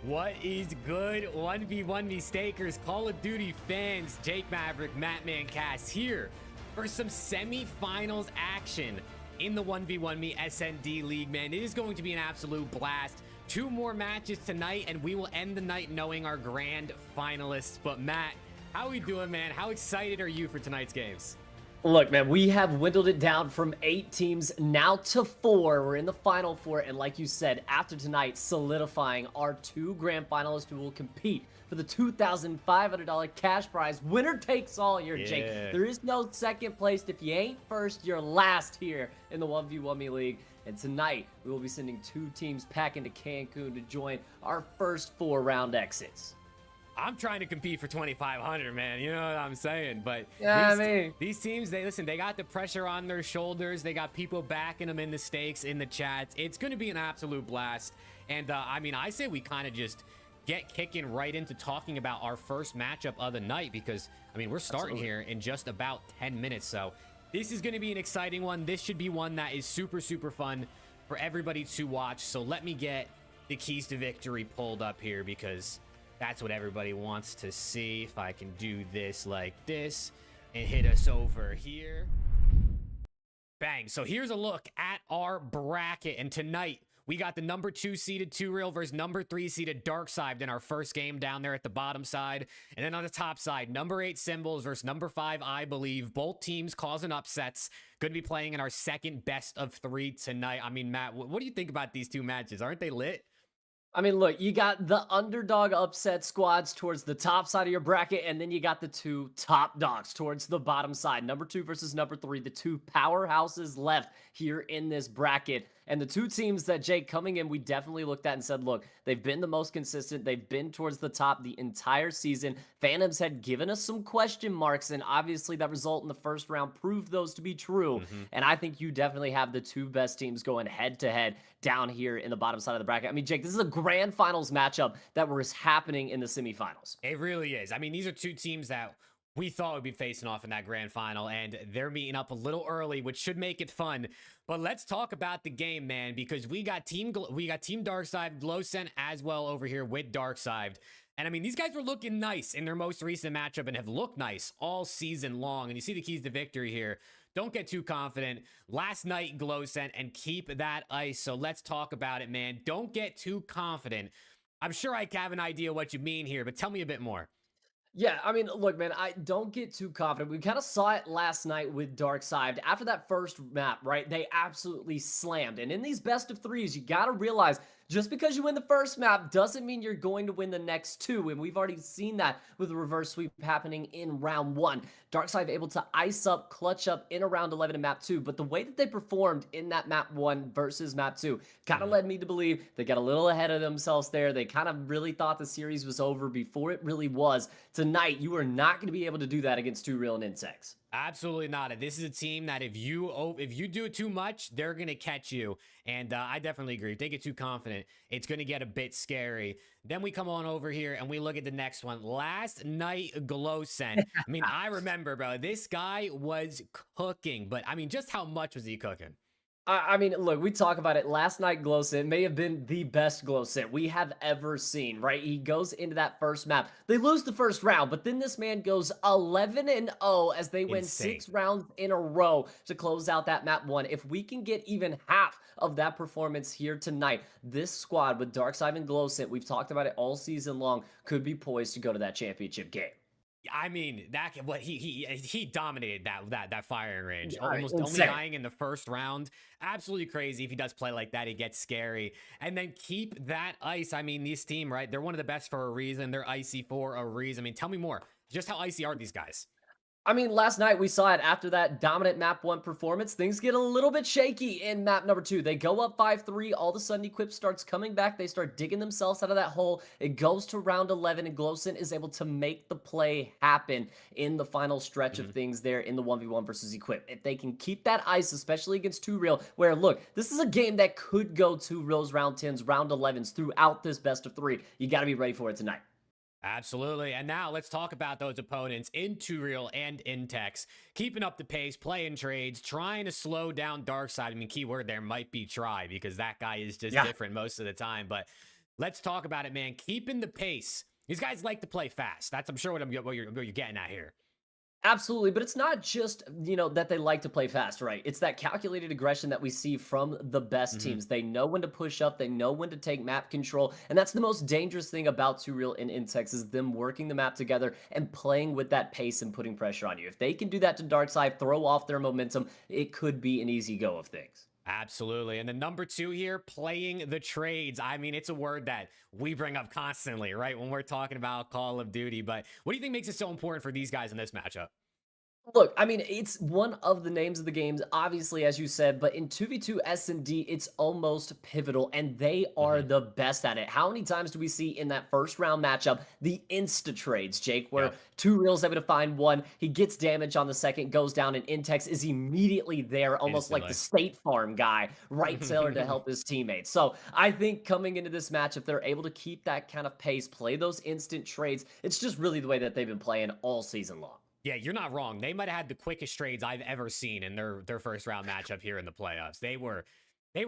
What is good, 1v1 mistakers, Call of Duty fans? Jake Maverick, Mattman Cast here for some semifinals action in the 1v1 me SND League, man. It is going to be an absolute blast. 2 more matches tonight, and we will end the night knowing our grand finalists. But Matt, how are we doing, man? How excited are you for tonight's games? Look, man, we have dwindled it down from 8 teams now to 4. We're in the final 4, and like you said, after tonight, solidifying our 2 grand finalists who will compete for the $2,500 cash prize. Winner takes all here, Jake. There is no second place. If you ain't first, you're last here in the 1v1 Me League. And tonight, we will be sending 2 teams packing to Cancun to join our first 4 round exits. I'm trying to compete for 2,500, man. You know what I'm saying? But yeah, these teams, they got the pressure on their shoulders. They got people backing them in the stakes, in the chats. It's going to be an absolute blast. And I mean, I say we kind of just get kicking right into talking about our first matchup of the night, because I mean, we're starting here in just about 10 minutes. So this is going to be an exciting one. This should be one that is super, super fun for everybody to watch. So let me get the keys to victory pulled up here, because that's what everybody wants to see. If I can do this like this and hit us over here. Bang. So here's a look at our bracket. And tonight, we got the number 2 seeded 2Real versus number 3 seeded Darkside in our first game down there at the bottom side. And then on the top side, number 8 Cimbels versus number 5 iBuLieVe. Both teams causing upsets. Going to be playing in our second best of 3 tonight. I mean, Matt, what do you think about these 2 matches? Aren't they lit? I mean, look, you got the underdog upset squads towards the top side of your bracket, and then you got the 2 top dogs towards the bottom side. Number 2 versus number 3, the 2 powerhouses left here in this bracket. And the 2 teams that, Jake, coming in, we definitely looked at and said, look, they've been the most consistent. They've been towards the top the entire season. Phantoms had given us some question marks, and obviously that result in the first round proved those to be true. And I think you definitely have the 2 best teams going head-to-head down here in the bottom side of the bracket. I mean, Jake, this is a grand finals matchup that was happening in the semifinals. It really is. I mean, these are 2 teams that we thought would be facing off in that grand final, and they're meeting up a little early, which should make it fun. But let's talk about the game, man, because we got Team Darkside, Glowsent as well over here with Darkside. And I mean, these guys were looking nice in their most recent matchup and have looked nice all season long. And you see the keys to victory here. Don't get too confident. Last night, Glowsent, and keep that ice. So let's talk about it, man. Don't get too confident. I'm sure I have an idea what you mean here, but tell me a bit more. Yeah, I mean, look, man, I don't get too confident. We kind of saw it last night with Darkside. After that first map, right, they absolutely slammed. And in these best of 3s, you got to realize just because you win the first map doesn't mean you're going to win the next 2. And we've already seen that with the reverse sweep happening in round 1. Darkside able to ice up, clutch up in around 11 in map 2. But the way that they performed in that map 1 versus map 2 kind of led me to believe they got a little ahead of themselves there. They kind of really thought the series was over before it really was. Tonight, you are not going to be able to do that against 2Real and Insects. Absolutely not. This is a team that if you do it too much, they're going to catch you. And I definitely agree. If they get too confident, it's going to get a bit scary. Then we come on over here and we look at the next one. Last night, Glowsent. I mean, I remember, bro, this guy was cooking. But I mean, just how much was he cooking? I mean, look, we talk about it. Last night, Glowsent may have been the best Glowsent we have ever seen, right? He goes into that first map. They lose the first round, but then this man goes 11-0 as they win 6 rounds in a row to close out that map 1. If we can get even half of that performance here tonight, this squad with Darkside and Glowsent, we've talked about it all season long, could be poised to go to that championship game. I mean, he dominated that firing range. Yeah, Almost only dying in the first round. Absolutely crazy. If he does play like that, he gets scary. And then keep that ice. I mean, this team, right? They're one of the best for a reason. They're icy for a reason. I mean, tell me more. Just how icy are these guys? I mean, last night we saw it after that dominant map 1 performance. Things get a little bit shaky in map number 2. They go up 5-3. All of a sudden, Equip starts coming back. They start digging themselves out of that hole. It goes to round 11, and Glowsent is able to make the play happen in the final stretch of things there in the 1v1 versus Equip. If they can keep that ice, especially against 2Real, where, look, this is a game that could go 2Real's round 10s, round 11s throughout this best of 3. You got to be ready for it tonight. Absolutely. And now let's talk about those opponents in 2Real and Intex. Keeping up the pace, playing trades, trying to slow down Darkside. I mean, keyword there might be try, because that guy is just different most of the time. But Let's talk about it, man. Keeping the pace. These guys like to play fast. That's, I'm sure, what you're getting at here. Absolutely, but it's not just, that they like to play fast, right? It's that calculated aggression that we see from the best Mhm. teams. They know when to push up, they know when to take map control, and that's the most dangerous thing about Two Real and Intex is them working the map together and playing with that pace and putting pressure on you. If they can do that to Darkside, throw off their momentum, it could be an easy go of things. Absolutely. And then number 2 here, playing the trades. I mean, it's a word that we bring up constantly, right? When we're talking about Call of Duty. But what do you think makes it so important for these guys in this matchup? Look, I mean, it's one of the names of the games, obviously, as you said, but in 2v2 S&D, it's almost pivotal, and they are Mhm. the best at it. How many times do we see in that first round matchup the insta trades, Jake, where Yep. Two Real's able to find one, he gets damage on the second, goes down, and Intex is immediately there, almost like the Instantly. State Farm guy, right there to help his teammates. So I think coming into this match, if they're able to keep that kind of pace, play those instant trades, it's just really the way that they've been playing all season long. Yeah, you're not wrong. They might have had the quickest trades I've ever seen in their first round matchup here in the playoffs. They were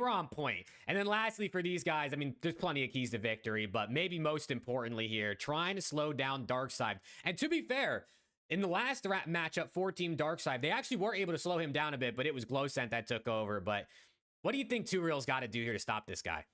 on point. And then lastly for these guys, I mean, there's plenty of keys to victory, but maybe most importantly here, trying to slow down Darkside. And to be fair, in the last matchup for Team Darkside, they actually were able to slow him down a bit, but it was Glowcent that took over. But what do you think Two Real's got to do here to stop this guy?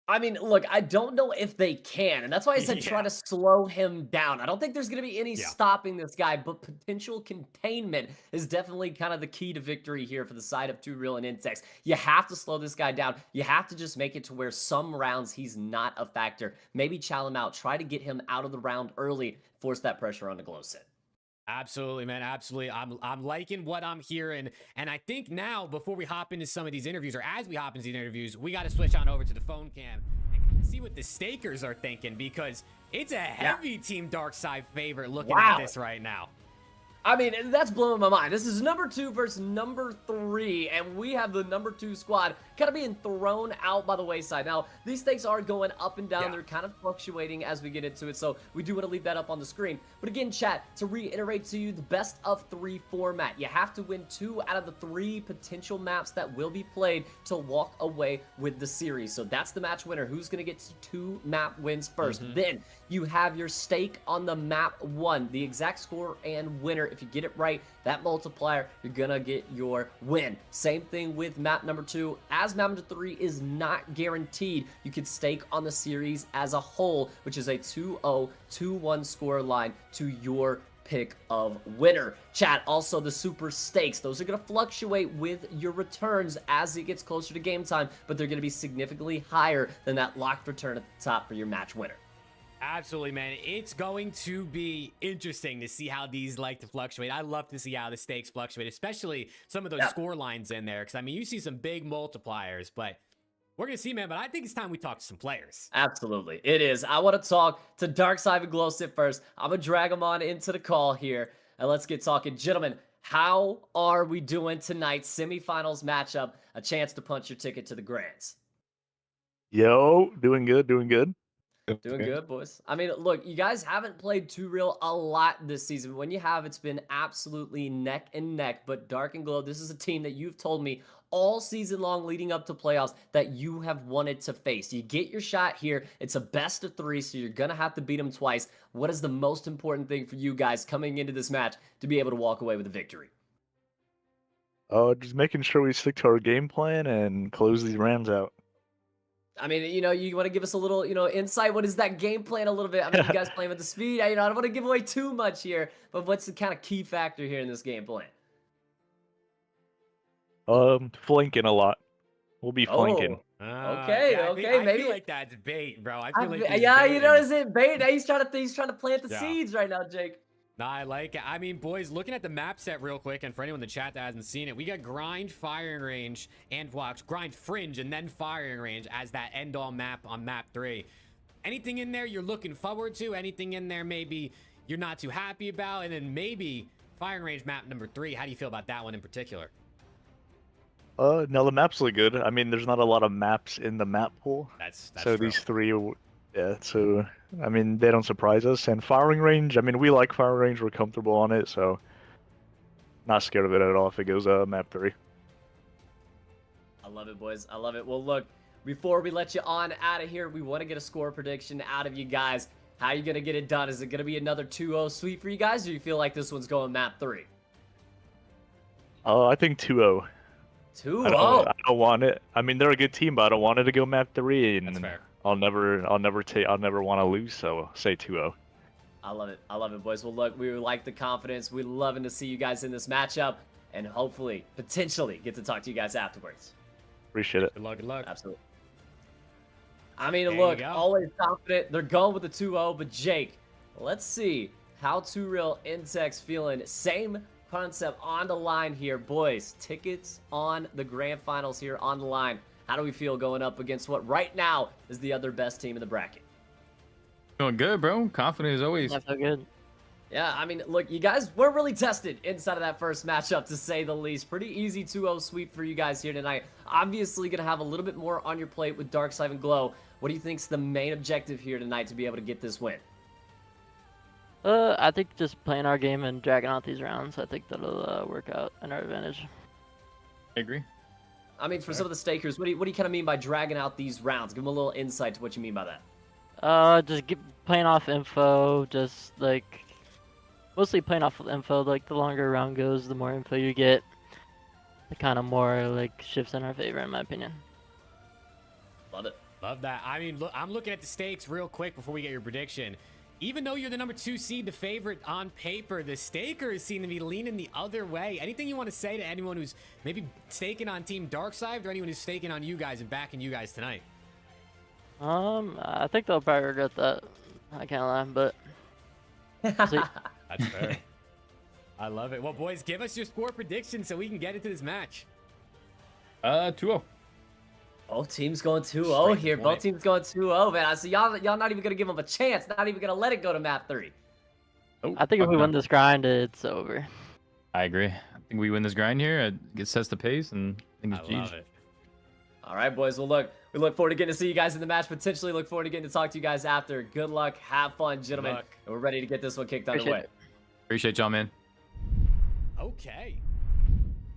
I mean, look, I don't know if they can, and that's why I said try Yeah. to slow him down. I don't think there's going to be any Yeah. stopping this guy, but potential containment is definitely kind of the key to victory here for the side of Two Real and Insects. You have to slow this guy down. You have to just make it to where some rounds he's not a factor. Maybe chow him out. Try to get him out of the round early. Force that pressure on the Glowcent. Absolutely, man. Absolutely. I'm liking what I'm hearing. And I think now, before we hop into some of these interviews, or as we hop into these interviews, we got to switch on over to the phone cam and see what the stakers are thinking, because it's a heavy Team Darkside favorite looking at this right now. I mean, that's blowing my mind. This is number 2 versus number 3, and we have the number 2 squad kind of being thrown out by the wayside. Now, these stakes are going up and down. Yeah. They're kind of fluctuating as we get into it, so we do want to leave that up on the screen. But again, chat, to reiterate to you, the best of 3 format. You have to win 2 out of the 3 potential maps that will be played to walk away with the series. So that's the match winner. Who's going to get 2 map wins first? Then you have your stake on the map 1, the exact score and winner. If you get it right, that multiplier, you're gonna get your win. Same thing with map number 2. As map number 3 is not guaranteed, you can stake on the series as a whole, which is a 2-0, 2-1 score line to your pick of winner. Chat, also the super stakes. Those are going to fluctuate with your returns as it gets closer to game time, but they're going to be significantly higher than that locked return at the top for your match winner. Absolutely, man. It's going to be interesting to see how these like to fluctuate. I love to see how the stakes fluctuate, especially some of those score lines in there. Because, I mean, you see some big multipliers, but we're going to see, man. But I think it's time we talk to some players. Absolutely. It is. I want to talk to Darkside and Glowcent first. I'm going to drag them on into the call here, and let's get talking. Gentlemen, how are we doing tonight's semifinals matchup? A chance to punch your ticket to the Grands. Yo, doing good, doing good. Doing good, boys. I mean, look, you guys haven't played Two Real a lot this season. When you have, it's been absolutely neck and neck. But Dark and Glow, this is a team that you've told me all season long leading up to playoffs that you have wanted to face. You get your shot here. It's a best of 3, so you're going to have to beat them twice. What is the most important thing for you guys coming into this match to be able to walk away with a victory? Just making sure we stick to our game plan and close these Rams out. I mean, you want to give us a little, insight. What is that game plan a little bit? I mean, you guys playing with the speed. I don't want to give away too much here, but what's the kind of key factor here in this game plan? Flanking a lot. We'll be flanking. Okay, I maybe feel like that's bait, bro. I feel like he's yeah, baiting. you know, is it bait? Now he's trying to plant the Yeah. seeds right now, Jake. Nah, I like it. I mean, boys, looking at the map set real quick, and for anyone in the chat that hasn't seen it, we got Grind, Firing Range, and watch Grind, Fringe, and then Firing Range as that end-all map on map 3. Anything in there you're looking forward to? Anything in there maybe you're not too happy about? And then maybe Firing Range map number 3. How do you feel about that one in particular? No, the maps look good. I mean, there's not a lot of maps in the map pool. That's so true. these 3, yeah, so, I mean, they don't surprise us. And Firing Range, I mean, we like Firing Range. We're comfortable on it, so not scared of it at all if it goes map 3. I love it, boys. I love it. Well, look, before we let you on out of here, we want to get a score prediction out of you guys. How are you going to get it done? Is it going to be another 2-0 sweep for you guys, or do you feel like this one's going map 3? I think 2-0. 2-0. I don't want it. I mean, they're a good team, but I don't want it to go map 3. And That's fair. I'll never want to lose. So say 2-0. I love it, boys. Well, look, we like the confidence. We're loving to see you guys in this matchup, and hopefully, potentially, get to talk to you guys afterwards. Appreciate it. Good luck, good luck. Absolutely. I mean, There look, you go. always confident. They're going with the 2-0, but Jake, let's see how 2Real Intex feeling. Same concept on the line here, boys. Tickets on the grand finals here on the line. How do we feel going up against what right now is the other best team in the bracket? Doing good, bro. Confident as always. That's so good. Yeah, I mean, look, you guys were really tested inside of that first matchup, to say the least. Pretty easy 2-0 sweep for you guys here tonight. Obviously, going to have a little bit more on your plate with Darkside and Glow. What do you think's the main objective here tonight to be able to get this win? I think just playing our game and dragging out these rounds, I think that'll work out in our advantage. I agree. I mean, for some of the stakers, what do you kind of mean by dragging out these rounds? Give them a little insight to what you mean by that. Just playing off info, just like mostly playing off info. Like the longer a round goes, the more info you get, the kind of more like shifts in our favor, in my opinion. Love it. Love that. I mean, look, I'm looking at the stakes real quick before we get your prediction. Even though you're the number 2 seed, the favorite on paper, the stakers seem to be leaning the other way. Anything you want to say to anyone who's maybe staking on Team Darkside, or anyone who's staking on you guys and backing you guys tonight? I think they'll probably regret that. I can't lie, but see. That's fair. I love it. Well, boys, give us your score prediction so we can get into this match. 2-0. Both teams going 2-0 Straight to here. the Both point. teams going 2-0, man. So y'all not even going to give them a chance. Not even going to let it go to map 3. Oh, I think if fuck we no. win this grind, it's over. I agree. I think we win this grind here. It sets the pace, and I think I it's love GG. it. All right, boys. Well, look, we look forward to getting to see you guys in the match. Potentially look forward to getting to talk to you guys after. Good luck. Have fun, gentlemen. luck. And we're ready to get this one kicked Appreciate underway. it. Appreciate y'all, man. Okay.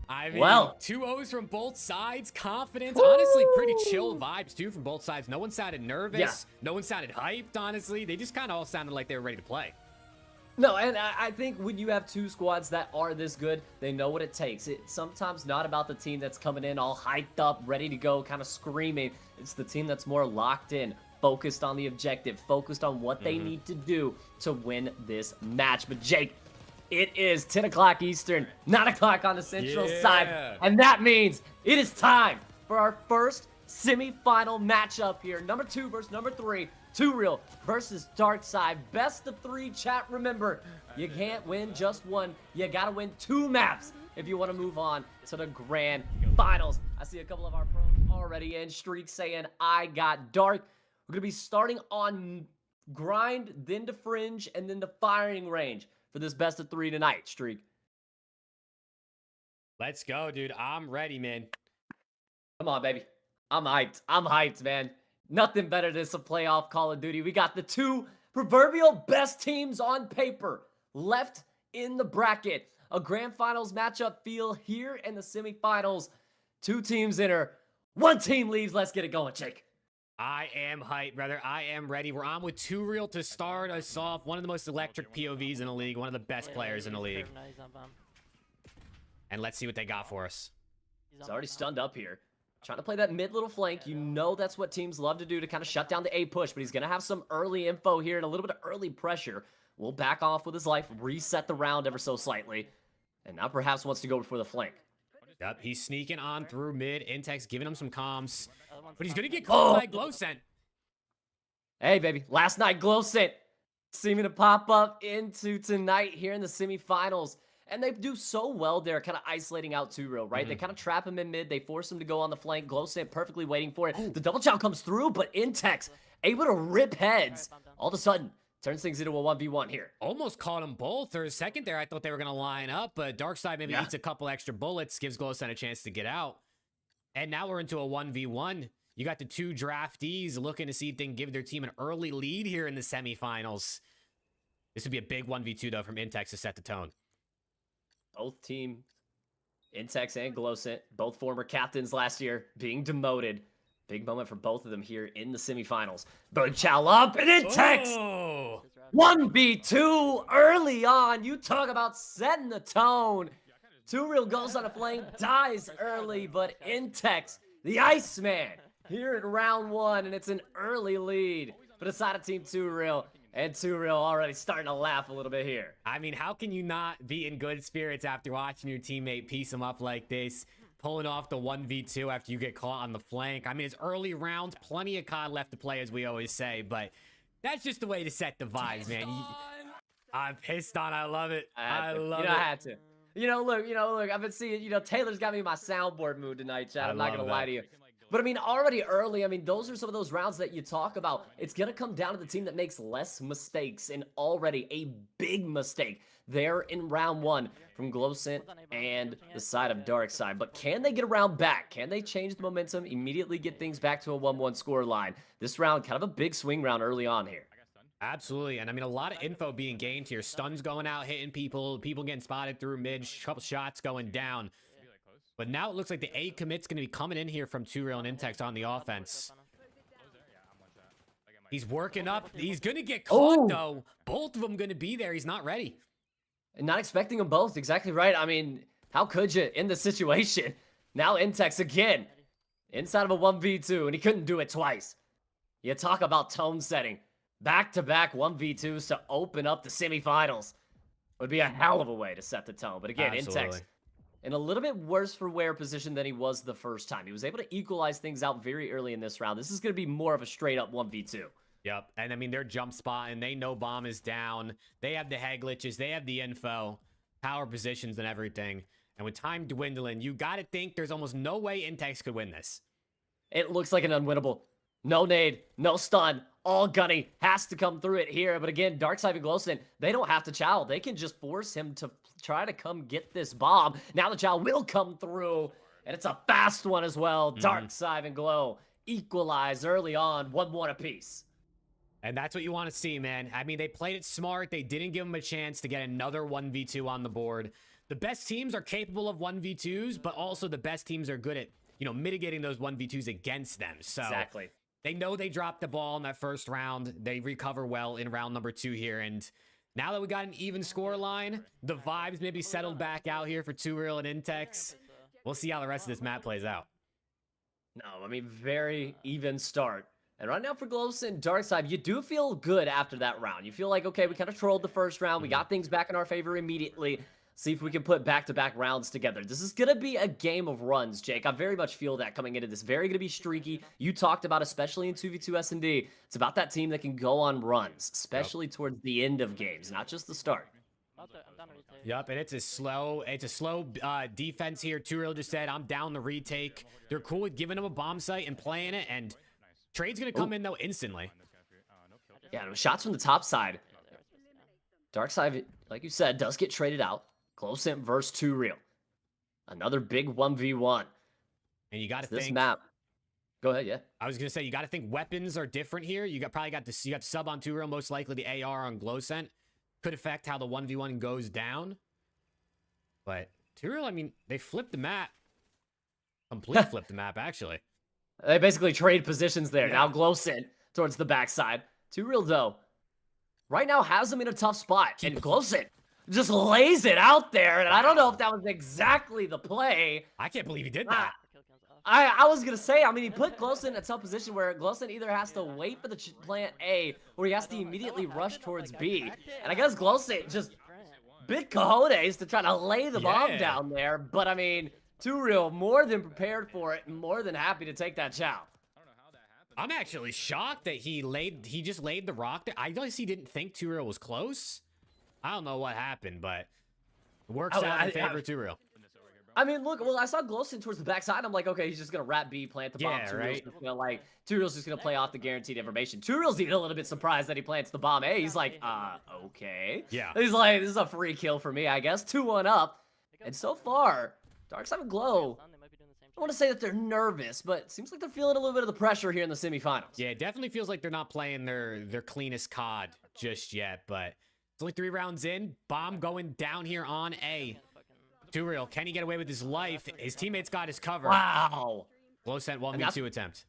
I mean, Well. 2-0s from both sides. Confidence. Honestly, pretty chill vibes, too, from both sides. No one sounded nervous. Yeah. No one sounded hyped, honestly. They just kind of all sounded like they were ready to play. No, and I think when you have two squads that are this good, they know what it takes. It's sometimes not about the team that's coming in all hyped up, ready to go, kind of screaming. It's the team that's more locked in, focused on the objective, focused on what they need to do to win this match. But Jake, it is 10 o'clock Eastern, 9 o'clock on the Central side, and that means it is time for our first semi-final matchup here. Number 2 versus number 3. 2Real versus Darkside. Best of 3, chat. Remember, you can't win just one. You gotta win 2 maps if you want to move on to the grand finals. I see a couple of our pros already in. Streak saying, I got Dark. We're gonna be starting on grind, then to fringe, and then the firing range for this best of 3 tonight, Streak. Let's go, dude. I'm ready, man. Come on, baby. I'm hyped. I'm hyped, man. Nothing better than some playoff Call of Duty. We got the 2 proverbial best teams on paper left in the bracket. A grand finals matchup feel here in the semifinals. 2 teams enter. 1 team leaves. Let's get it going, Jake. I am hyped, brother. I am ready. We're on with 2Real to start us off. One of the most electric POVs in the league. One of the best players in the league. And let's see what they got for us. He's already stunned up here. Trying to play that mid little flank. You know that's what teams love to do to kind of shut down the A push, but he's going to have some early info here and a little bit of early pressure. We'll back off with his life, reset the round ever so slightly, and now perhaps wants to go for the flank. Yep, he's sneaking on through mid. Intex giving him some comms, but he's going to get caught by Glow Scent. Hey, baby. Last night, Glow Scent seeming to pop up into tonight here in the semifinals. And they do so well there, kind of isolating out 2Real, right? They kind of trap him in mid. They force him to go on the flank. Glow Scent perfectly waiting for it. The double chow comes through, but Intex able to rip heads. All of a sudden, turns things into a 1v1 here. Almost caught them both. For a second there, I thought they were going to line up, but Darkside maybe eats a couple extra bullets, gives Glow Scent a chance to get out. And now we're into a 1v1. You got the 2 draftees looking to see if they can give their team an early lead here in the semifinals. This would be a big 1v2, though, from Intex to set the tone. Both team, Intex and Glow Scent, both former captains last year, being demoted. Big moment for both of them here in the semifinals. Bug Chow up, and it takes Oh. 1v2 early on. You talk about setting the tone. Two Real goes on a flame, dies early, but Intex, the Iceman, here in round 1, and it's an early lead for the side of Team Two Real. And Two Real already starting to laugh a little bit here. I mean, how can you not be in good spirits after watching your teammate piece him up like this? Pulling off the 1v2 after you get caught on the flank. I mean, it's early rounds, plenty of COD left to play, as we always say, but that's just the way to set the vibes, man. I'm pissed on. I love it. I love it. I had to. Look, I've been seeing, Taylor's got me in my soundboard mood tonight, chat. I'm not going to lie to you. But, I mean, already early, I mean, those are some of those rounds that you talk about. It's going to come down to the team that makes less mistakes, and already a big mistake there in round 1 from Glowcent and the side of Darkside. But can they get around back? Can they change the momentum, immediately get things back to a 1-1 score line? This round, kind of a big swing round early on here. Absolutely, and I mean, a lot of info being gained here. Stuns going out, hitting people getting spotted through mid, couple shots going down. But now it looks like the A commit's going to be coming in here from Two Real and Intex on the offense. He's working up. He's going to get caught, though. Both of them going to be there. He's not ready. And not expecting them both. Exactly right. I mean, how could you in the situation? Now Intex again. Inside of a 1v2, and he couldn't do it twice. You talk about tone setting. Back-to-back 1v2s to open up the semifinals. Would be a hell of a way to set the tone. But again, Absolutely. Intex in a little bit worse for wear position than he was the first time. He was able to equalize things out very early in this round. This is going to be more of a straight-up 1v2. Yep, and I mean, they're jump spotting. They know bomb is down. They have the head glitches. They have the info, power positions, and everything. And with time dwindling, you got to think there's almost no way Intex could win this. It looks like an unwinnable. No nade, no stun, all gunny. Has to come through it here. But again, Darkside and Glowcent, they don't have to chow. They can just force him to try to come get this bomb. Now the chow will come through, and it's a fast one as well. Darkside and Glow equalize early on, 1-1 apiece. And that's what you want to see, man. I mean, they played it smart. They didn't give him a chance to get another 1v2 on the board. The best teams are capable of 1v2s, but also the best teams are good at, mitigating those 1v2s against them. So Exactly. They know they dropped the ball in that first round. They recover well in round number 2 here. And now that we got an even score line, the vibes maybe settled back out here for Two Real and Intex. We'll see how the rest of this map plays out. No, I mean, very even start. And right now for Glowcent, Darkside, you do feel good after that round. You feel like, okay, we kind of trolled the first round. We got things back in our favor immediately. See if we can put back-to-back rounds together. This is going to be a game of runs, Jake. I very much feel that coming into this. Very going to be streaky. You talked about, especially in 2v2 S&D, it's about that team that can go on runs, especially towards the end of games, not just the start. Yep, and it's a slow defense here. Two Real just said, I'm down the retake. They're cool with giving him a bomb site and playing it, and Trade's going to come in, though, instantly. Yeah, shots from the top side. Darkside, like you said, does get traded out. Glowcent versus Two Real. Another big 1v1. And you got to This think... map. Go ahead, yeah. I was going to say, you got to think weapons are different here. You got sub on Two Real, most likely the AR on Glowcent. Could affect how the 1v1 goes down. But Two Real, I mean, they flipped the map. Completely flipped the map, actually. They basically trade positions there. Yeah. Now Glowcent towards the backside. Two Real, though, right now has him in a tough spot. And Glowcent just lays it out there. And I don't know if that was exactly the play. I can't believe he did that. I was going to say, I mean, he put Glowcent in a tough position where Glowcent either has to wait for the plant A or he has to immediately rush towards B. And I guess Glowcent just big cojones to try to lay the bomb down there. But, I mean, Two Real more than prepared for it and more than happy to take that chow. I'm actually shocked that he just laid the rock there. I guess he didn't think Two Real was close. I don't know what happened, but it works out in favor of Two Real. I mean, look, well, I saw Glowcent towards the backside. I'm like, okay, he's just going to wrap B, plant the bomb. Two Real's just going to, Two Real's just going to play off the guaranteed information. Two Real's even a little bit surprised that he plants the bomb A. He's like, okay. Yeah. He's like, this is a free kill for me, I guess. 2-1 up. And so far, Darkside and Glow, I don't want to say that they're nervous, but it seems like they're feeling a little bit of the pressure here in the semifinals. Yeah, it definitely feels like they're not playing their cleanest COD just yet, but it's only 3 rounds in. Bomb going down here on A. Two Real, can he get away with his life? His teammates got his cover. Wow. Glowcent 1v2 attempt.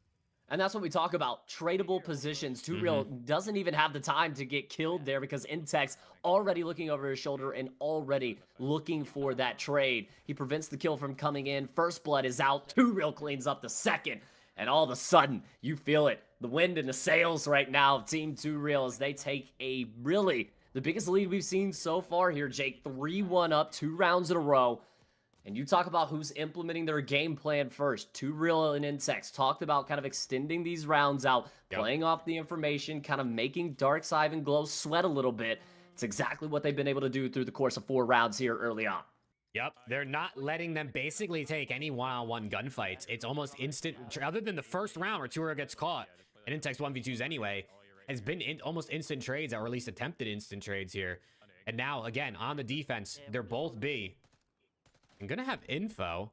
And that's what we talk about. Tradable positions. Too Real doesn't even have the time to get killed there because Intex already looking over his shoulder and already looking for that trade. He prevents the kill from coming in. First blood is out. Too Real cleans up the second. And all of a sudden, you feel it. The wind in the sails right now of Team Too Real as they take a really the biggest lead we've seen so far here, Jake. 3-1 up, 2 rounds in a row. And you talk about who's implementing their game plan first. Too Real and Intex talked about kind of extending these rounds out, playing off the information, kind of making Darkside and Glow sweat a little bit. It's exactly what they've been able to do through the course of 4 rounds here early on. Yep, they're not letting them basically take any one-on-one gunfights. It's almost instant, other than the first round where Too Real gets caught, and Intex 1v2s anyway, has been almost instant trades, or at least attempted instant trades here. And now, again, on the defense, they're both B. I'm gonna have info.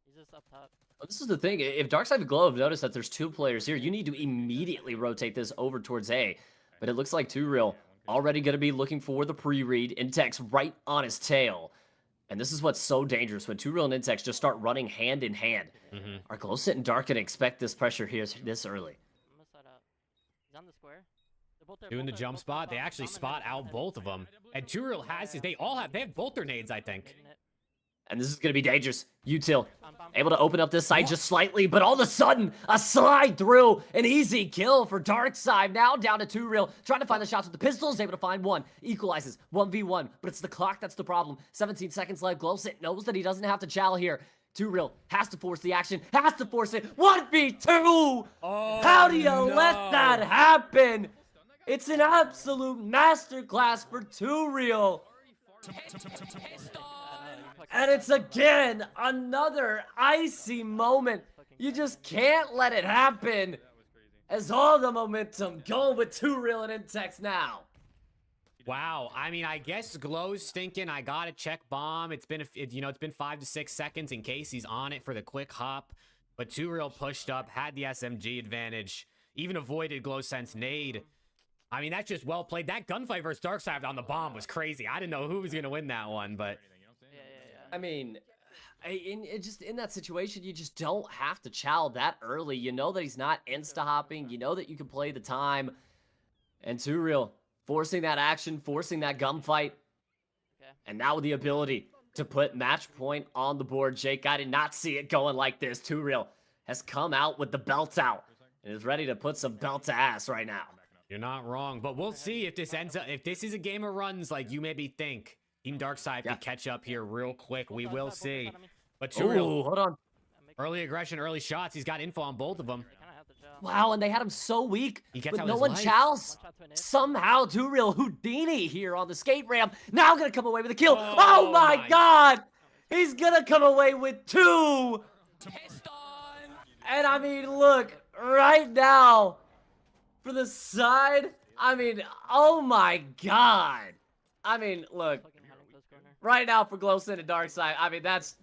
He's just up top. Well, this is the thing. If Darkside and Glow have noticed that there's 2 players here, you need to immediately rotate this over towards A. But it looks like Too Real already going to be looking for the pre-read. Intex right on his tail. And this is what's so dangerous when Too Real and Intex just start running hand in hand. Are Glowsit and Dark going to expect this pressure here this early? I'm gonna side out. He's on the square. They're both there, Doing the both there, jump both spot. there, They bomb, actually bomb and spot head, out bomb both of and them. head. And Too Real has, they have both their nades, I think. Hitting it. And this is going to be dangerous. Util Bomb, bomb. able to open up this side just slightly, but all of a sudden, a slide through. An easy kill for Darkside. Now down to Too Real, trying to find the shots with the pistols, able to find one. Equalizes, 1v1, but it's the clock that's the problem. 17 seconds left. Glowsit knows that he doesn't have to chow here. Too Real has to force the action, has to force it. 1v2! Oh, How do you no. let that happen? It's an absolute masterclass for Too Real. And it's again another icy moment. You just can't let it happen. As all the momentum going with Too Real and Intex now. Wow, I mean, I guess Glow's thinking I gotta check bomb. It's been, it's been 5 to 6 seconds in case he's on it for the quick hop. But Too Real pushed up, had the SMG advantage, even avoided Glowsense nade. I mean, that's just well played. That gunfight versus Darkside on the bomb was crazy. I didn't know who was gonna win that one, but I mean, in that situation, you just don't have to chow that early. You know that he's not insta-hopping. You know that you can play the time. And Too Real forcing that action, forcing that gunfight. And now with the ability to put match point on the board. Jake, I did not see it going like this. Too Real has come out with the belt out and is ready to put some belt to ass right now. you're not wrong. But we'll see if this ends up, if this is a game of runs like you maybe think. Team Darkside can catch up here real quick. We will see. But Too Real, Ooh, hold on. early aggression, early shots. He's got info on both of them. Wow, and they had him so weak, He kept but out no his one life. chows. Somehow, Too Real Houdini here on the skate ramp. Now gonna come away with a kill. Oh my God! He's gonna come away with 2. And I mean, look, right now, for the side, I mean, oh my God. I mean, look, right now for Glowsit and Darkside, I mean, that's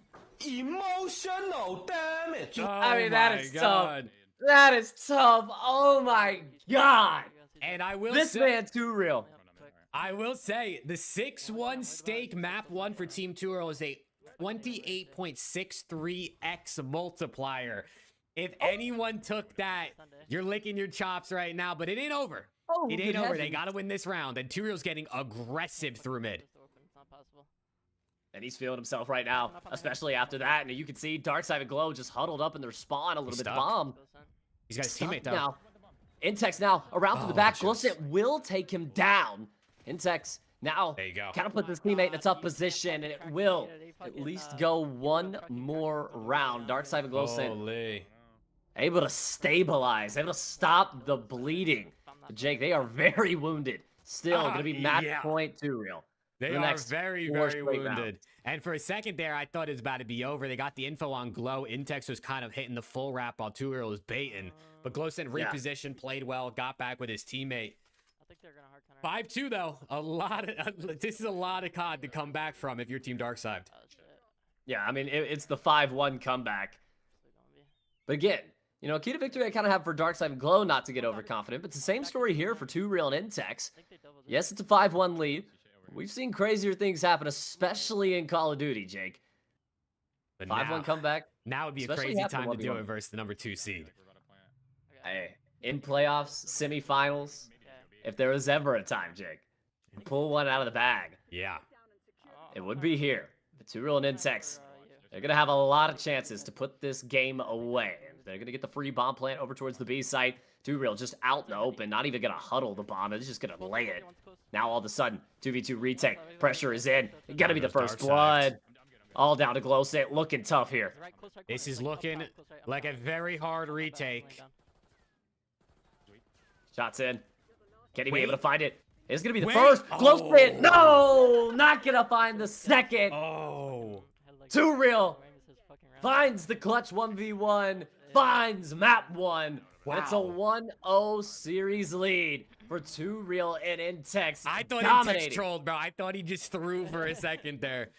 emotional damage. I mean, that is tough. God. That is tough. Oh my God. And I will This say, man Too Real. I will say the 6-1 stake map 1 for Team Too Real is a 28.63x multiplier. If anyone took that, you're licking your chops right now, but it ain't over. Oh, It ain't good over. They heavens. gotta win this round, and Too Real's getting aggressive through mid. And he's feeling himself right now, especially after that. And you can see Darkside and Glow just huddled up in their spawn a little bit stuck. bomb. He's got his Stuck teammate though. now. Intex now around to the Oh, back. shucks. Glowsit will take him down. Intex now There you go. kind of put this teammate in a tough position, and it will at least go one more round. Darkside and Glowsit Holy. able to stabilize, able to stop the bleeding. But Jake, they are very wounded. Still going to be match yeah. point Too Real. They The are next very, 4 very straight wounded. rounds. And for a second there, I thought it was about to be over. They got the info on Glow. Intex was kind of hitting the full wrap while Too Real was baiting. But Glow said Yeah. repositioned, played well, got back with his teammate. I think they're gonna hard counter. 5-2 though. This is a lot of COD to come back from if you're Team Darkside. Oh shit. Yeah, I mean, it's the 5-1 comeback. They're gonna be. But again, you know, key to victory I kind of have for Darkside and Glow not to get overconfident, but it's the same story here for Too Real and Intex. I think they doubled it. Yes, it's a 5-1 lead. We've seen crazier things happen, especially in Call of Duty, Jake. But 5-1 comeback. now would be a especially crazy after time to do 1v1. it versus the number 2 seed. Hey, in playoffs, semifinals, if there was ever a time, Jake, to pull one out of the bag, Yeah. it would be here. The 2Real and Intex, they're going to have a lot of chances to put this game away. They're going to get the free bomb plant over towards the B site. 2Real just out in the open, not even going to huddle the bomb. It's just going to lay it. Now all of a sudden, 2v2 retake. Pressure is in. It's got to be the first blood. All down to Glowset. Looking tough here. This is looking like a very hard retake. Shots in. Can he be able to Wait. find it? It's going to be the Wait. first. Glowset. Oh. No! Not going to find the second. Oh. 2Real finds the clutch 1v1. Finds map 1. Wow. It's a 1-0 series lead for 2Real and Intex. I thought dominating. Intex trolled, bro. I thought he just threw for a second there.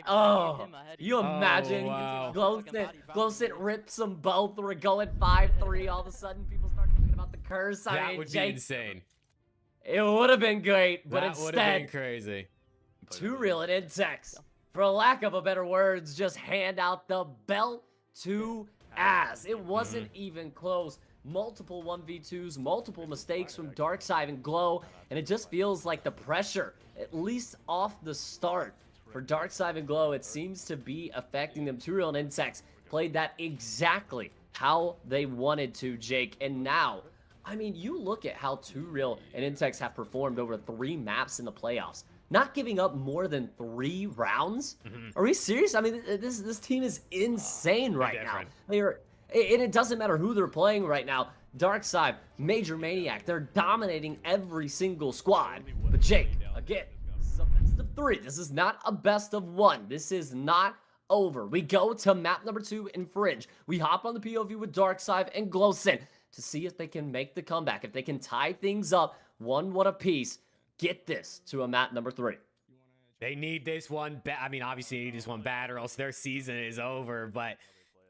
Oh, you imagine wow. Glowsit rips them both. We're going 5-3. All of a sudden, people start talking about the curse. I That mean, would be Jake, insane. it would have been great, but That would have been instead, crazy. 2Real and Intex, for lack of a better words, just hand out the belt to ass. It wasn't even close. Multiple 1v2s, multiple mistakes from Darkside and Glow, and it just feels like the pressure, at least off the start, for Darkside and Glow, it seems to be affecting them. 2Real and Intex played that exactly how they wanted to, Jake, and now, I mean, you look at how 2Real and Intex have performed over 3 maps in the playoffs. Not giving up more than 3 rounds? Are we serious? I mean, this team is insane right now. And it doesn't matter who they're playing right now. Darkside, Major Maniac, they're dominating every single squad. But Jake, again, this is a best of 3. This is not a best of 1. This is not over. We go to map number 2 in Fringe. We hop on the POV with Darkside and Glowsin to see if they can make the comeback. If they can tie things up 1-1 apiece, get this to a map number 3. They need this one. I mean, obviously, they need this one bad, or else their season is over. But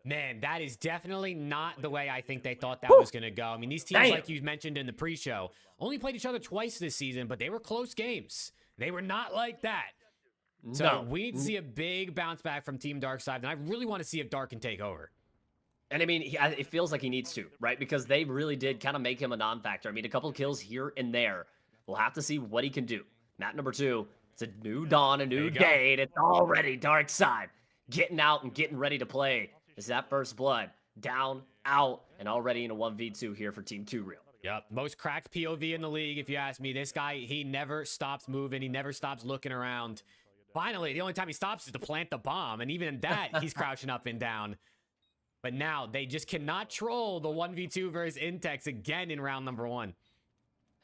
man, that is definitely not the way I think they thought that was going to go. I mean, these teams, like you mentioned in the pre-show, only played each other twice this season, but they were close games. They were not like that. So we need to see a big bounce back from Team Darkside, and I really want to see if Dark can take over. And I mean, it feels like he needs to, right? Because they really did kind of make him a non-factor. I mean, a couple of kills here and there. We'll have to see what he can do. Map number 2, it's a new dawn, a new day, and it's already Darkside getting out and getting ready to play. Is that first blood down, out, and already in a 1v2 here for Team 2Real. Yep, most cracked POV in the league, if you ask me. This guy, he never stops moving. He never stops looking around. Finally, the only time he stops is to plant the bomb, and even that, he's crouching up and down. But now, they just cannot troll the 1v2 versus Intex again in round number 1.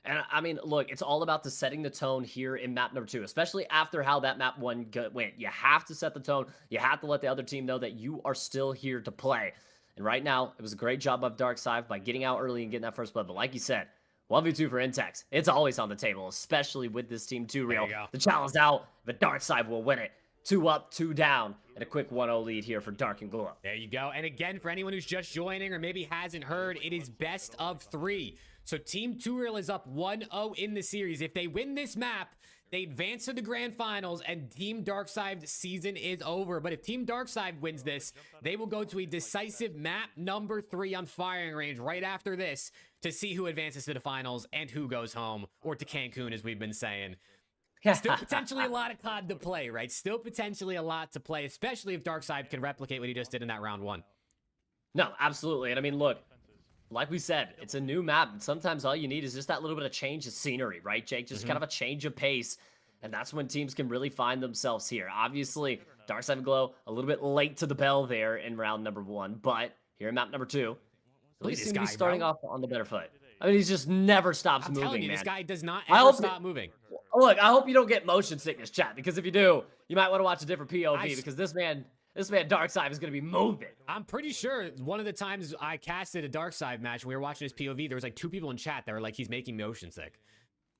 And I mean, look, it's all about the setting the tone here in map number 2, especially after how that map 1 went. You have to set the tone. You have to let the other team know that you are still here to play. And right now, it was a great job of Darkside by getting out early and getting that first blood. But like you said, 1v2 for Intex, it's always on the table, especially with this team 2Real. The challenge out, the Darkside will win it. 2 up, 2 down, and a quick 1-0 lead here for Dark and Glow. There you go. And again, for anyone who's just joining or maybe hasn't heard, it is best of 3. So Team 2Real is up 1-0 in the series. If they win this map, they advance to the grand finals, and Team Darkside's season is over. But if Team Darkside wins this, they will go to a decisive map number 3 on firing range right after this to see who advances to the finals and who goes home, or to Cancun, as we've been saying. Still potentially a lot of COD to play, right? Still potentially a lot to play, especially if Darkside can replicate what he just did in that round 1. No, absolutely. And I mean, look, like we said, it's a new map, and sometimes all you need is just that little bit of change of scenery, right, Jake? Just kind of a change of pace, and that's when teams can really find themselves here. Obviously, Darkside and Glow a little bit late to the bell there in round number 1, but here in map number 2, at least he's starting off on the better foot. I mean, he just never stops moving, telling you, man. this guy does not ever stop moving. Look, I hope you don't get motion sickness, chat, because if you do, you might want to watch a different POV, because this man Darkside is going to be moving. I'm pretty sure one of the times I casted a Darkside match, when we were watching his POV, there was like 2 people in chat that were like, he's making motion sick.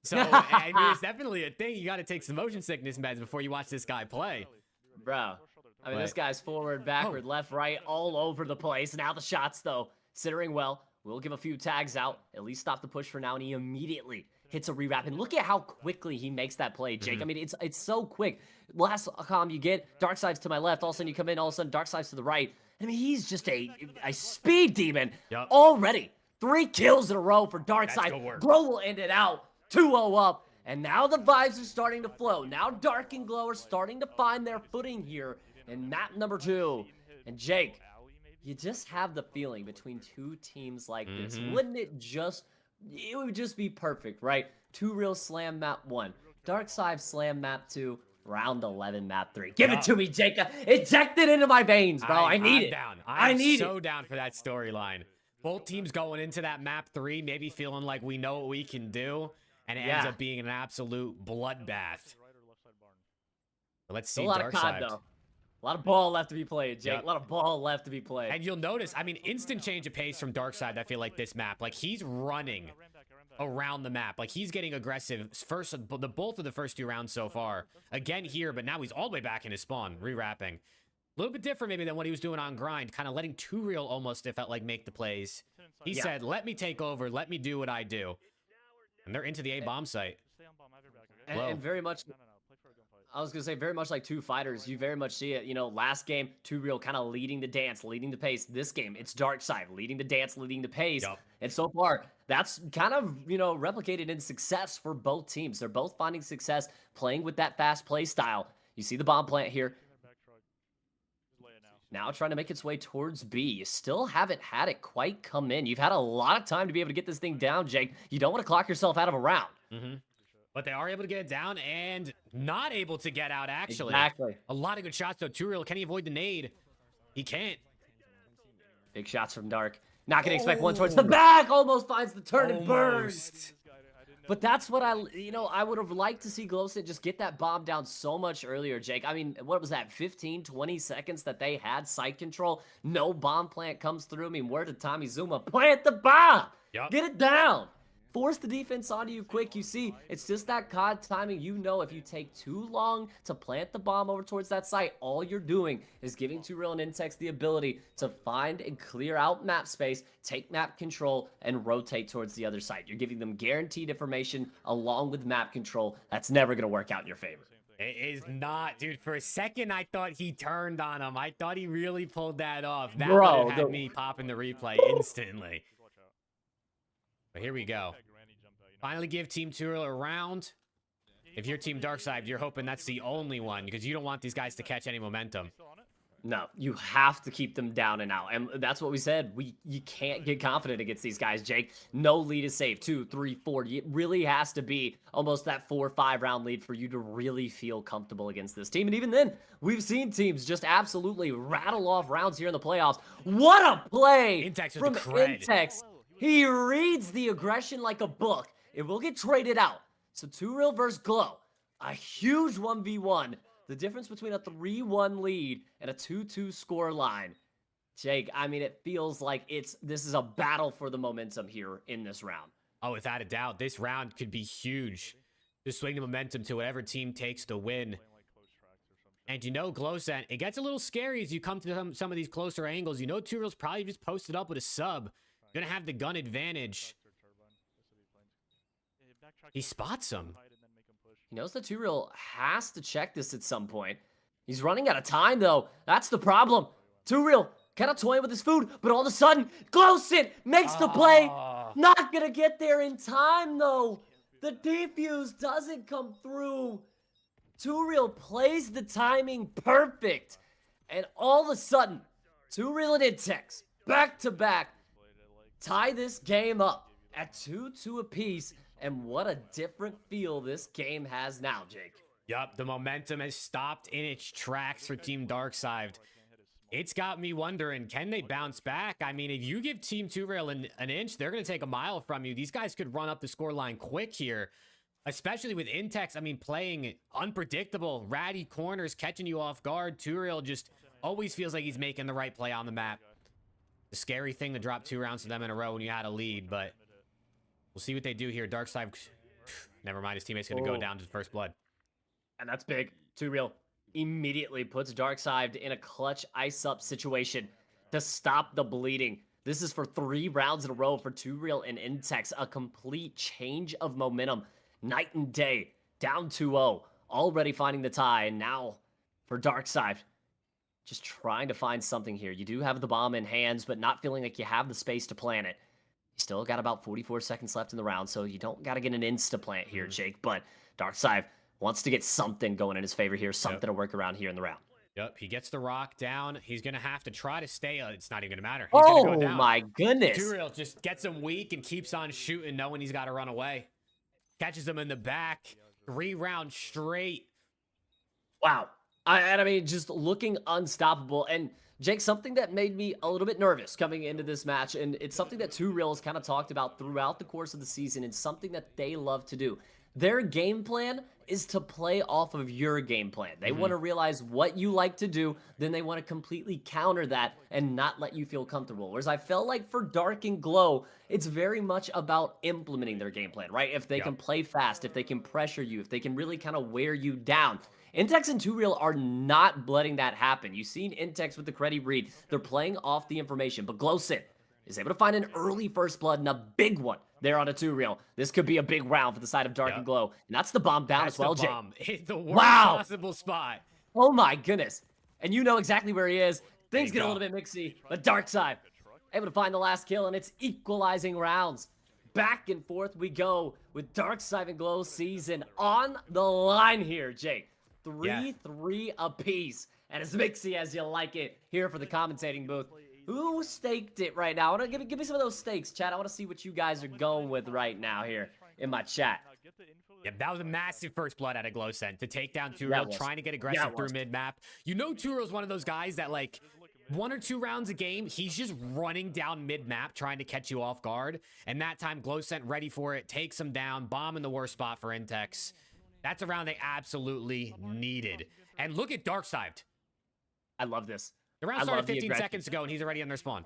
So, I mean, it's definitely a thing. You got to take some motion sickness meds before you watch this guy play. Bro, I mean, this guy's forward, backward, left, right, all over the place. Now the shots, though, centering well. We'll give a few tags out, at least stop the push for now, and he immediately hits a rewrap. And look at how quickly he makes that play, Jake. I mean, it's so quick. Last comm you get, Darkside's to my left. All of a sudden you come in, all of a sudden Darkside's to the right. I mean, he's just a speed demon already. 3 kills in a row for That's Darkside. good work. Glow will end it out. 2-0 up. And now the vibes are starting to flow. Now Dark and Glow are starting to find their footing here in map number 2. And Jake, you just have the feeling between two teams like this. Wouldn't it would just be perfect, right? 2 Real slam map 1. Darkside slam map 2. Round 11 map 3. Give it to me, Jake. Inject it into my veins, bro. I need it. Down. I need so down for that storyline. Both teams going into that map 3, maybe feeling like we know what we can do, and it ends up being an absolute bloodbath. But let's see a lot of COD, Darkside. though. A lot of ball left to be played, Jake. A lot of ball left to be played. And you'll notice, I mean, instant change of pace from Darkside, I feel like this map. Like, he's running around the map. Like, he's getting aggressive. Both of the first 2 rounds so far. Again here, but now he's all the way back in his spawn, re-wrapping. A little bit different maybe than what he was doing on grind. Kind of letting 2 Real almost, it felt like, make the plays. He said, let me take over. Let me do what I do. And they're into the A-bomb site. And very much... I was going to say, very much like 2 fighters, you very much see it. You know, last game, 2 Real kind of leading the dance, leading the pace. This game, it's Darkside leading the dance, leading the pace. And so far, that's kind of, you know, replicated in success for both teams. They're both finding success playing with that fast play style. You see the bomb plant here. Now trying to make its way towards B. You still haven't had it quite come in. You've had a lot of time to be able to get this thing down, Jake. You don't want to clock yourself out of a round. But they are able to get it down and not able to get out, actually. Exactly. A lot of good shots, though. 2 Real, can he avoid the nade? He can't. Big shots from Dark. Not going to expect one towards the back. Almost finds the turn and burns. But that's what I would have liked to see Glowset just get that bomb down so much earlier, Jake. I mean, what was that, 15, 20 seconds that they had site control? No bomb plant comes through. I mean, where did Tommy Zuma plant the bomb? Get it down. Force the defense onto you quick. You see, it's just that COD timing. You know, if you take too long to plant the bomb over towards that site, all you're doing is giving 2 Real and Intex the ability to find and clear out map space, take map control, and rotate towards the other side. You're giving them guaranteed information along with map control. That's never going to work out in your favor. It is not, dude. For a second, I thought he turned on him. I thought he really pulled that off. That would have had me popping the replay instantly. But here we go. Finally give Team 2 Real a round. If you're Team Darkside, you're hoping that's the only one because you don't want these guys to catch any momentum. No, you have to keep them down and out. And that's what we said. You can't get confident against these guys, Jake. No lead is safe. 2, 3, 4. It really has to be almost that 4 or 5 round lead for you to really feel comfortable against this team. And even then, we've seen teams just absolutely rattle off rounds here in the playoffs. What a play from Intex. He reads the aggression like a book. It will get traded out. So 2 Real versus Glow. A huge 1v1. The difference between a 3-1 lead and a 2-2 score line. Jake, I mean, it feels like this is a battle for the momentum here in this round. Oh, without a doubt. This round could be huge. Just swing the momentum to whatever team takes the win. And you know, Glowset, it gets a little scary as you come to some of these closer angles. You know, 2 Real's probably just posted up with a sub. Gonna have the gun advantage. He spots him. He knows that 2 Real has to check this at some point. He's running out of time, though. That's the problem. 2 Real kind of toying with his food, but all of a sudden, Glowsit makes the play. Not gonna get there in time, though. The defuse doesn't come through. 2 Real plays the timing perfect. And all of a sudden, 2 Real and Intex, back to back, tie this game up at 2-2 apiece. And what a different feel this game has now, Jake. Yup, the momentum has stopped in its tracks for Team Darkside. It's got me wondering, can they bounce back? I mean, if you give Team 2 Real an inch, they're going to take a mile from you. These guys could run up the scoreline quick here, especially with Intex. I mean, playing unpredictable, ratty corners, catching you off guard. 2 Real just always feels like he's making the right play on the map. The scary thing to drop 2 rounds to them in a row when you had a lead, but we'll see what they do here. Darkside, never mind. His teammate's going to go down to first blood. And that's big. 2 Real immediately puts Darkside in a clutch ice-up situation to stop the bleeding. This is for 3 rounds in a row for 2 Real and Intex. A complete change of momentum. Night and day. Down 2-0. Already finding the tie. And now for Darkside, just trying to find something here. You do have the bomb in hands, but not feeling like you have the space to plant it. You still got about 44 seconds left in the round, so you don't got to get an insta-plant here, Jake. But Darkside wants to get something going in his favor here, something to work around here in the round. Yep, he gets the rock down. He's going to have to try to stay. It's not even going to matter. He's gonna go down. My goodness. Turiel just gets him weak and keeps on shooting, knowing he's got to run away. Catches him in the back. 3 rounds straight. Wow. I mean, just looking unstoppable. And Jake, something that made me a little bit nervous coming into this match, and it's something that Turiel has kind of talked about throughout the course of the season, and something that they love to do. Their game plan is to play off of your game plan. They want to realize what you like to do, then they want to completely counter that and not let you feel comfortable. Whereas I felt like for Dark and Glow, it's very much about implementing their game plan, right? If they can play fast, if they can pressure you, if they can really kind of wear you down. Intex and Turiel are not letting that happen. You've seen Intex with the Creddy Breed. They're playing off the information, but Glowsit is able to find an early first blood and a big one there on a Turiel. This could be a big round for the side of Dark and Glow. And that's the bomb down as well, Jake. Hit the worst possible spot. Oh my goodness. And you know exactly where he is. Things get a little bit mixy, but Darkside able to find the last kill, and it's equalizing rounds. Back and forth we go with Darkside and Glow season on the line here, Jake. 3-3 apiece. And as mixy as you like it here for the commentating booth. Who staked it right now? Give me some of those stakes, chat. I want to see what you guys are going with right now here in my chat. Yeah, that was a massive first blood out of Glowsent to take down Turiel, trying to get aggressive through mid-map. You know Turiel's one of those guys that, like, 1 or 2 rounds a game, he's just running down mid-map trying to catch you off guard. And that time, Glowsent ready for it, takes him down, bomb in the worst spot for Intex. That's a round they absolutely needed. And look at Darkside. I love this. The round started 15 seconds ago, and he's already on their spawn.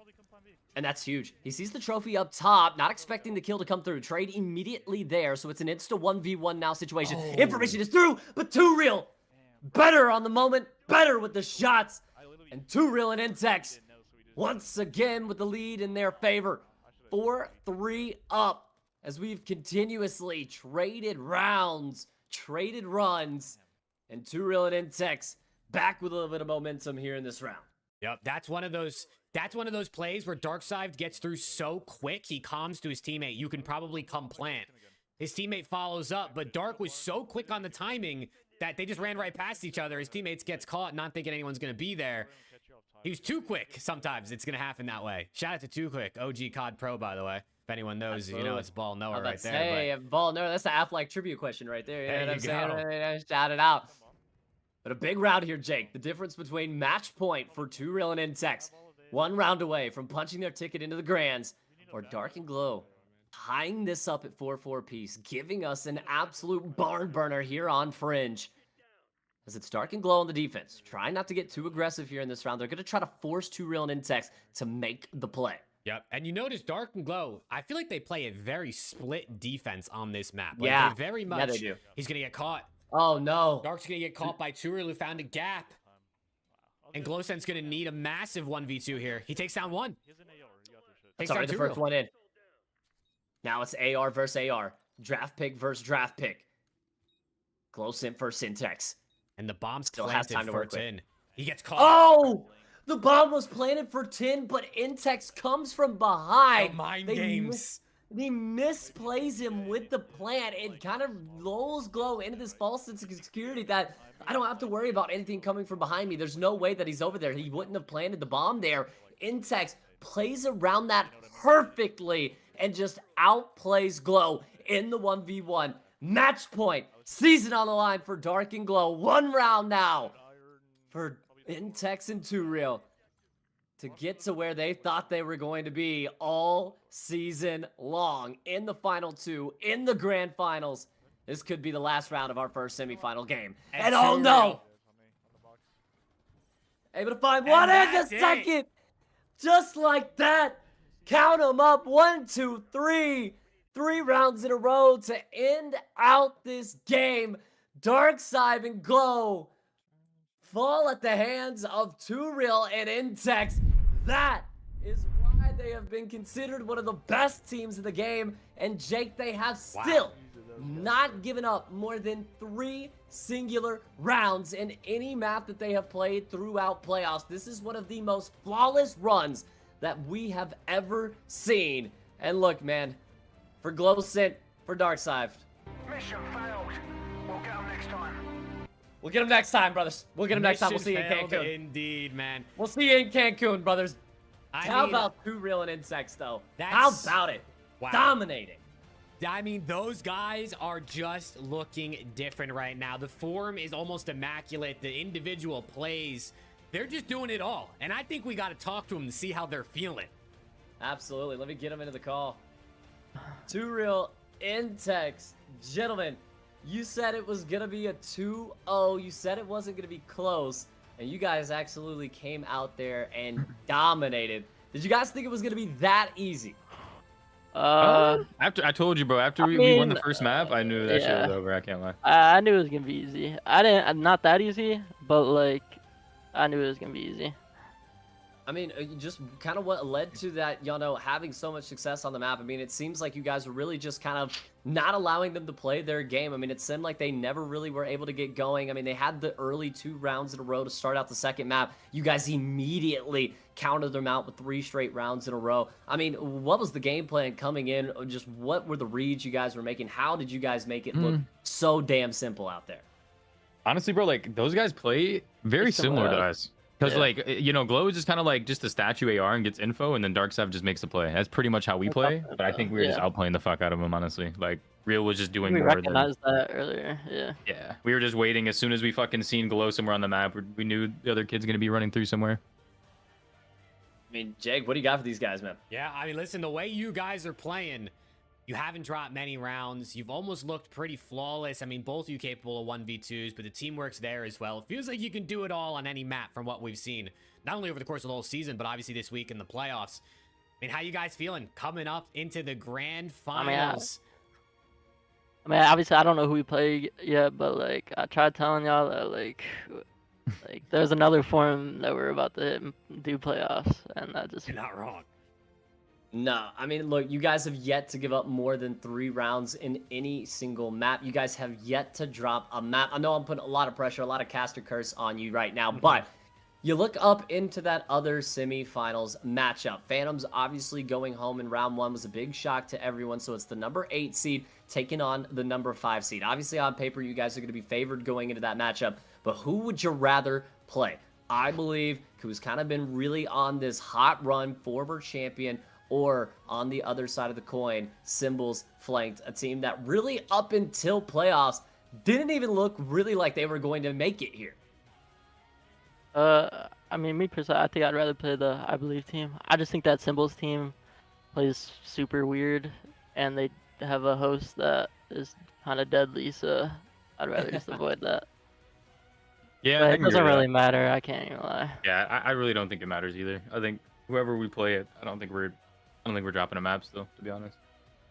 And that's huge. He sees the trophy up top, not expecting the kill to come through. Trade immediately there, so it's an insta 1v1 now situation. Information is through, but Turiel better on the moment, better with the shots. And Turiel and Intex once again with the lead in their favor. 4-3 up as we've continuously traded rounds, traded runs, and Turiel and Intex back with a little bit of momentum here in this round. Yep, that's one of those plays where Darkside gets through so quick, he calms to his teammate. You can probably come plant. His teammate follows up, but Dark was so quick on the timing that they just ran right past each other. His teammates gets caught, not thinking anyone's going to be there. He was too quick. Sometimes it's going to happen that way. Shout out to Too Quick, OG COD Pro, by the way. If anyone knows, you know it's Ball Knower right there. Hey, Ball Knower, that's the Affleck trivia question right there. You know what I'm saying? Go. Shout it out. But a big round here, Jake. The difference between match point for Turiel and Intex. 1 round away from punching their ticket into the Grands. Or Dark and Glow tying this up at 4-4 piece, giving us an absolute barn burner here on Fringe. As it's Dark and Glow on the defense. Trying not to get too aggressive here in this round. They're going to try to force Turiel and Intex to make the play. Yep, and you notice Dark and Glow, I feel like they play a very split defense on this map. Like, yeah, they very much. Yeah, they do. He's going to get caught. Oh, no. Dark's going to get caught by Turiel, who found a gap. And Glowsent's going to need a massive 1v2 here. He takes down 1. That's already the first one in. Now it's AR versus AR. Draft pick versus draft pick. Glowsent versus Intex. And the bomb's still planted has time to for work with. 10. He gets caught. Oh! The bomb was planted for 10, but Intex comes from behind. The mind games. He misplays him with the plant. It kind of lulls Glow into this false sense of security that I don't have to worry about anything coming from behind me. There's no way that he's over there. He wouldn't have planted the bomb there. Intex plays around that perfectly and just outplays Glow in the 1v1. Match point. Season on the line for Dark and Glow. 1 round now for Intex and Turiel to get to where they thought they were going to be all season long. In the final 2, in the grand finals. This could be the last round of our first semifinal game. And oh no! Able to find one and a second! Just like that! Count them up. 1, 2, 3. 3 rounds in a row to end out this game. Darkside and Glow fall at the hands of Turiel and Intex. That is why they have been considered one of the best teams in the game. And Jake, they have still not given up more than 3 singular rounds in any map that they have played throughout playoffs. This is one of the most flawless runs that we have ever seen And look, man, for Glowsint, for Darkside, Mission failed. We'll get them next time. we'll get him next time, brothers. We'll get him next time. We'll see you in Mission failed Cancun. Indeed, man. We'll see you in Cancun, brothers. How mean, about 2 Real and Insects, though? That's- How about it? Wow. Dominating. I mean, those guys are just looking different right now. The form is almost immaculate. The individual plays, they're just doing it all. And I think we got to talk to them to see how they're feeling. Absolutely. Let me get him into the call. 2 Real Intex. Gentlemen, you said it was going to be a 2-0. You said it wasn't going to be close. And you guys absolutely came out there and dominated. Did you guys think it was going to be that easy? After I told you, bro. After we won the first map, I knew that shit was over. I can't lie. I knew it was gonna be easy. I didn't, not that easy, but like, I knew it was gonna be easy. I mean, just kind of what led to that, y'all know, having so much success on the map. I mean, it seems like you guys were really just kind of not allowing them to play their game. I mean, it seemed like they never really were able to get going. I mean, they had the early 2 rounds in a row to start out the second map. You guys immediately countered them out with 3 straight rounds in a row. I mean, what was the game plan coming in? Just what were the reads you guys were making? How did you guys make it look so damn simple out there? Honestly, bro, like those guys play very similar to us. Because, like, you know, Glow is just kind of like just a statue AR and gets info, and then Darkseid just makes the play. That's pretty much how we play. But I think we were just outplaying the fuck out of him, honestly. Like, Real was just doing We more recognized that earlier, yeah. Yeah, we were just waiting. As soon as we fucking seen Glow somewhere on the map, we knew the other kid's going to be running through somewhere. I mean, Jake, what do you got for these guys, man? Yeah, I mean, listen, the way you guys are playing, you haven't dropped many rounds. You've almost looked pretty flawless. I mean, both of you capable of 1v2s, but the teamwork's there as well. It feels like you can do it all on any map from what we've seen. Not only over the course of the whole season, but obviously this week in the playoffs. I mean, how you guys feeling coming up into the grand finals? I mean, obviously, I don't know who we play yet, but, like, I tried telling y'all that, like, there's another form that we're about to do playoffs, and that just... You're not wrong. No, I mean, look, you guys have yet to give up more than 3 rounds in any single map. You guys have yet to drop a map. I know I'm putting a lot of pressure, a lot of caster curse on you right now, but you look up into that other semifinals matchup. Phantoms obviously going home in round 1 was a big shock to everyone, so it's the number 8 seed taking on the number 5 seed. Obviously, on paper, you guys are going to be favored going into that matchup, but who would you rather play? iBuLieVe, who's kind of been really on this hot run, former champion, or on the other side of the coin, Cimbels flanked a team that really up until playoffs didn't even look really like they were going to make it here. I mean, me personally, I think I'd rather play the iBuLieVe team. I just think that Cimbels team plays super weird, and they have a host that is kind of deadly, so I'd rather just avoid that. Yeah, But I it can agree doesn't with really that. matter, I can't even lie. Yeah, I really don't think it matters either. I think whoever we play it, I don't think we're dropping a map still, to be honest.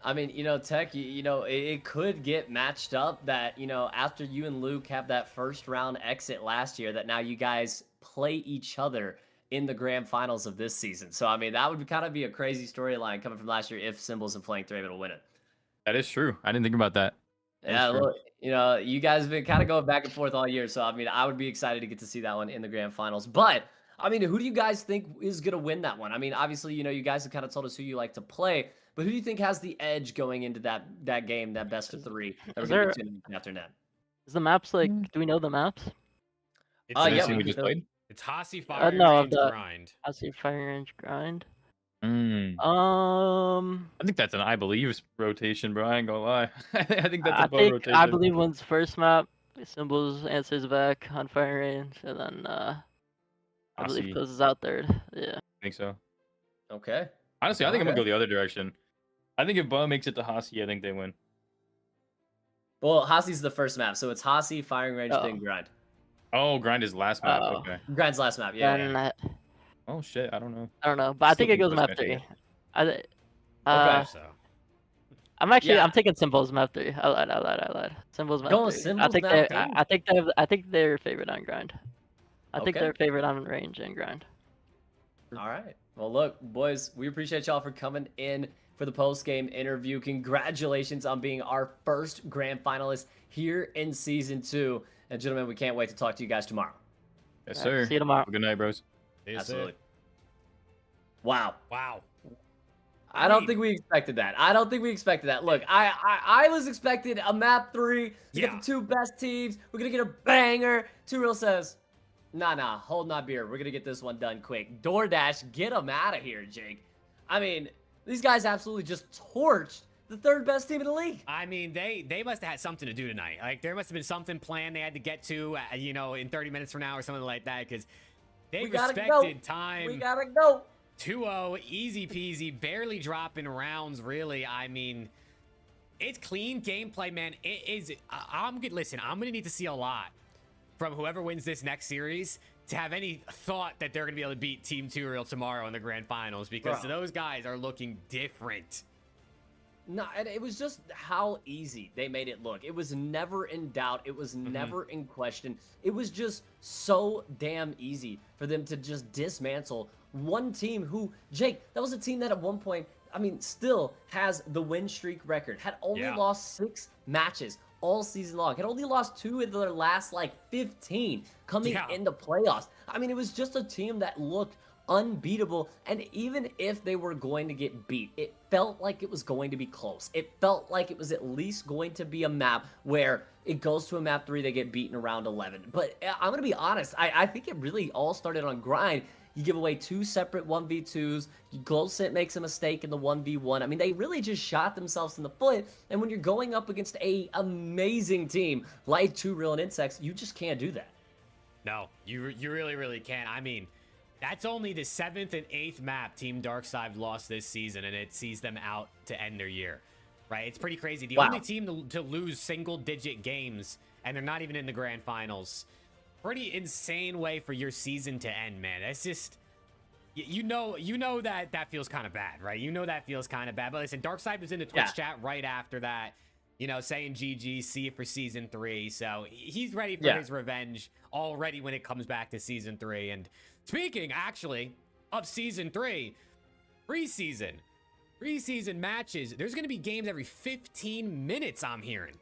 I mean, you know, Tech, you know, it could get matched up that, you know, after you and Luke have that first round exit last year, that now you guys play each other in the grand finals of this season. So, I mean, that would kind of be a crazy storyline coming from last year if Cimbels and Flank are able to win it. That is true. I didn't think about that. Yeah, look, you know, you guys have been kind of going back and forth all year. So, I mean, I would be excited to get to see that one in the grand finals. But, I mean, who do you guys think is going to win that one? I mean, obviously, you know, you guys have kind of told us who you like to play. But who do you think has the edge going into that game, that best of 3 that we're going to be tuning in after net? Is the maps, like, do we know the maps? It's, yeah, we just played. It's Hasi Fire no, Range the- Grind. I see Fire Range Grind. I think that's an iBuLieVe rotation, bro. I ain't gonna lie. I think that's a bow rotation. I believe wins first map. Cimbels answers back on Fire Range, and then I believe Hasi. closes out third. Yeah. I think so. Okay. Honestly, I think I'm Okay. gonna go the other direction. I think if Boa makes it to Hasi, I think they win. Well, Hasi's the first map, so it's Hasi, Firing Range, Oh. then Grind. Oh, Grind is last map. Oh. Okay. Grind's last map, yeah. Then yeah. Oh shit, I don't know. I don't know, but I Still think it think goes Boa's map gonna 3. take Okay. So. I'm taking Cimbels map 3. I lied. Cimbels map Going 3. Cimbels map 3? I think they're favored on Grind. I think Okay. they're favored on Range and Grind. All right. Well, look, boys, we appreciate y'all for coming in for the post-game interview. Congratulations on being our first grand finalist here in Season 2. And gentlemen, we can't wait to talk to you guys tomorrow. Yes, All right, sir. see you tomorrow. Good night, bros. Is Absolutely. it? Wow. Wow. I don't think we expected that. I don't think we expected that. Look, I was expecting a map 3 to get the 2 best teams. We're gonna get a banger. Two Real says, nah, hold my beer. We're gonna get this one done quick. DoorDash, get them out of here, Jake. I mean, these guys absolutely just torched the 3rd best team in the league. I mean, they must have had something to do tonight. Like, there must have been something planned they had to get to, you know, in 30 minutes from now or something like that, because they respected time. We gotta go. 2-0, easy peasy, barely dropping rounds, really. I mean, it's clean gameplay, man. It is. Listen, I'm gonna need to see a lot from whoever wins this next series to have any thought that they're gonna be able to beat Team 2 Real tomorrow in the grand finals, because those guys are looking different. No, and it was just how easy they made it look. It was never in doubt. It was never in question. It was just so damn easy for them to just dismantle one team who, Jake, that was a team that at one point, I mean, still has the win streak record, had only lost 6 matches all season long, had only lost 2 of their last, like, 15 coming into playoffs. I mean, it was just a team that looked unbeatable, and even if they were going to get beat, it felt like it was going to be close. It felt like it was at least going to be a map where it goes to a map 3, they get beaten around 11. But I'm gonna be honest, I think it really all started on grind. You give away 2 separate 1v2s, Glowsent makes a mistake in the 1v1. I mean, they really just shot themselves in the foot, and when you're going up against a amazing team like 2 Real and Insects, you just can't do that. No, you really can't. I mean, that's only the 7th and 8th map Team Darkside lost this season, and it sees them out to end their year, right? It's pretty crazy. The only team to lose single-digit games, and they're not even in the grand finals. Pretty insane way for your season to end, man. That's just, you know that feels kind of bad, right? You know that feels kind of bad. But listen, Darkside was in the Twitch chat right after that, you know, saying GG, see you for season 3. So he's ready for his revenge already when it comes back to season 3. And speaking, actually, of season 3, preseason matches, there's going to be games every 15 minutes, I'm hearing.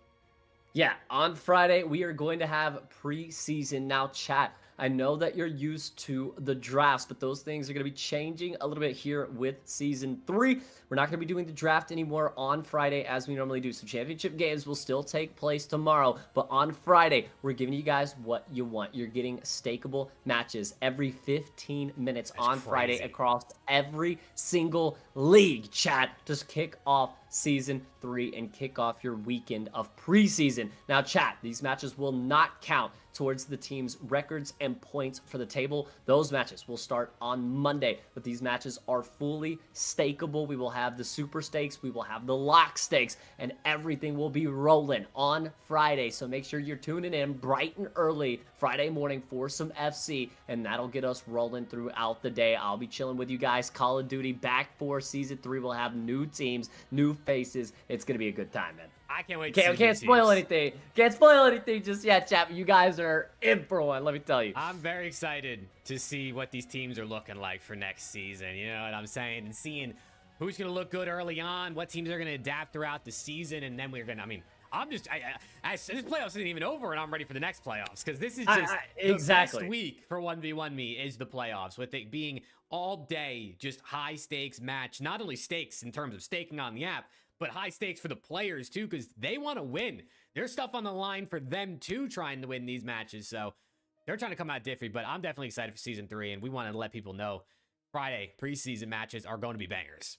Yeah, on Friday, we are going to have preseason. Now, chat, I know that you're used to the drafts, but those things are going to be changing a little bit here with Season 3. We're not going to be doing the draft anymore on Friday as we normally do. So championship games will still take place tomorrow, but on Friday, we're giving you guys what you want. You're getting stakeable matches every 15 minutes on Friday across every single league, chat. Just kick off Season 3 and kick off your weekend of preseason. Now, chat, these matches will not count towards the team's records and points for the table. Those matches will start on Monday, but these matches are fully stakeable. We will have the super stakes, we will have the lock stakes, and everything will be rolling on Friday. So make sure you're tuning in bright and early Friday morning for some FC, and that'll get us rolling throughout the day. I'll be chilling with you guys. Call of Duty back for Season 3. We'll have new teams, new faces. It's going to be a good time, man. I can't wait. Can't spoil anything. Can't spoil anything just yet, chat. You guys are in for one, let me tell you. I'm very excited to see what these teams are looking like for next season. You know what I'm saying? And seeing who's going to look good early on, what teams are going to adapt throughout the season, and then we're going to, I mean, this playoffs isn't even over, and I'm ready for the next playoffs, because this is just the best week for 1v1 me is the playoffs, with it being all day, just high stakes match. Not only stakes in terms of staking on the app, but high stakes for the players too, because they want to win. There's stuff on the line for them too, trying to win these matches. So they're trying to come out different, but I'm definitely excited for Season 3, and we want to let people know Friday preseason matches are going to be bangers.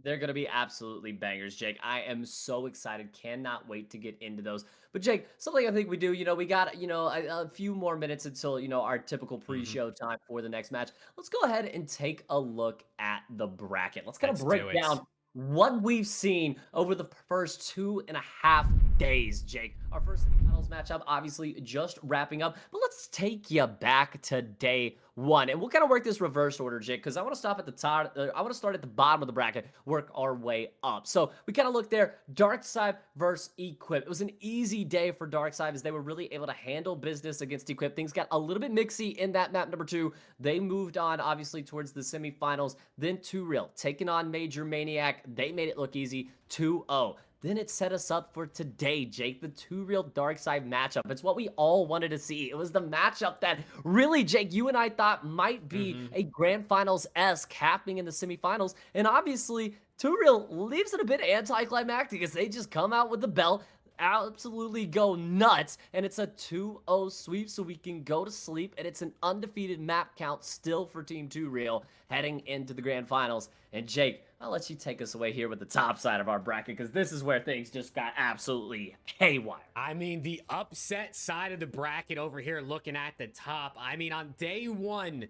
They're going to be absolutely bangers, Jake. I am so excited. Cannot wait to get into those. But, Jake, something I think we do, we got, a few more minutes until, our typical pre-show time for the next match. Let's go ahead and take a look at the bracket. Let's kind of break down what we've seen over the first 2.5 days, Jake. Our first semifinals matchup, obviously, just wrapping up. But let's take you back to day 1. And we'll kind of work this reverse order, Jake, because I want to stop at the top. I want to start at the bottom of the bracket, work our way up. So we kind of look there, Darkside versus Equip. It was an easy day for Darkside as they were really able to handle business against Equip. Things got a little bit mixy in that map number 2. They moved on, obviously, towards the semifinals. Then 2 Real, taking on Major Maniac. They made it look easy, 2-0. Then it set us up for today, Jake, the 2 Real Darkside matchup. It's what we all wanted to see. It was the matchup that really, Jake, you and I thought might be a grand finals-esque happening in the semifinals. And obviously, Two Real leaves it a bit anticlimactic as they just come out with the belt, absolutely go nuts, and it's a 2-0 sweep, so we can go to sleep, and it's an undefeated map count still for Team 2 Real heading into the grand finals. And Jake, I'll let you take us away here with the top side of our bracket, because this is where things just got absolutely haywire. I mean, the upset side of the bracket over here looking at the top. I mean, on day one,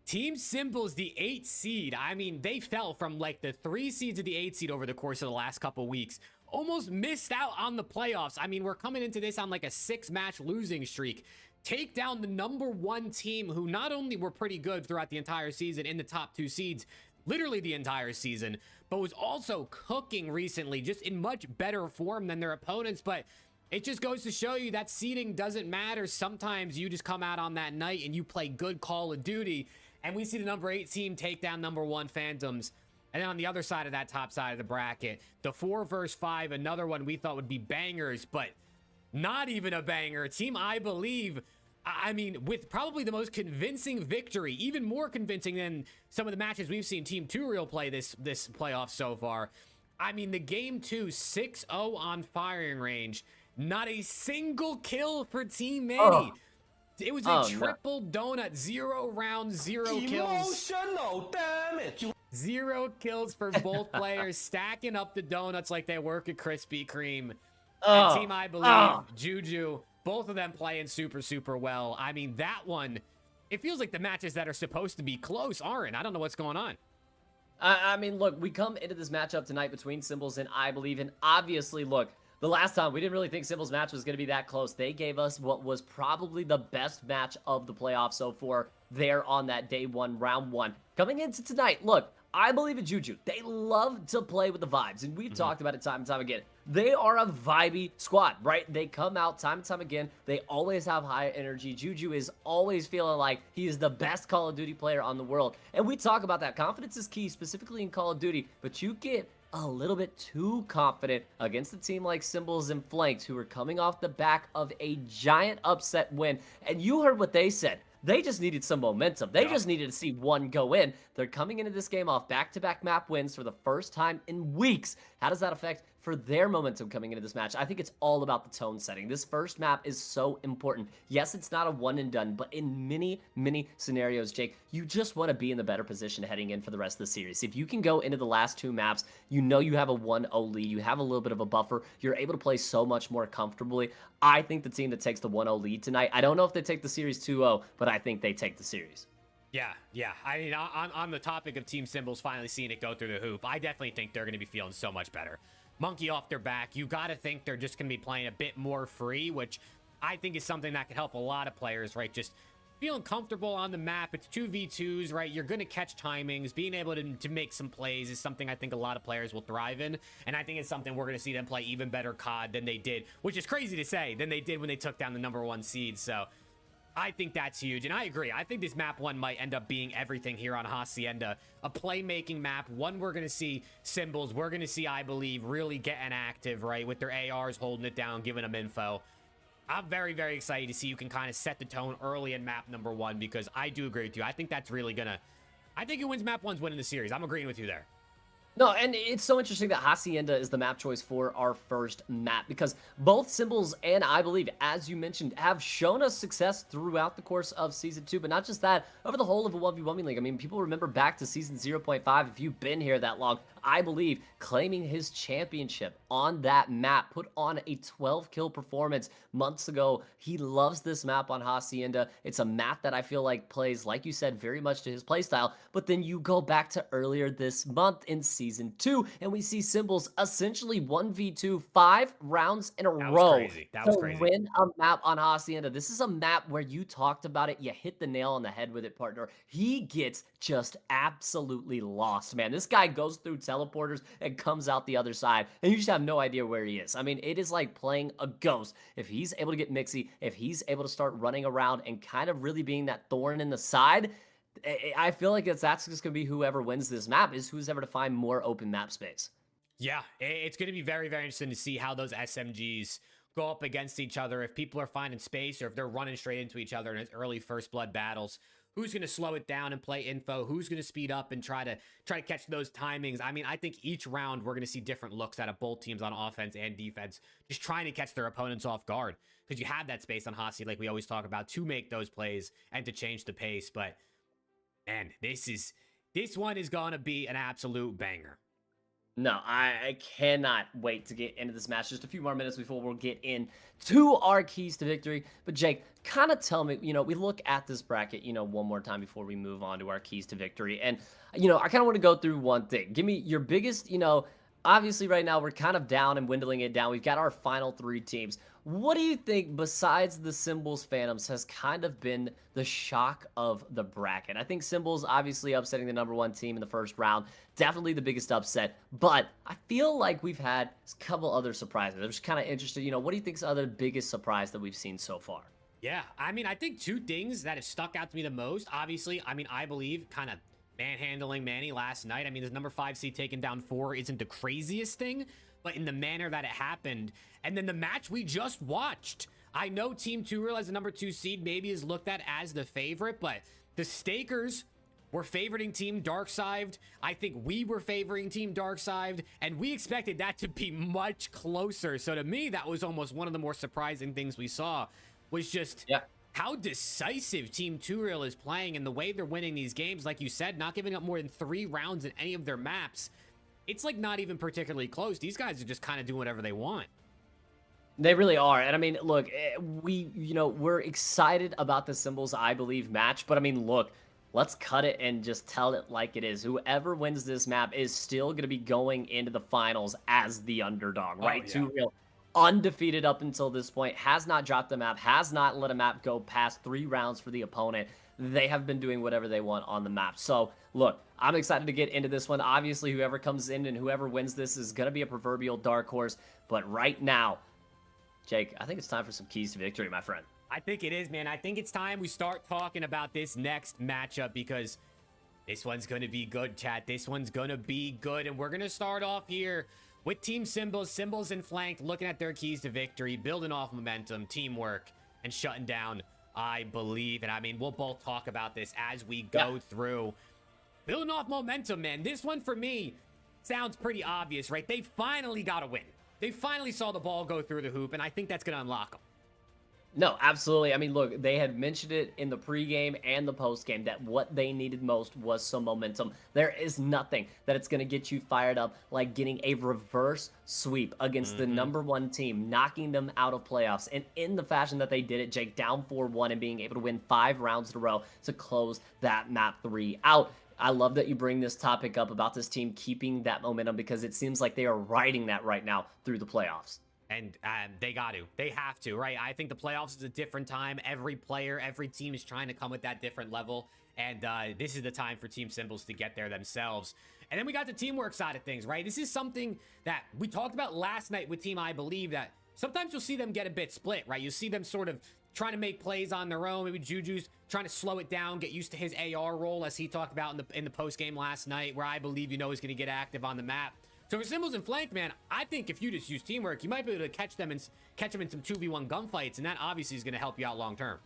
Team Cimbels, the 8 seed, I mean, they fell from like the 3 seeds of the 8 seed over the course of the last couple weeks. Almost missed out on the playoffs. I mean, we're coming into this on like a 6-match losing streak. Take down the #1 team who not only were pretty good throughout the entire season in the top 2 seeds, literally the entire season, but was also cooking recently, just in much better form than their opponents. But it just goes to show you that seeding doesn't matter. Sometimes you just come out on that night and you play good Call of Duty. And we see the #8 team take down #1 Phantoms. And then on the other side of that top side of the bracket, the 4 vs 5, another one we thought would be bangers, but not even a banger. Team iBuLieVe, I mean, with probably the most convincing victory, even more convincing than some of the matches we've seen Team 2 Real play this playoff so far. I mean, the game 2, 6-0 on firing range. Not a single kill for Team Manny. Oh. It was a triple donut, 0 rounds, 0 kills. Emotional damage. 0 kills for both players, stacking up the donuts like they work at Krispy Kreme. Oh. And Team iBuLieVe, Juju, both of them playing super, super well. I mean, that one, it feels like the matches that are supposed to be close aren't. I don't know what's going on. I mean, look, we come into this matchup tonight between Cimbels and iBuLieVe, and obviously, look, the last time, we didn't really think Cimbels' match was going to be that close. They gave us what was probably the best match of the playoffs so far there on that day 1, round 1. Coming into tonight, look, iBuLieVe and Juju, they love to play with the vibes, and we've talked about it time and time again. They are a vibey squad, right? They come out time and time again. They always have high energy. Juju is always feeling like he is the best Call of Duty player on the world. And we talk about that. Confidence is key, specifically in Call of Duty, but you get a little bit too confident against a team like Cimbels and Flanked, who are coming off the back of a giant upset win. And you heard what they said. They just needed some momentum. They just needed to see one go in. They're coming into this game off back-to-back map wins for the first time in weeks. How does that affect for their momentum coming into this match? I think it's all about the tone setting. This first map is so important. Yes, it's not a one and done, but in many, many scenarios, Jake, you just want to be in the better position heading in for the rest of the series. If you can go into the last 2 maps, you know you have a 1-0 lead, you have a little bit of a buffer, you're able to play so much more comfortably. I think the team that takes the 1-0 lead tonight, I don't know if they take the series 2-0, but I think they take the series. Yeah. I mean, on the topic of Team Cimbels finally seeing it go through the hoop, I definitely think they're going to be feeling so much better. Monkey off their back, you got to think they're just going to be playing a bit more free, which I think is something that could help a lot of players, right? Just feeling comfortable on the map. It's 2v2s, right? You're going to catch timings. Being able to make some plays is something I think a lot of players will thrive in, and I think it's something we're going to see them play even better COD than they did, which is crazy to say, than they did when they took down the #1 seed. So I think that's huge, and I agree. I think this map 1 might end up being everything here on Hacienda. A playmaking map, one we're going to see Cimbels, we're going to see iBuLieVe really getting active, right, with their ARs holding it down, giving them info. I'm very, very excited to see you can kind of set the tone early in map #1, because I do agree with you. I think that's really going to... I think it wins map 1's winning the series. I'm agreeing with you there. No, and it's so interesting that Hacienda is the map choice for our first map, because both Cimbels and iBuLieVe, as you mentioned, have shown us success throughout the course of Season 2, but not just that, over the whole of a 1v1 league. I mean, people remember back to Season 0.5, if you've been here that long, iBuLieVe claiming his championship on that map, put on a 12-kill performance months ago. He loves this map on Hacienda. It's a map that I feel like plays, like you said, very much to his playstyle, but then you go back to earlier this month in Season 2, and we see Cimbels essentially 1v2 5 rounds in a row to win a map on Hacienda. This is a map where you talked about it, you hit the nail on the head with it, partner. He gets just absolutely lost, man. This guy goes through teleporters and comes out the other side, and you just have no idea where he is. I mean, it is like playing a ghost. If he's able to get mixy, if he's able to start running around and kind of really being that thorn in the side, I feel like that's just going to be whoever wins this map is who's ever to find more open map space. Yeah, it's going to be very, very interesting to see how those SMGs go up against each other, if people are finding space or if they're running straight into each other in its early first blood battles, who's going to slow it down and play info? Who's going to speed up and try to catch those timings? I mean, I think each round we're going to see different looks out of both teams on offense and defense, just trying to catch their opponents off guard, because you have that space on Hossie, like we always talk about, to make those plays and to change the pace. But man, this one is going to be an absolute banger. No, I cannot wait to get into this match. Just a few more minutes before we'll get into our keys to victory. But Jake, kind of tell me, we look at this bracket, one more time before we move on to our keys to victory. And, I kind of want to go through one thing. Give me your biggest, obviously right now we're kind of down and dwindling it down. We've got our final 3 teams. What do you think, besides the Cimbels Phantoms, has kind of been the shock of the bracket? I think Cimbels obviously upsetting the #1 team in the first round, definitely the biggest upset, but I feel like we've had a couple other surprises. I'm just kind of interested, what do you think is the other biggest surprise that we've seen so far? Yeah, I mean, I think 2 things that have stuck out to me the most, obviously, iBuLieVe kind of manhandling Manny last night. I mean, this #5 seed taking down 4 isn't the craziest thing, but in the manner that it happened. And then the match we just watched. I know Team 2Real as the #2 seed maybe is looked at as the favorite, but the Stakers were favoriting Team Darkside. I think we were favoring Team Darkside, and we expected that to be much closer. So to me, that was almost one of the more surprising things we saw, was just how decisive Team 2Real is playing and the way they're winning these games. Like you said, not giving up more than 3 rounds in any of their maps. It's like not even particularly close. These guys are just kind of doing whatever they want. They really are. And I mean, look, we're excited about the Cimbels iBuLieVe match, but I mean, look, let's cut it and just tell it like it is. Whoever wins this map is still going to be going into the finals as the underdog, right? 2Real undefeated up until this point, has not dropped the map, has not let a map go past 3 rounds for the opponent. They have been doing whatever they want on the map. So, look, I'm excited to get into this one. Obviously, whoever comes in and whoever wins this is going to be a proverbial dark horse. But right now, Jake, I think it's time for some keys to victory, my friend. I think it is, man. I think it's time we start talking about this next matchup, because this one's going to be good, chat. This one's going to be good. And we're going to start off here with Team Cimbels. Cimbels in flank, looking at their keys to victory, building off momentum, teamwork, and shutting down iBuLieVe. And I mean, we'll both talk about this as we go through. Building off momentum, man. This one for me sounds pretty obvious, right? They finally got a win. They finally saw the ball go through the hoop, and I think that's going to unlock them. No, absolutely. I mean, look, they had mentioned it in the pregame and the postgame that what they needed most was some momentum. There is nothing that it's going to get you fired up like getting a reverse sweep against the #1 team, knocking them out of playoffs. And in the fashion that they did it, Jake, down 4-1 and being able to win 5 rounds in a row to close that map 3 out. I love that you bring this topic up about this team keeping that momentum, because it seems like they are riding that right now through the playoffs. And they got to. They have to, right? I think the playoffs is a different time. Every player, every team is trying to come with that different level. And this is the time for Team Cimbels to get there themselves. And then we got the teamwork side of things, right? This is something that we talked about last night with Team iBuLieVe, that sometimes you'll see them get a bit split, right? You'll see them sort of trying to make plays on their own. Maybe Juju's trying to slow it down, get used to his AR role, as he talked about in the post game last night, where iBuLieVe, is going to get active on the map. So for Cimbels and flank, man, I think if you just use teamwork, you might be able to catch them in some 2v1 gunfights, and that obviously is going to help you out long term.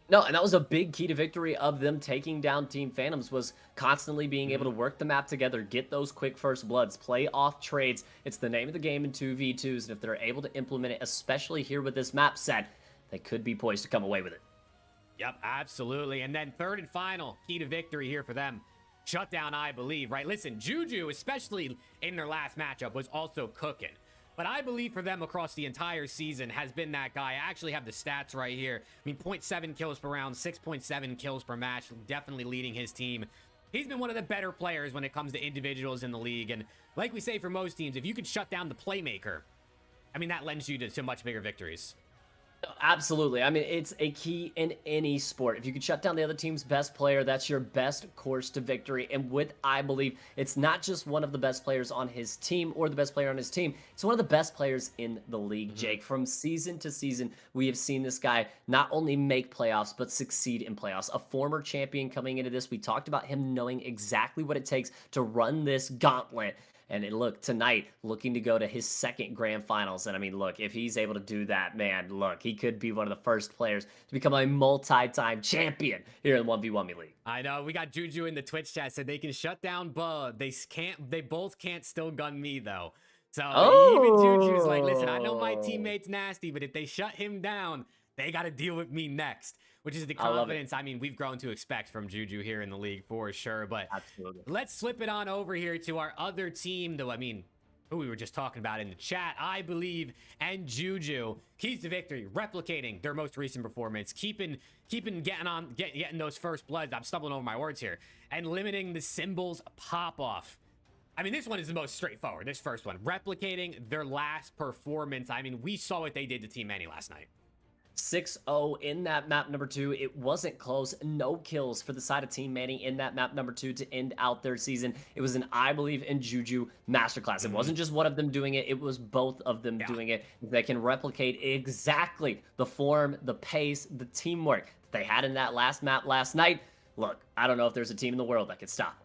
No, and that was a big key to victory of them taking down Team Phantoms, was constantly being able to work the map together, get those quick first bloods, play off trades. It's the name of the game in 2v2s, and if they're able to implement it, especially here with this map set, they could be poised to come away with it. Yep, absolutely. And then third and final key to victory here for them, shut down iBuLieVe, right? Listen, Juju, especially in their last matchup, was also cooking. But iBuLieVe for them across the entire season has been that guy. I actually have the stats right here. I mean, 0.7 kills per round, 6.7 kills per match, definitely leading his team. He's been one of the better players when it comes to individuals in the league. And like we say for most teams, if you could shut down the playmaker, I mean, that lends you to much bigger victories. Absolutely. I mean, it's a key in any sport. If you could shut down the other team's best player, that's your best course to victory. And with iBuLieVe, it's not just one of the best players on his team or the best player on his team. It's one of the best players in the league, Jake. From season to season, we have seen this guy not only make playoffs, but succeed in playoffs. A former champion coming into this. We talked about him knowing exactly what it takes to run this gauntlet. And look, tonight, looking to go to his second grand finals. And I mean, look, if he's able to do that, man, look, he could be one of the first players to become a multi-time champion here in 1v1 League. I know. We got Juju in the Twitch chat said they can shut down Bud. They both can't still gun me though. So even Juju's like, listen, I know my teammate's nasty, but if they shut him down, they got to deal with me next, which is the confidence I mean we've grown to expect from Juju here in the league for sure. But Absolutely. let's flip it on over here to our other team, though. I mean, who we were just talking about in the chat, iBuLieVe and Juju. Keys to victory, replicating their most recent performance, keeping getting those first bloods. I'm stumbling over my words here, and limiting the Cimbels pop off. I mean, this one is the most straightforward. This first one, replicating their last performance. I mean, we saw what they did to Team Manny last night. 6-0 in that map number 2. It wasn't close. No kills for the side of Team Manny in that map number 2 to end out their season. It was an iBuLieVe and Juju masterclass. It wasn't just one of them doing it. It was both of them doing it. They can replicate exactly the form, the pace, the teamwork that they had in that last map last night. Look, I don't know if there's a team in the world that could stop them.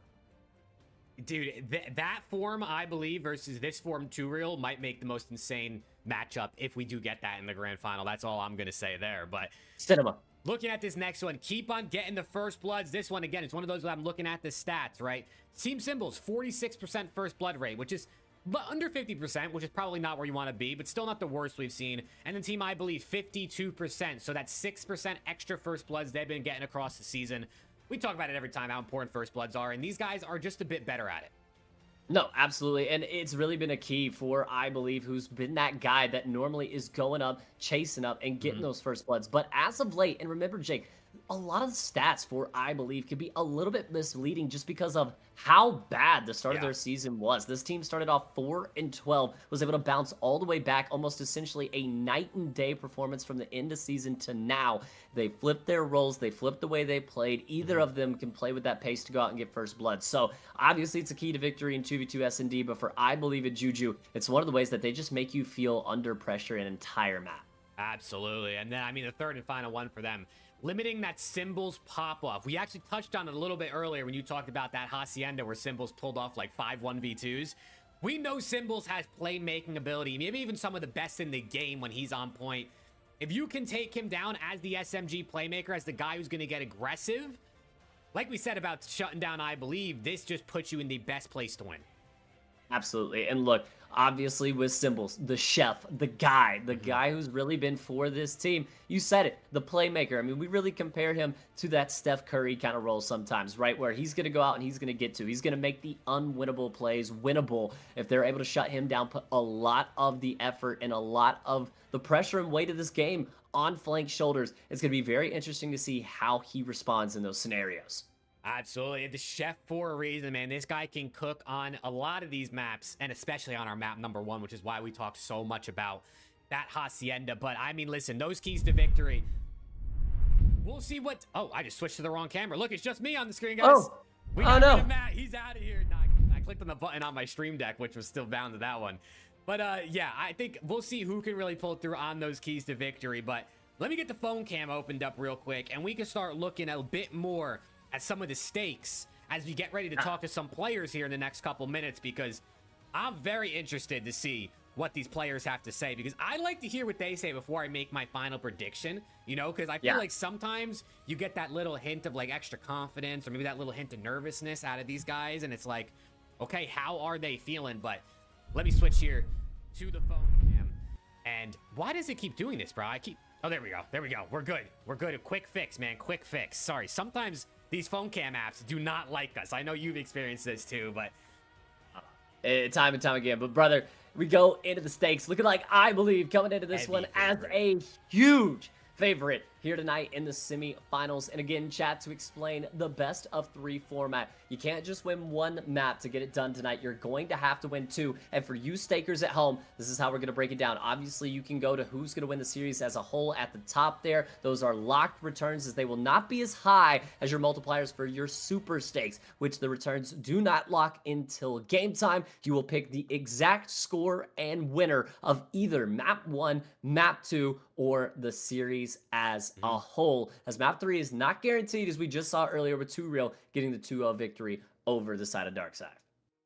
Dude, that form, iBuLieVe, versus this form 2Real might make the most insane matchup if we do get that in the grand final. That's all I'm going to say there. But Cinema. Looking at this next one, keep on getting the first bloods. This one, again, it's one of those where I'm looking at the stats, right? Team Cimbels, 46% first blood rate, which is under 50%, which is probably not where you want to be, but still not the worst we've seen. And then Team iBuLieVe, 52%. So that's 6% extra first bloods they've been getting across the season. We talk about it every time, how important first bloods are, and these guys are just a bit better at it. No, absolutely. And it's really been a key for iBuLieVe, who's been that guy that normally is going up, chasing up, and getting those first bloods. But as of late, and remember, Jake, a lot of the stats for iBuLieVe could be a little bit misleading just because of how bad the start of their season was. This team started off 4-12, was able to bounce all the way back, almost essentially a night and day performance from the end of season to now. They flipped their roles, they flipped the way they played. Either of them can play with that pace to go out and get first blood. So obviously it's a key to victory in 2v2 S&D, but for iBuLieVe and Juju, it's one of the ways that they just make you feel under pressure an entire map. Absolutely. And then, I mean, the third and final one for them, limiting that Cimbels pop-off. We actually touched on it a little bit earlier when you talked about that Hacienda where Cimbels pulled off like 5 1v2s. We know Cimbels has playmaking ability, maybe even some of the best in the game when he's on point. If you can take him down as the SMG playmaker, as the guy who's going to get aggressive, like we said about shutting down iBuLieVe, this just puts you in the best place to win. Absolutely. And look, obviously with Cimbels, the chef, the guy who's really been for this team. You said it, the playmaker. I mean, we really compare him to that Steph Curry kind of role sometimes, right? Where he's going to go out and he's going to he's going to make the unwinnable plays winnable. If they're able to shut him down, put a lot of the effort and a lot of the pressure and weight of this game on flank shoulders. It's going to be very interesting to see how he responds in those scenarios. Absolutely. The chef for a reason, man. This guy can cook on a lot of these maps, and especially on our map number 1, which is why we talked so much about that Hacienda. But, I mean, listen, those keys to victory. We'll see what... Oh, I just switched to the wrong camera. Look, it's just me on the screen, guys. Oh, we got rid of Matt. He's out of here. Nah, I clicked on the button on my stream deck, which was still bound to that one. But, yeah, I think we'll see who can really pull through on those keys to victory. But let me get the phone cam opened up real quick, and we can start looking a bit more at some of the stakes as we get ready to talk to some players here in the next couple minutes, because I'm very interested to see what these players have to say, because I like to hear what they say before I make my final prediction, you know, because I feel like sometimes you get that little hint of like extra confidence or maybe that little hint of nervousness out of these guys, and it's like, okay, how are they feeling? But let me switch here to the phone cam. And why does it keep doing this, bro? Oh, there we go. There we go. We're good. We're good. A quick fix, man. Quick fix. Sorry. Sometimes these phone cam apps do not like us. I know you've experienced this too, but... time and time again. But, brother, we go into the stakes. Looking like iBuLieVe coming into this one as a huge favorite here tonight in the semifinals. And again, chat, to explain the best of 3 format. You can't just win 1 map to get it done tonight. You're going to have to win 2. And for you stakers at home, this is how we're going to break it down. Obviously, you can go to who's going to win the series as a whole at the top there. Those are locked returns, as they will not be as high as your multipliers for your super stakes, which the returns do not lock until game time. You will pick the exact score and winner of either map 1, map 2, or the series as a whole, as map 3 is not guaranteed, as we just saw earlier with 2Real getting the 2-0 victory over the side of Darkside.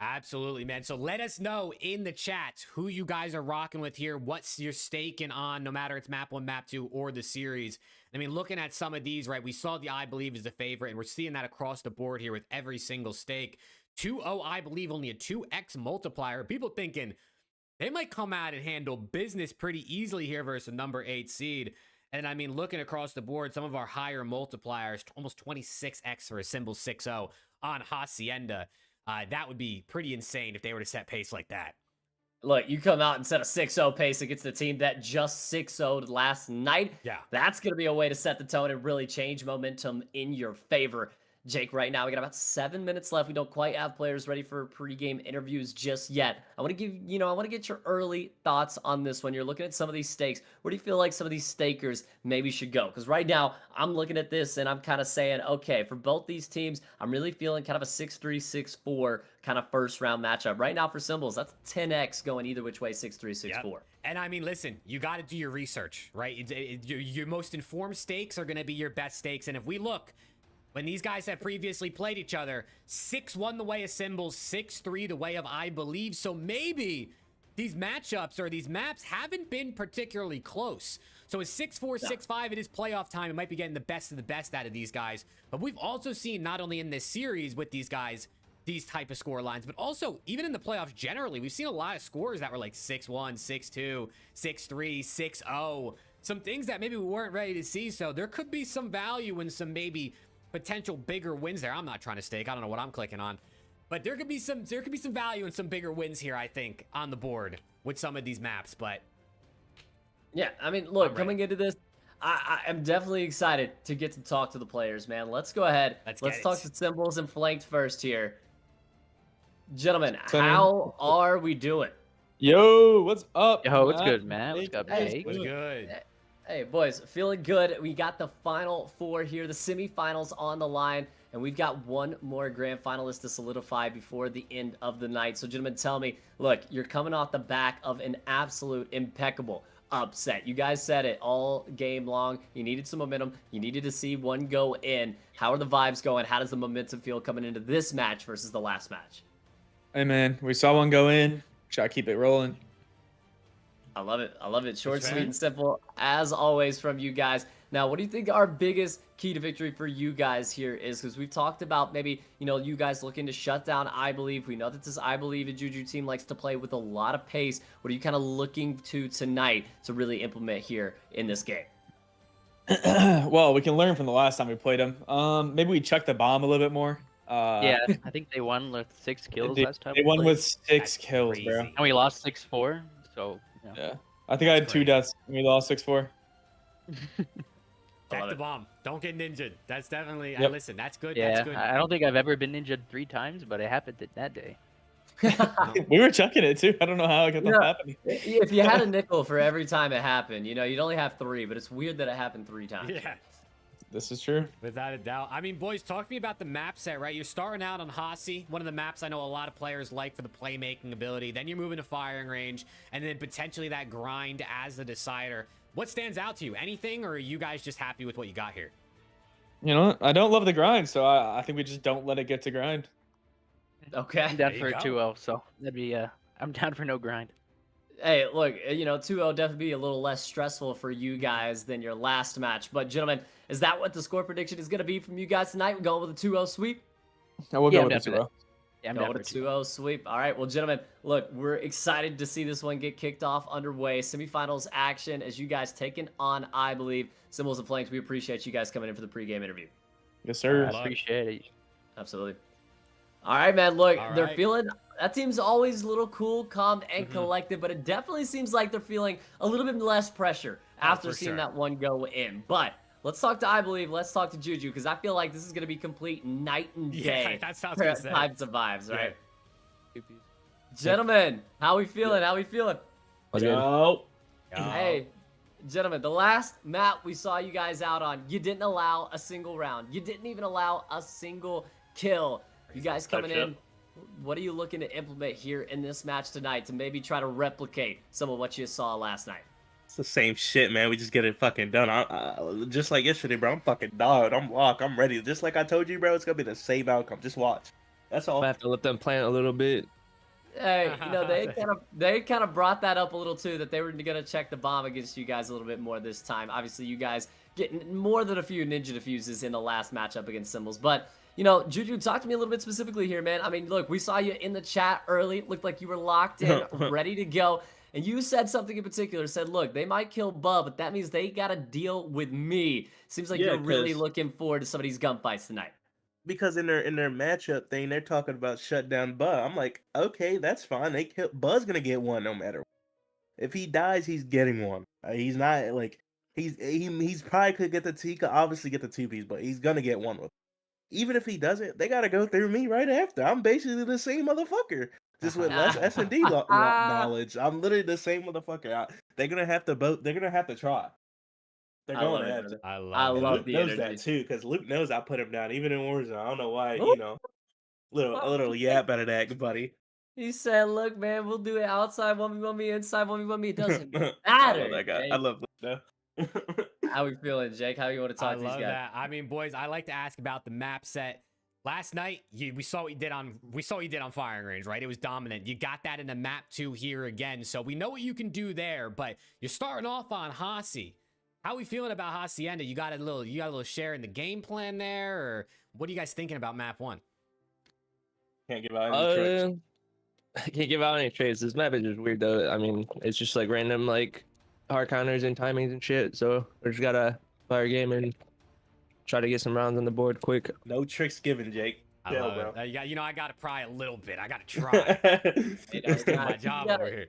Absolutely, man. So let us know in the chats who you guys are rocking with here. What's your staking on, no matter it's map 1, map 2, or the series. I mean, looking at some of these, right, we saw the iBuLieVe is the favorite, and we're seeing that across the board here with every single stake. 2-0 iBuLieVe, only a 2x multiplier. People thinking they might come out and handle business pretty easily here versus a number 8 seed. And I mean, looking across the board, some of our higher multipliers, almost 26x for a Cimbels 6-0 on Hacienda. That would be pretty insane if they were to set pace like that. Look, you come out and set a 6-0 pace against the team that just 6-0'd last night. Yeah. That's going to be a way to set the tone and really change momentum in your favor. Jake, right now we got about 7 minutes left. We don't quite have players ready for pregame interviews just yet. I want to give, I want to get your early thoughts on this one. You're looking at some of these stakes. Where do you feel like some of these stakers maybe should go? Because right now I'm looking at this and I'm kind of saying, okay, for both these teams, I'm really feeling kind of a 6-3, 6-4 kind of first round matchup. Right now for Cimbels, that's 10x going either which way, 6-3, 6-4. Yep. And I mean, listen, you got to do your research, right? Your most informed stakes are going to be your best stakes. And if we look, when these guys have previously played each other, 6-1 the way of Cimbels, 6-3 the way of iBuLieVe. So maybe these matchups or these maps haven't been particularly close. So a 6-4, 6-5, it is playoff time. It might be getting the best of the best out of these guys. But we've also seen, not only in this series with these guys, these type of score lines, but also even in the playoffs generally, we've seen a lot of scores that were like 6-1, 6-2, 6-3, 6-0. Some things that maybe we weren't ready to see. So there could be some value in some maybe potential bigger wins there. I'm not trying to stake. I don't know what I'm clicking on, but there could be some value in some bigger wins here, I think, on the board with some of these maps. But yeah, I mean, look, coming into this, I am definitely excited to get to talk to the players, man. Let's go ahead. Let's talk to Cimbels and Flanked first here. Gentlemen, how are we doing? Yo, what's up? Yo, what's good, man? What's up, Hey, Jake? what's good? Hey, boys, feeling good. We got the final four here, the semifinals on the line, and we've got one more grand finalist to solidify before the end of the night. So, gentlemen, tell me, look, you're coming off the back of an absolute impeccable upset. You guys said it all game long. You needed some momentum. You needed to see one go in. How are the vibes going? How does the momentum feel coming into this match versus the last match? Hey, man, we saw one go in. Try to keep it rolling. I love it. I love it. Short, sweet, and simple, as always, from you guys. Now, what do you think our biggest key to victory for you guys here is? Because we've talked about maybe, you guys looking to shut down iBuLieVe. We know that this iBuLieVe and Juju team likes to play with a lot of pace. What are you kind of looking to tonight to really implement here in this game? Well, we can learn from the last time we played them. Maybe we chucked the bomb a little bit more. Yeah, I think they won with 6 kills last time. They won with 6 That's kills, crazy. bro. And we lost 6-4, so... Yeah. I think I had 2 deaths and we lost 6-4. Check the bomb. Don't get ninja'd. That's definitely, Yep. listen, that's good. Yeah, That's good. I don't think I've ever been ninja'd 3 times, but it happened that day. We were chucking it too. I don't know how it kept on happening. If you had a nickel for every time it happened, you'd only have 3, but it's weird that it happened 3 times. Yeah. This is true. Without a doubt. I mean, boys, talk to me about the map set, right? You're starting out on Hasi, one of the maps I know a lot of players like for the playmaking ability. Then you're moving to firing range, and then potentially that grind as the decider. What stands out to you? Anything, or are you guys just happy with what you got here? You know, I don't love the grind, so I think we just don't let it get to grind. Okay. I'm down There for you a go. 2-0, so that'd be, I'm down for no grind. Hey, look, 2-0 definitely be a little less stressful for you guys than your last match. But, gentlemen, is that what the score prediction is going to be from you guys tonight? We're going with a 2-0 sweep? I will Yeah, go I'm with down the for 2-0. that. Yeah, I'm Going down with for a 2-0 sweep. All right, well, gentlemen, look, we're excited to see this one get kicked off underway. Semifinals action as you guys taking on iBuLieVe. Cimbels and Flanks, we appreciate you guys coming in for the pregame interview. Yes, sir. Luck. Appreciate it. Absolutely. All right, man. Look, All they're right. feeling that team's always a little cool, calm, and collected, but it definitely seems like they're feeling a little bit less pressure after for seeing sure. that one go in. But let's talk to iBuLieVe. Let's talk to Juju because I feel like this is going to be complete night and Yeah, day that's what I was gonna say. types of vibes, Yeah. right? Gentlemen, how we feeling? How we feeling? Yo. Hey, gentlemen, the last map we saw you guys out on, you didn't allow a single round. You didn't even allow a single kill. You guys coming in, what are you looking to implement here in this match tonight to maybe try to replicate some of what you saw last night? It's the same shit, man. We just get it fucking done. Just like yesterday, bro. I'm fucking dogged. I'm locked. I'm ready. Just like I told you, bro. It's gonna be the same outcome. Just watch. That's all. I have to let them plant a little bit. Hey, you know, they kind of brought that up a little too, that they were gonna check the bomb against you guys a little bit more this time. Obviously, you guys getting more than a few ninja defuses in the last matchup against Cimbels. But you know, Juju, talk to me a little bit specifically here, man. I mean, look, we saw you in the chat early. It looked like you were locked in, ready to go. And you said something in particular. Said, look, they might kill Bub, but that means they gotta deal with me. Seems like you're really looking forward to some of these gunfights tonight. Because in their matchup thing, they're talking about shut down Buzz. I'm like, okay, that's fine. Buzz gonna get one no matter what. If he dies, he's getting one. He's not like he's probably could get he could obviously get the 2-piece, but he's gonna get one with. Even if he doesn't, they gotta go through me right after. I'm basically the same motherfucker, just with less S&D knowledge. I'm literally the same motherfucker. They're gonna have to both. They're gonna have to try. They're going to have to. I love Luke the knows energy. that too, because Luke knows I put him down even in Warzone. I don't know why, you know, a little yap out of that, buddy. He said, "Look, man, we'll do it outside 1v1me, inside 1v1me. It doesn't matter." I love that guy. Jake. I love Luke though. How we feeling, Jake? How you want to talk I to these love guys? that. I mean, boys, I like to ask about the map set. Last night, we saw what you did on firing range, right? It was dominant. You got that in the map 2 here again, so we know what you can do there. But you're starting off on Hasi. How are we feeling about Hacienda? You got a little share in the game plan there, or what are you guys thinking about map 1? Can't give out any tricks. I can't give out any trades. This map is just weird though. I mean, it's just like random like hard counters and timings and shit. So we just gotta play our game and try to get some rounds on the board quick. No tricks given, Jake. I love bro. it. You know, I gotta pry a little bit. I gotta try. It's doing my job over here.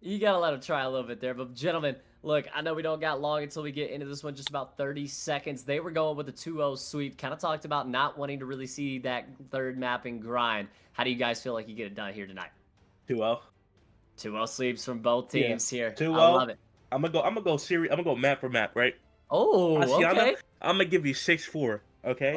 You gotta let him try a little bit there. But gentlemen, look, I know we don't got long until we get into this one, just about 30 seconds. They were going with a 2-0 sweep. Kind of talked about not wanting to really see that third mapping grind. How do you guys feel like you get it done here tonight? 2-0. 2-0 sweeps from both teams here. 2-0. I love it. I'm gonna go series. I'm gonna go map for map, right? Oh, okay. I'm gonna give you 6-4. Okay.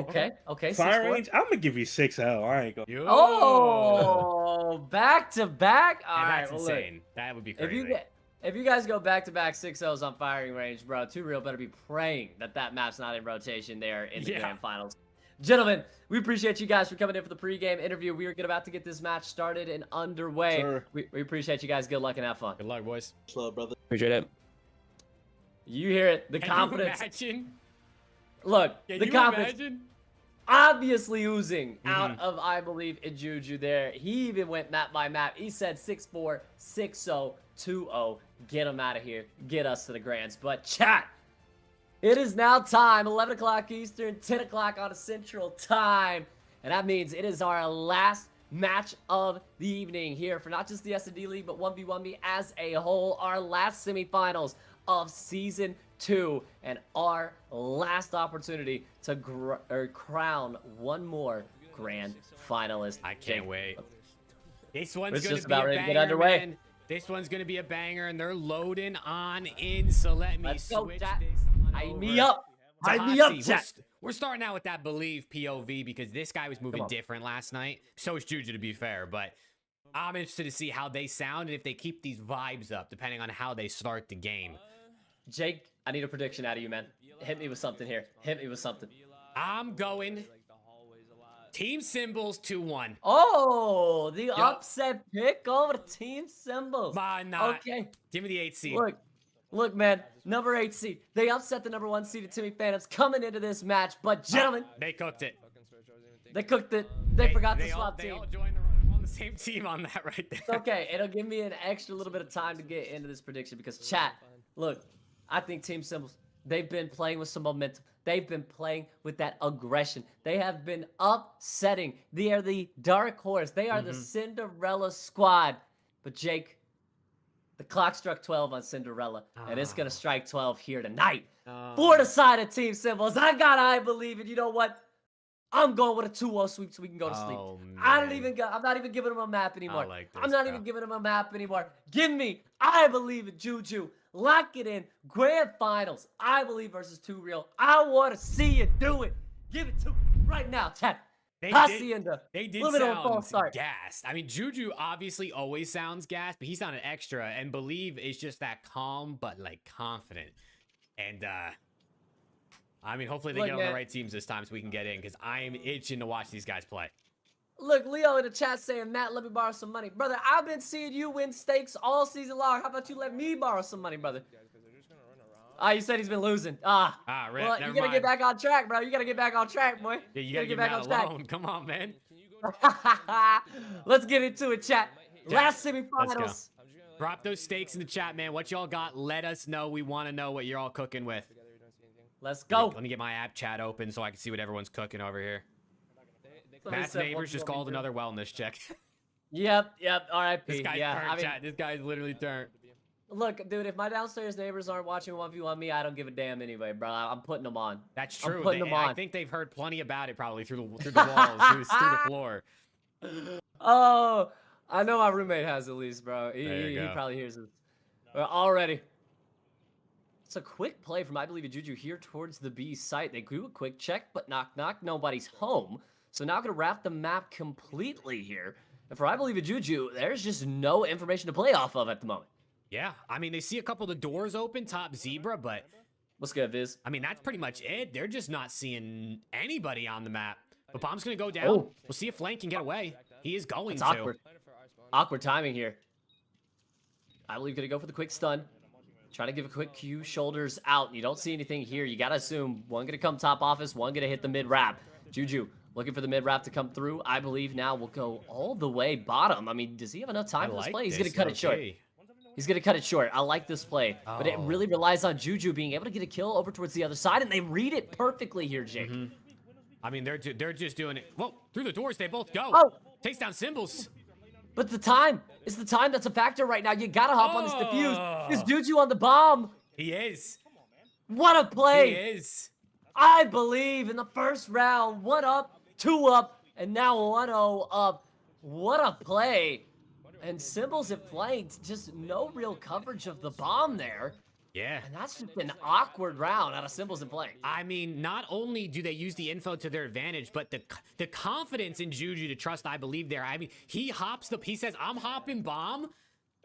Okay. Fire 6-4. range. I'm gonna give you 6-0. I ain't gonna. Oh, back to back. All right, that's well, insane. look, That would be crazy. if you guys go back to back 6-0s on firing range, bro, 2 Real better be praying that map's not in rotation there in the grand finals. Gentlemen, we appreciate you guys for coming in for the pregame interview. We are about to get this match started and underway. Sure. We appreciate you guys. Good luck and have fun. Good luck, boys. Slow, brother. Appreciate it. You hear it. The Can confidence. you imagine? Look, Can the you confidence imagine? obviously oozing out of iBuLieVe and Juju there. He even went map by map. He said 6-4, 6-0, 2-0. Get him out of here. Get us to the grands. But chat, it is now time, 11 o'clock Eastern, 10 o'clock on Central Time. And that means it is our last match of the evening here for not just the S&D League, but 1v1me as a whole. Our last semifinals of Season 2 and our last opportunity to crown one more grand finalist. I can't wait. This one's It's going just to be about a ready to banger, get underway. man. This one's going to be a banger, and they're loading on in, so let me Let's go, switch chat. this on Hype over me up. to Hype me up, Hasi. chat. We're starting out with that believe POV because this guy was moving different last night. So is Juju, to be fair, but I'm interested to see how they sound and if they keep these vibes up, depending on how they start the game. Jake, I need a prediction out of you, man. Hit me with something here. Hit me with something. I'm going Team Cimbels 2-1. Oh, the upset pick over Team Cimbels. Why not? Okay. Give me the 8 seed. Look, man. Number 8 seed. They upset the number 1 seed at SEMIFINALS coming into this match. But, gentlemen, they cooked it. They cooked it. They forgot to swap They team. all joined on the same team on that right there. It's okay. It'll give me an extra little bit of time to get into this prediction because, chat, look, I think Team Cimbels, they've been playing with some momentum. They've been playing with that aggression. They have been upsetting. They are the dark horse. They are the Cinderella squad. But, Jake, the clock struck 12 on Cinderella, and it's going to strike 12 here tonight. For the side of Team Cimbels, I iBuLieVe, and you know what? I'm going with a 2-0 sweep so we can go to sleep. I'm not even giving them a map anymore. I'm not even giving them a map anymore. Give me iBuLieVe it, Juju. Lock it in. Grand finals. iBuLieVe versus 2 Real. I want to see you do it. Give it to me right now, chat. Hacienda. They did sound gassed. I mean, Juju obviously always sounds gassed, but he's not an extra. And believe is just that calm, but like confident. And I mean, hopefully they get on the right teams this time so we can get in because I am itching to watch these guys play. Look, Leo in the chat saying, Matt, let me borrow some money. Brother, I've been seeing you win stakes all season long. How about you let me borrow some money, brother? Ah, you said he's been losing. Well, you gotta get back on track, bro. You gotta get back on track, boy. Yeah, you gotta get back on track. Come on, man. Let's get into it, chat. Last semifinals. Let's go. Drop those stakes in the chat, man. What y'all got? Let us know. We want to know what you're all cooking with. Let's go. Let me get my app chat open so I can see what everyone's cooking over here. Matt's neighbors just called another wellness check. Yep. R.I.P. This guy's Yeah, chat. This guy's literally turned. Look, dude, if my downstairs neighbors aren't watching 1v1 me, I don't give a damn anyway, bro. I'm putting them on. That's true. I'm putting them on. I think they've heard plenty about it probably through the walls, through the floor. Oh, I know my roommate has at least, bro. He probably hears this. Already. It's a quick play from iBuLieVe Juju here towards the B site. They do a quick check, but knock, nobody's home. So now going to wrap the map completely here. And for iBuLieVe Juju, there's just no information to play off of at the moment. Yeah, I mean, they see a couple of the doors open, top zebra, but... What's good, Viz? I mean, that's pretty much it. They're just not seeing anybody on the map. But bomb's going to go down. Oh. We'll see if Flank can get away. He is going to. Awkward. Awkward timing here. iBuLieVe going to go for the quick stun. Try to give a quick cue, shoulders out. You don't see anything here. You got to assume one going to come top office, one going to hit the mid-wrap. Juju looking for the mid-wrap to come through. iBuLieVe now will go all the way bottom. I mean, does he have enough time for this play? He's going to cut it short. He's going to cut it short. I like this play. But it really relies on Juju being able to get a kill over towards the other side, and they read it perfectly here, Jake. I mean, they're just doing it. Whoa, through the doors, they both go. Oh. Takes down Cimbels. But the time is the time that's a factor right now. You got to hop on this defuse. This Juju on the bomb. He is. What a play. He is. iBuLieVe in the first round. 1 up, 2 up, and now 1-0 up. What a play. And Cimbels at flanked, just no real coverage of the bomb there. Yeah. And that's just an awkward round out of Cimbels and flank. I mean, not only do they use the info to their advantage, but the confidence in Juju to trust iBuLieVe there. I mean, he says, I'm hopping bomb.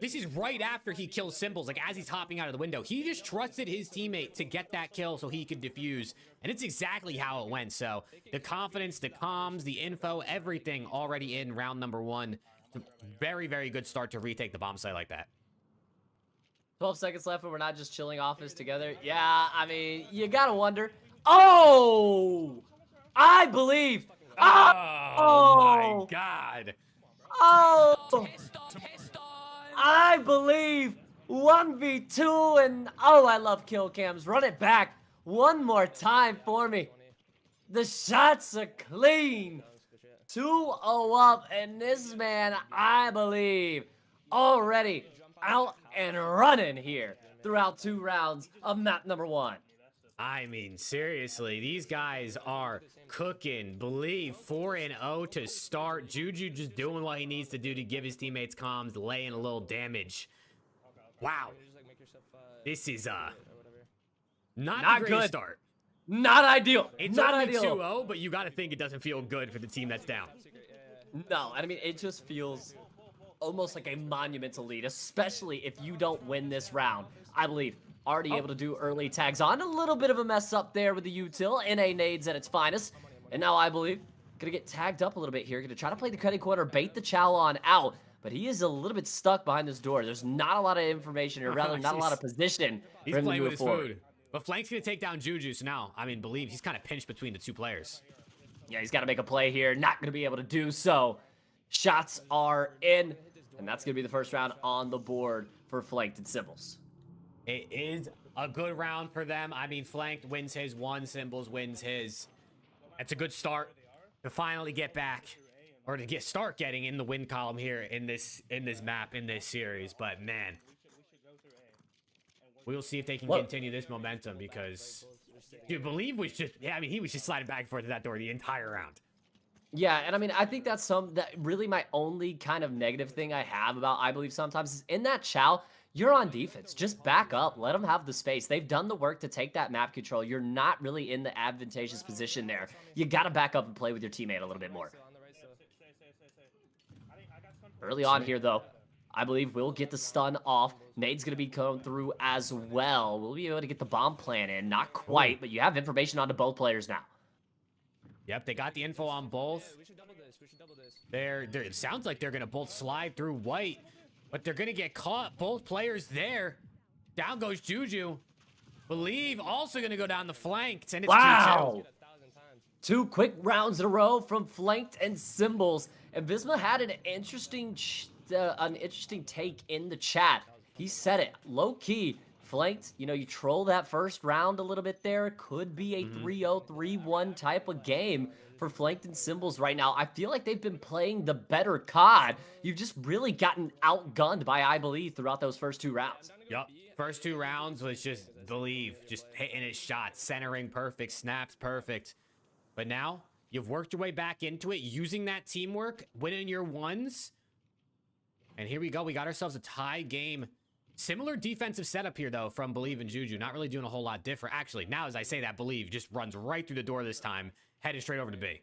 This is right after he kills Cimbels, like as he's hopping out of the window. He just trusted his teammate to get that kill so he could defuse. And it's exactly how it went. So the confidence, the comms, the info, everything already in round number 1. Very, very good start to retake the bomb site like that. 12 seconds left and we're not just chilling office together. Yeah, I mean, you gotta wonder. Oh! iBuLieVe! Oh my God! Oh! iBuLieVe 1v2 and I love kill cams. Run it back one more time for me. The shots are clean. 2-0 up, and this man, iBuLieVe, already out and running here throughout 2 rounds of map number 1. I mean, seriously, these guys are cooking. Believe 4-0 to start. Juju just doing what he needs to do to give his teammates comms, laying a little damage. Wow. This is not a great start. Not ideal. It's not only ideal. 2-0, but you got to think it doesn't feel good for the team that's down. No, I mean, it just feels almost like a monumental lead, especially if you don't win this round. iBuLieVe already able to do early tags on. A little bit of a mess up there with the util. NA nades at its finest. And now iBuLieVe gonna get tagged up a little bit here. Gonna try to play the credit corner, bait the Chow on out. But he is a little bit stuck behind this door. There's not a lot of information, or rather not a lot of position He's for him playing to with move his forward. food. But Flank's going to take down Juju, so now, I mean, believe he's kind of pinched between the 2 players. Yeah, he's got to make a play here. Not going to be able to do so. Shots are in, and that's going to be the first round on the board for Flanked and Cimbels. It is a good round for them. I mean, Flanked wins his 1, Cimbels wins his. That's a good start to finally get back, or to start getting in the win column here in this map, in this series. But, man, we'll see if they can continue this momentum because, dude, iBuLieVe was just, he was just sliding back and forth to that door the entire round. Yeah, and I mean, I think that's really my only kind of negative thing I have about iBuLieVe sometimes is in that Chow, you're on defense. Just back up. Let them have the space. They've done the work to take that map control. You're not really in the advantageous position there. You got to back up and play with your teammate a little bit more. Early on here, though, iBuLieVe will get the stun off. Nade's going to be coming through as well. We'll be able to get the bomb plan in. Not quite, but you have information onto both players now. Yep, they got the info on both. We should double this. We should double this. It sounds like they're going to both slide through white, but they're going to get caught. Both players there. Down goes Juju. iBuLieVe also going to go down the flanks, and it's 2-2. Wow. 2 quick rounds in a row from Flanked and Cimbels. And Visma had an interesting take in the chat. He said it, low key. Flanked, you troll that first round a little bit there. It could be a 3-0, 3-1 type of game for Flanked and Cimbels right now. I feel like they've been playing the better COD. You've just really gotten outgunned by iBuLieVe throughout those first 2 rounds. Yup. First 2 rounds was just iBuLieVe, just hitting his shots, centering perfect, snaps perfect. But now, you've worked your way back into it, using that teamwork, winning your ones. And here we go. We got ourselves a tie game. Similar defensive setup here, though, from iBuLieVe and Juju. Not really doing a whole lot different. Actually, now as I say that, iBuLieVe just runs right through the door this time, heading straight over to B.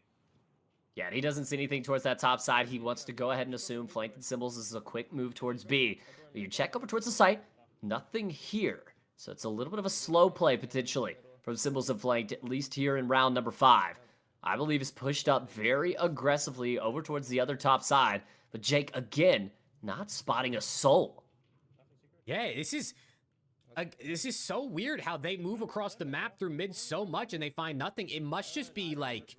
Yeah, and he doesn't see anything towards that top side. He wants to go ahead and assume Flanked and Cimbels is a quick move towards B. You check over towards the site. Nothing here. So it's a little bit of a slow play, potentially, from Cimbels and Flanked, at least here in round number 5. iBuLieVe is pushed up very aggressively over towards the other top side. But Jake, again, not spotting a soul. Yeah, this is so weird how they move across the map through mid so much and they find nothing. It must just be like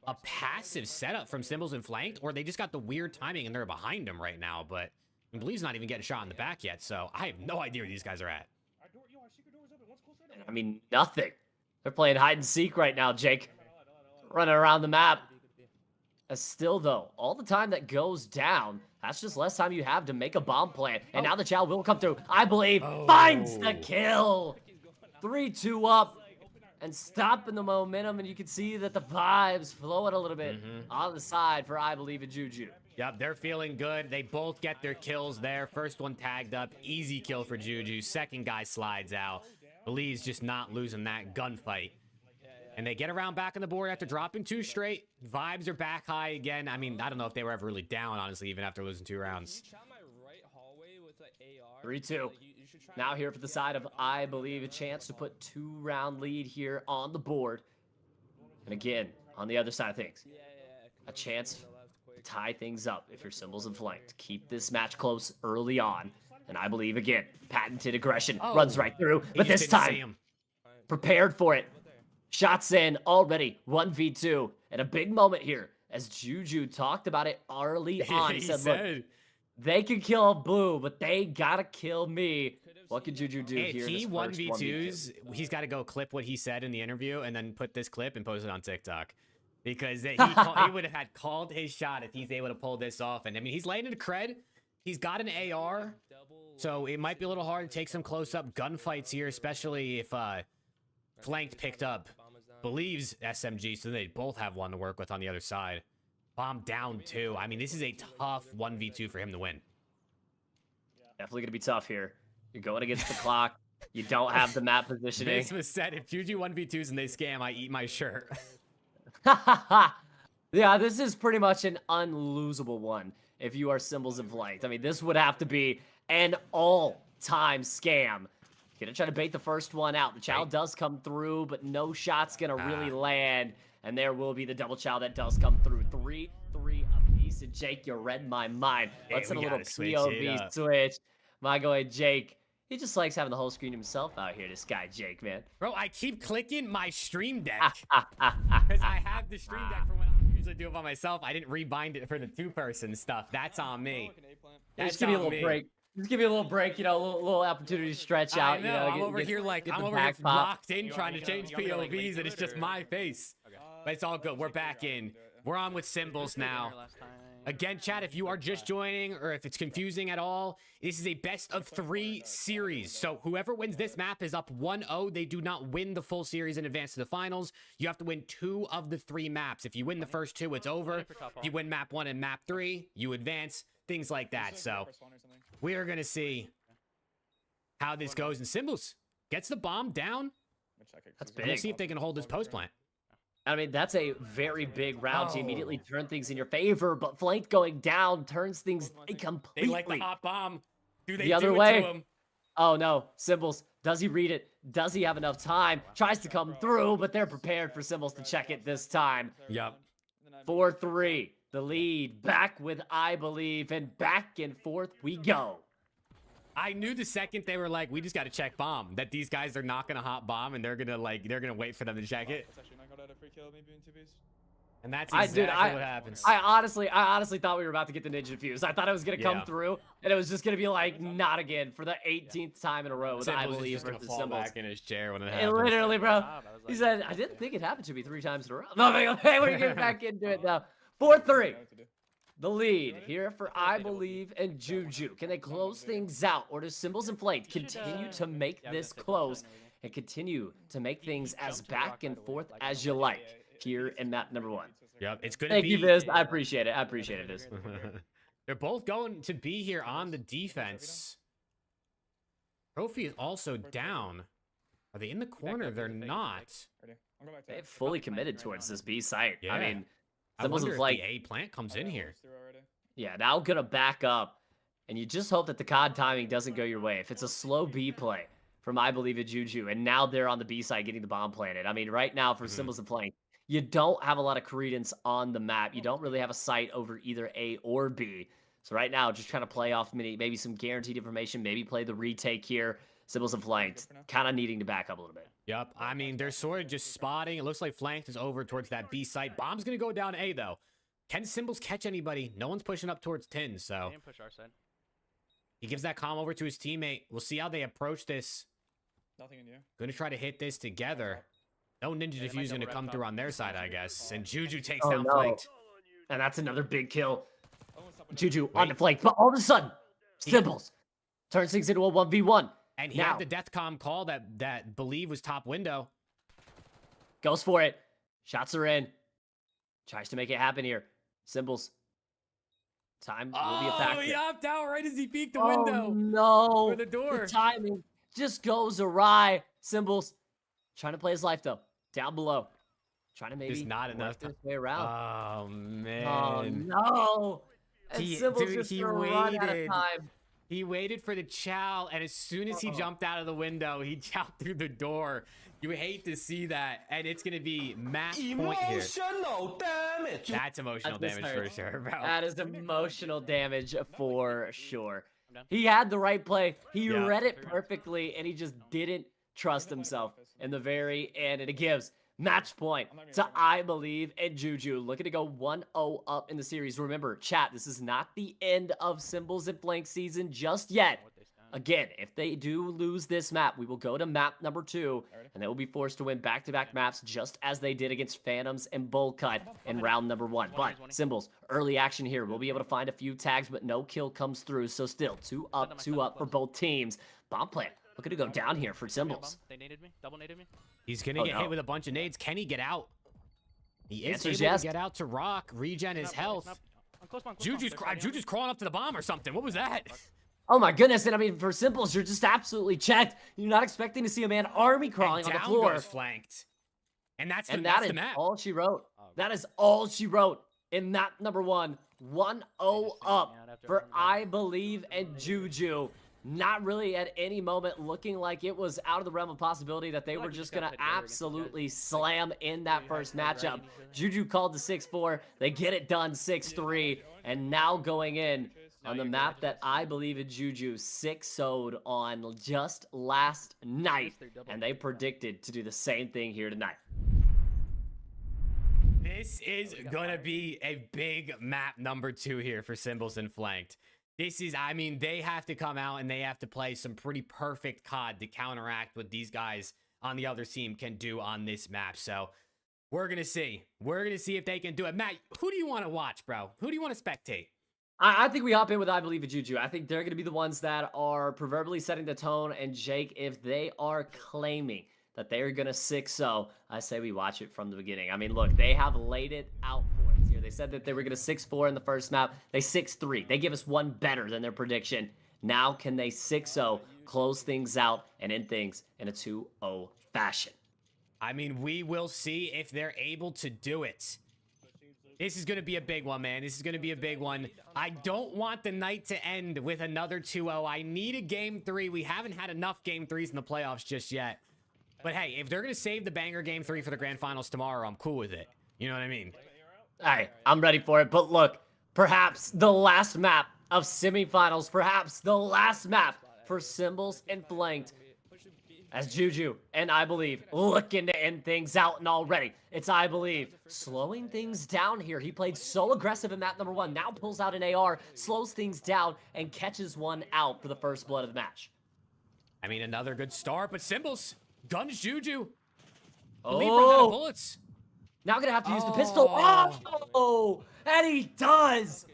a passive setup from Cimbels and Flanked, or they just got the weird timing and they're behind him right now. But iBuLieVe's not even getting shot in the back yet, so I have no idea where these guys are at. I mean, nothing. They're playing hide and seek right now, Jake. Running around the map. Still, though, all the time that goes down, that's just less time you have to make a bomb plan. And now the chow will come through. iBuLieVe finds the kill. 3-2 up and stopping the momentum. And you can see that the vibes flowing a little bit on the side for iBuLieVe and Juju. Yep, they're feeling good. They both get their kills there. First one tagged up. Easy kill for Juju. Second guy slides out. iBuLieVe's just not losing that gunfight. And they get around back on the board after dropping 2 straight. Vibes are back high again. I mean, I don't know if they were ever really down, honestly, even after losing 2 rounds. 3-2. Now here for the side of iBuLieVe, a chance to put 2-round lead here on the board. And again, on the other side of things, a chance to tie things up if you're Cimbels and Flanked. Keep this match close early on. And iBuLieVe, again, patented aggression, runs right through. But this time, prepared for it. Shots in already, 1v2, and a big moment here, as Juju talked about it early on. He said, look, they can kill Blue, but they gotta kill me. What could Juju do here? If he 1v2s, he's got to go clip what he said in the interview and then put this clip and post it on TikTok. Because he would have had called his shot if he's able to pull this off. And I mean, he's laying into cred. He's got an AR, so it might be a little hard to take some close-up gunfights here, especially if Flanked picked up iBuLieVe's SMG, so they both have one to work with on the other side. Bomb down 2. I mean, this is a tough 1v2 for him to win. Definitely going to be tough here. You're going against the clock. You don't have the map positioning. This was said, if Juju 1v2s and they scam, I eat my shirt. Yeah, this is pretty much an unlosable one if you are Cimbels and Flanked. I mean, this would have to be an all-time scam. Gonna try to bait the first one out. The chow does come through, but no shot's gonna really land. And there will be the double chow that does come through. 3-3 apiece. And Jake, you read my mind. Let's hit a little POV switch. My guy Jake, he just likes having the whole screen himself out here, this guy Jake, man. Bro, I keep clicking my stream deck. Because I have the stream deck for when I usually do it by myself. I didn't rebind it for the 2-person stuff. That's on me. Just give me a little break. Just give you a little break, a little opportunity to stretch out. I know, I'm over here locked in trying to change POVs, and it's just my face. But it's all good. We're back in. We're on with Cimbels now. Again, chat, if you are just joining or if it's confusing at all, this is a best of 3 series. So whoever wins this map is up 1-0. They do not win the full series and advance to the finals. You have to win 2 of the 3 maps. If you win the first 2, it's over. If you win map 1 and map 3, you advance. Things like that. So we are going to see how this goes. And Cimbels gets the bomb down. That's big. We'll see if they can hold this post plant. I mean, that's a very big round to immediately turn things in your favor, but Flank going down turns things completely They like the hot bomb. Do they the other do way. It to him? Oh no, Cimbels. Does he read it? Does he have enough time? Tries to come through, but they're prepared for Cimbels to check it this time. Yep. 4-3. The lead back with iBuLieVe, and back and forth we go. I knew the second they were like, we just got to check bomb, that these guys are not going to hot bomb and they're going to wait for them to check it. And that's exactly what happens. I honestly thought we were about to get the ninja fuse. I thought it was gonna come through, and it was just gonna be like, not again, for the 18th time in a row with iBuLieVe versus fall Cimbels. back in his chair when it And happens. literally, bro, he said, I didn't think it happened to me 3 times in a row. No, hey, we're getting back into it now. 4-3. The lead here for iBuLieVe and Juju. Can they close things out, or does Cimbels and Flanked continue to make this close and continue to make things as back and forth as you like here in map number 1? Yep, it's gonna Thank be. you, Viz. I appreciate it. I appreciate it, Viz. They're both going to be here on the defense. Trophy is also down. Are they in the corner? They're not. They've fully committed towards this B site. Yeah. I mean, I Cimbels wonder and if Flanked. the A plant comes in here. Yeah, now gonna back up, and you just hope that the COD timing doesn't go your way. If it's a slow B play from iBuLieVe and Juju, and now they're on the B side getting the bomb planted. I mean, right now for Cimbels and Flanked, you don't have a lot of credence on the map. You don't really have a sight over either A or B. So right now, just trying to play off maybe some guaranteed information, maybe play the retake here. Cimbels and Flanked, kind of needing to back up a little bit. Yep, I mean, they're sort of just spotting. It looks like Flanked is over towards that B site. Bomb's going to go down A, though. Can Cimbels catch anybody? No one's pushing up towards Tin, so... push our side. He gives that comm over to his teammate. We'll see how they approach this. Nothing in you. Going to try to hit this together. No ninja diffuse going to come through on their side, I guess. And Juju takes down Flanked. And that's another big kill. Juju on the flank, but all of a sudden, Cimbels turns things into a 1v1. And he had the death comm call that iBuLieVe was top window. Goes for it. Shots are in. Tries to make it happen here. Cimbels. Time will be a factor. Oh, he opted out right as he peeked the window. No. For the door. The timing just goes awry. Cimbels trying to play his life, though. Down below. Trying to maybe There's not enough his way around. Oh, man. Oh, no. And Cimbels just he run out of time. He waited for the chow, and as soon as he jumped out of the window, he chopped through the door. You hate to see that, and it's going to be match point here. Emotional damage. That's emotional damage for sure, bro. That is emotional damage for sure. He had the right play. He read it perfectly, and he just didn't trust himself in the very end. And it gives match point to iBuLieVe and Juju. Looking to go 1-0 up in the series. Remember, chat, this is not the end of Cimbels and Flank season just yet. Again, if they do lose this map, we will go to map number 2, and they will be forced to win back-to-back maps just as they did against Phantoms and Bullcut in round number 1. But Cimbels, early action here. We'll be able to find a few tags, but no kill comes through. So still 2 up for both teams. Bomb plant looking to go down here for Cimbels. They naded me. Double naded me. He's going to get hit with a bunch of nades. Can he get out? He is able yes. to get out to Rock, regen his health. Juju's crawling up to the bomb or something. What was that? Oh my goodness, and I mean, for Cimbels, you're just absolutely checked. You're not expecting to see a man army crawling on the floor. Goes Flanked. And that's and that's that the is map. all she wrote. That is all she wrote in map number 1. 1-0 up for iBuLieVe and Juju. Not really at any moment looking like it was out of the realm of possibility that they were just going to absolutely slam in that first matchup. Juju called the 6-4. They get it done 6-3. And now going in on the map that iBuLieVe and Juju 6-0'd on just last night. And they predicted to do the same thing here tonight. This is going to be a big map number 2 here for Cimbels and Flanked. This is, I mean, they have to come out and they have to play some pretty perfect COD to counteract what these guys on the other team can do on this map. So we're going to see. We're going to see if they can do it. Matt, who do you want to watch, bro? Who do you want to spectate? I think we hop in with iBuLieVe and Juju. I think they're going to be the ones that are proverbially setting the tone. And Jake, if they are claiming that they're going to 6-0, I say we watch it from the beginning. I mean, look, they have laid it out for us here. They said that they were going to 6-4 in the first map. They 6-3. They give us one better than their prediction. Now can they 6-0, close things out, and end things in a 2-0 fashion? I mean, we will see if they're able to do it. This is going to be a big one, man. This is going to be a big one. I don't want the night to end with another 2-0. I need a game 3. We haven't had enough game 3s in the playoffs just yet. But hey, if they're going to save the banger game 3 for the grand finals tomorrow, I'm cool with it. You know what I mean? All right, I'm ready for it. But look, perhaps the last map of semifinals, perhaps the last map for Cimbels and Flanked, as Juju and iBuLieVe looking to end things out, and already it's iBuLieVe slowing things down here. He played so aggressive in map number 1, now pulls out an AR, slows things down, and catches one out for the first blood of the match. I mean, another good start, but Cimbels guns Juju. iBuLieVe runs out of Oh, bullets. now gonna have to use the pistol. Oh, and he does.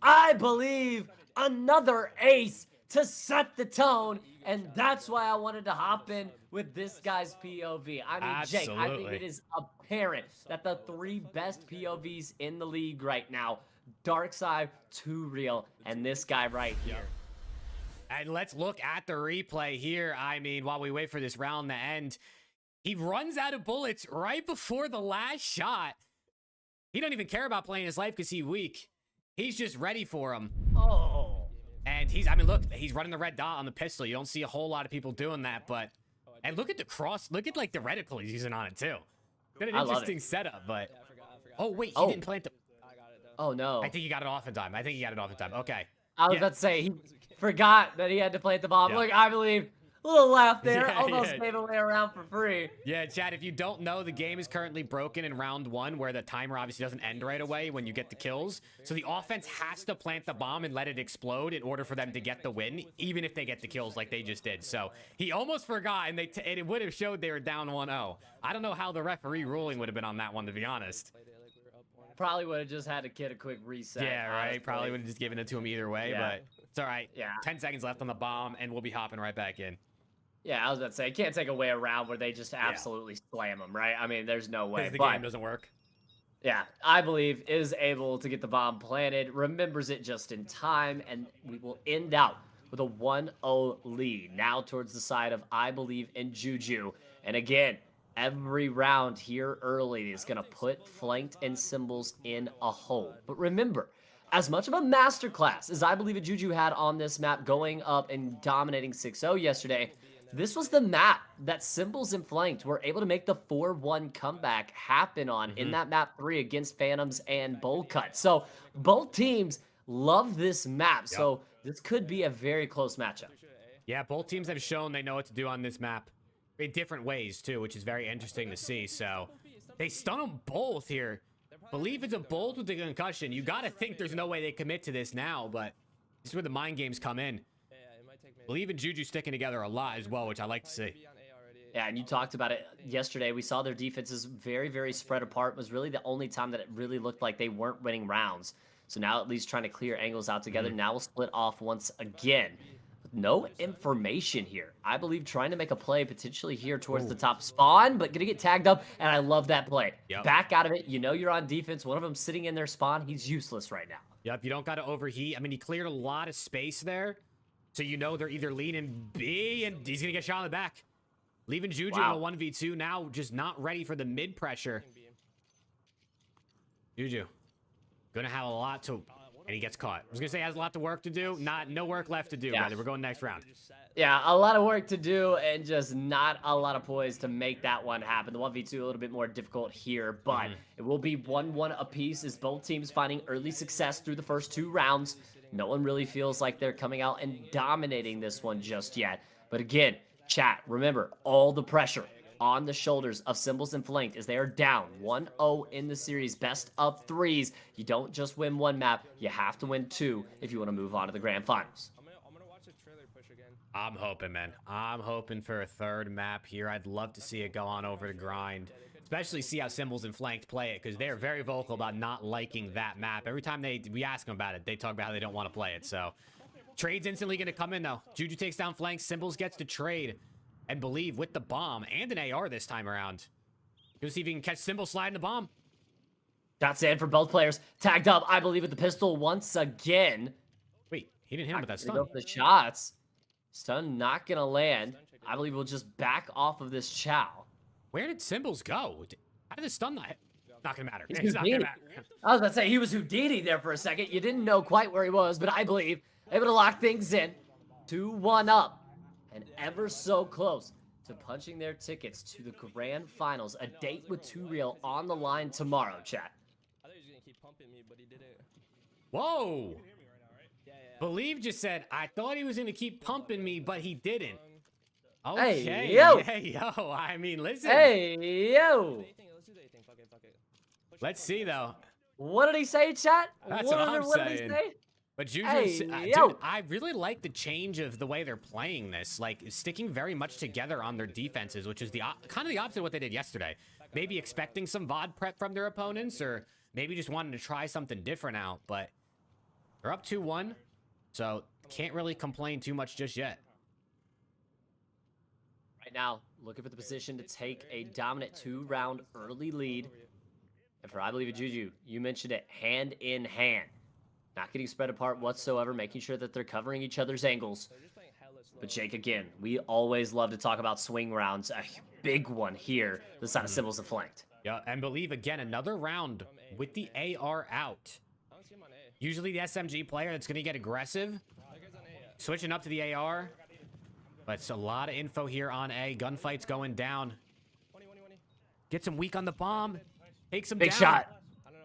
iBuLieVe another ace to set the tone, and that's why I wanted to hop in with this guy's POV. I mean, Jake, I think Absolutely. it is apparent that the 3 best POVs in the league right now, Darkside, Too Real, and this guy right here. And let's look at the replay here. I mean, while we wait for this round to end, he runs out of bullets right before the last shot. He don't even care about playing his life because he's weak. He's just ready for him. Oh. And I mean, look, he's running the red dot on the pistol. You don't see a whole lot of people doing that, but, and look at the cross, look at like the reticle he's using on it too. Got an interesting setup, but, oh wait, he didn't plant the, Oh no. I think he got it off in time. Okay. I was about to say, he forgot that he had to plant the bomb. Yeah. Look, iBuLieVe, a little laugh there, Yeah, almost yeah. gave away a round for free. Yeah, Chad, if you don't know, the game is currently broken in round 1 where the timer obviously doesn't end right away when you get the kills. So the offense has to plant the bomb and let it explode in order for them to get the win, even if they get the kills like they just did. So he almost forgot, and it would have showed they were down 1-0. I don't know how the referee ruling would have been on that one, to be honest. Probably would have just had to get a quick reset. Yeah, right. honestly. Probably would have just given it to him either way, Yeah. but it's all right. Yeah. 10 seconds left on the bomb, and we'll be hopping right back in. Yeah, I was about to say, you can't take away a round where they just absolutely slam them, right? I mean, there's no way. Because the But, game doesn't work. yeah, iBuLieVe is able to get the bomb planted, remembers it just in time, and we will end out with a 1-0 lead. Now towards the side of iBuLieVe and Juju. And again, every round here early is going to put Flanked and Cimbels in a hole. But remember, as much of a masterclass as iBuLieVe and Juju had on this map, going up and dominating 6-0 yesterday, this was the map that Cimbels and Flanked were able to make the 4-1 comeback happen on in that map 3 against Phantoms and Bowl Cut. So both teams love this map. So this could be a very close matchup. Yeah, both teams have shown they know what to do on this map in different ways, too, which is very interesting to see. So they stun them both here. iBuLieVe it's a bolt with the concussion. You got to think there's no way they commit to this now, but this is where the mind games come in. iBuLieVe and Juju sticking together a lot as well, which I like to see. Yeah, and you talked about it yesterday. We saw their defenses very, very spread apart. It was really the only time that it really looked like they weren't winning rounds. So now at least trying to clear angles out together. Now we'll split off once again. No information here. iBuLieVe trying to make a play potentially here towards the top spawn, but gonna get tagged up, and I love that play. Back out of it. You know you're on defense. One of them sitting in their spawn. He's useless right now. Yep, you don't got to overheat. I mean, he cleared a lot of space there. So you know they're either leaning B, and he's going to get shot in the back. Leaving Juju in a 1v2 now, just not ready for the mid pressure. Juju, going to have a lot to... And he gets caught. I was going to say he has a lot of work to do. No work left to do, brother. We're going next round. Yeah, a lot of work to do and just not a lot of poise to make that one happen. The 1v2 a little bit more difficult here, but it will be 1-1 apiece as both teams finding early success through the first 2 rounds. No one really feels like they're coming out and dominating this one just yet. But again, chat, remember, all the pressure on the shoulders of Cimbels and Flanked as they are down 1-0 in the series, best of 3s. You don't just win 1 map, you have to win 2 if you want to move on to the grand finals. I'm gonna watch the trailer push again. I'm hoping, man. I'm hoping for a 3rd map here. I'd love to see it go on over to grind. Especially see how Cimbels and Flanked play it, because they're very vocal about not liking that map. Every time we ask them about it, they talk about how they don't want to play it. So, trade's instantly going to come in, though. Juju takes down Flanked. Cimbels gets to trade. And iBuLieVe with the bomb and an AR this time around. Let's see if he can catch Cimbels sliding the bomb. That's it for both players. Tagged up, iBuLieVe with the pistol once again. Wait, he didn't hit him with that stun. Go for the shots. Stun not going to land. iBuLieVe will just back off of this chow. Where did Cimbels go? How did the stun not hit? Not gonna matter. He's It's not gonna Houdini. matter. I was about to say, he was Houdini there for a second. You didn't know quite where he was, but I believe able to lock things in. 2-1 up. And ever so close to punching their tickets to the grand finals. A date with 2Real on the line tomorrow, chat. I thought he was gonna keep pumping me, but he didn't. Whoa. Yeah. Believe just said, I thought he was gonna keep pumping me, but he didn't. Hey, Okay. yo. Hey, yo. I mean, listen. Hey, yo. Let's do the thing. Fuck it. Let's see, though. What did he say, chat? That's what I'm what did he saying. say? But Juju, Hey, dude, yo. I really like the change of the way they're playing this. Like, sticking very much together on their defenses, which is the kind of the opposite of what they did yesterday. Maybe expecting some VOD prep from their opponents, or maybe just wanting to try something different out. But they're up 2-1, so can't really complain too much just yet. Right now, looking for the position to take a dominant 2-round early lead. And for iBuLieVe Juju, you mentioned it, hand in hand. Not getting spread apart whatsoever, making sure that they're covering each other's angles. But Jake, again, we always love to talk about swing rounds. A big one here, the side of Cimbels and flanked. Yeah, and believe again, another round with the AR out. Usually the SMG player that's going to get aggressive. Switching up to the AR. But it's a lot of info here on A. Gunfight's going down. Gets him weak on the bomb. Takes him Big down. shot.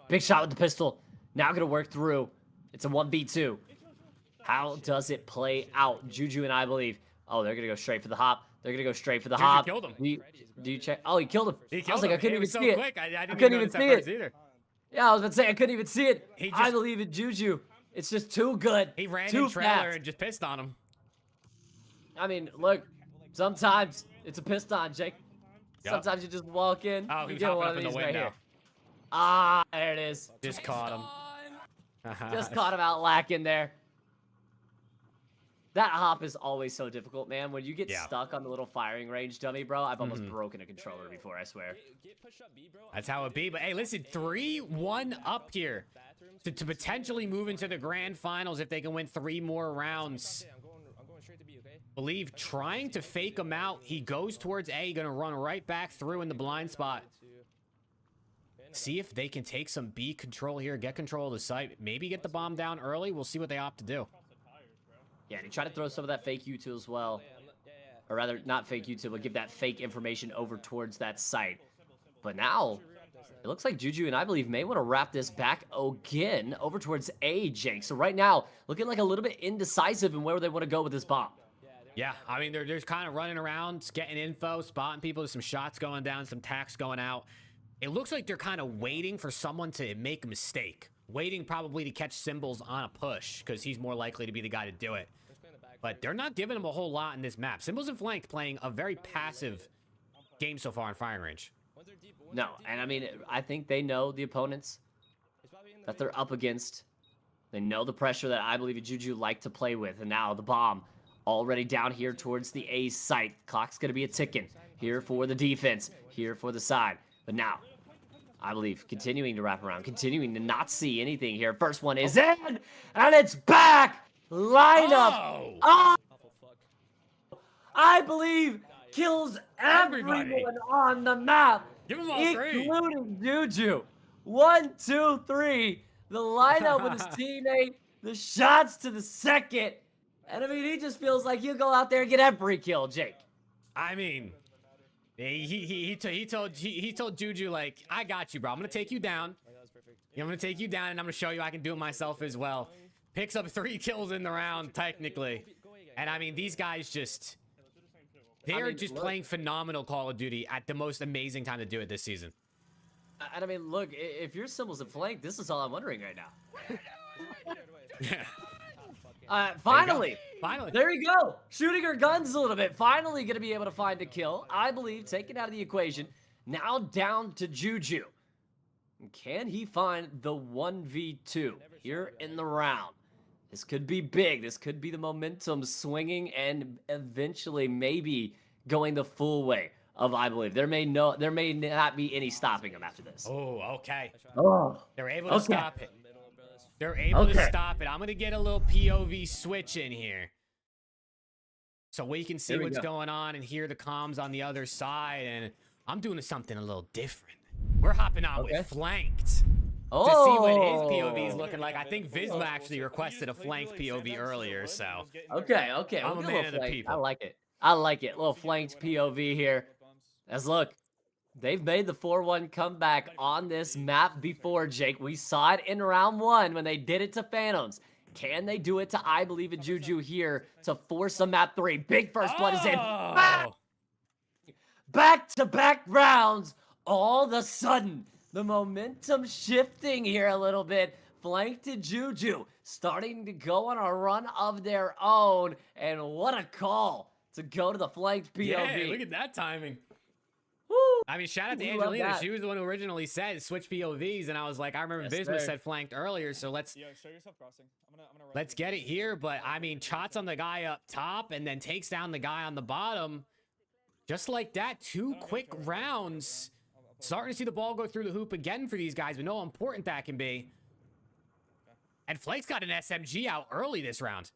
Big shot with the pistol. Now going to work through. It's a 1v2. How does it play out? Juju and iBuLieVe. Oh, they're going to go straight for the hop. They're going to go straight for the Juju hop. killed him. Do you check? Oh, he killed him. He I was killed like, him. I couldn't It even was so see it. quick. I didn't couldn't even even notice see that first it. either. Yeah, I was about to say, I couldn't even see it. He just- iBuLieVe Juju. It's just too good. He ran too in trailer fast. and just pissed on him. I mean, look, sometimes it's a piston, Jake. Yep. Sometimes you just walk in. Oh, you he's get hopping one up of in the these right window. here. Ah, there it is. Just caught him. Just caught him out lacking there. That hop is always so difficult, man. When you get Yeah. stuck on the little firing range dummy, bro, I've almost broken a controller before, I swear. That's how it be. But hey, listen, 3-1 up here to potentially move into the grand finals if they can win 3 more rounds. Believe trying to fake him out. He goes towards A, gonna run right back through in the blind spot. See if they can take some B control here, get control of the site, maybe get the bomb down early. We'll see what they opt to do. Yeah, and he tried to throw some of that fake U2 as well. Or rather, not fake U2, but give that fake information over towards that site. But now, it looks like Juju and iBuLieVe may want to wrap this back again over towards A, Jake. So right now, looking like a little bit indecisive in where they want to go with this bomb. Yeah, I mean, they're just kind of running around, getting info, spotting people. There's some shots going down, some tacks going out. It looks like they're kind of waiting for someone to make a mistake. Waiting probably to catch Cimbels on a push, because he's more likely to be the guy to do it. But they're not giving him a whole lot in this map. Cimbels and Flank playing a very passive game so far in firing range. No, and I mean, I think they know the opponents that they're up against. They know the pressure that iBuLieVe Juju like to play with. And now the bomb already down here towards the A site. Clock's going to be a ticking here for the defense, here for the side. But now, iBuLieVe continuing to wrap around, continuing to not see anything here. First one is in, and it's back! Lineup! Oh! iBuLieVe kills everyone on the map, Give him all 3. including Juju. 1, 2, 3. The lineup with his teammate, the shots to the second. And I mean, he just feels like you go out there and get every kill, Jake. I mean, he told Juju, like, I got you, bro. I'm gonna take you down. I'm gonna take you down, and I'm gonna show you I can do it myself as well. Picks up 3 kills in the round, technically. And I mean, these guys just, they're just playing phenomenal Call of Duty at the most amazing time to do it this season. And I mean, look, if you're Cimbels and Flank, this is all I'm wondering right now. Finally, there you go. Shooting her guns a little bit. Finally going to be able to find a kill. iBuLieVe taken out of the equation. Now down to Juju. Can he find the 1v2 here in the round? This could be big. This could be the momentum swinging and eventually maybe going the full way of iBuLieVe. There may not be any stopping him after this. Oh, okay. Oh, They're able to stop it. They're able to stop it. I'm going to get a little POV switch in here, so we can see what's going on and hear the comms on the other side. And I'm doing something a little different. We're We're hopping on Okay. with Flanked. Oh, To see what his POV is looking like. I think Visma actually requested a flanked POV earlier, so. Okay. I'm We'll a go man with of the flanked. people. I like it. A little flanked POV here. As look, they've made the 4-1 comeback on this map before, Jake. We saw it in round 1 when they did it to Phantoms. Can they do it to iBuLieVe and Juju here to force a map 3? Big first blood is in. Oh! Back-to-back rounds. All of a sudden, the momentum shifting here a little bit. Flanked and Juju starting to go on a run of their own. And what a call to go to the flanked POV. Yeah, look at that timing. Woo! I mean, shout out to We love Angelina. that. She was the one who originally said switch POVs, and I was like, I remember Yes, Visma sir. said flanked earlier, so let's Yo, show yourself crossing. I'm gonna run let's get it here. But I mean, shots on the guy up top, and then takes down the guy on the bottom, just like that. 2 quick rounds. Starting to see the ball go through the hoop again for these guys, but know how important that can be. And Flake's got an SMG out early this round.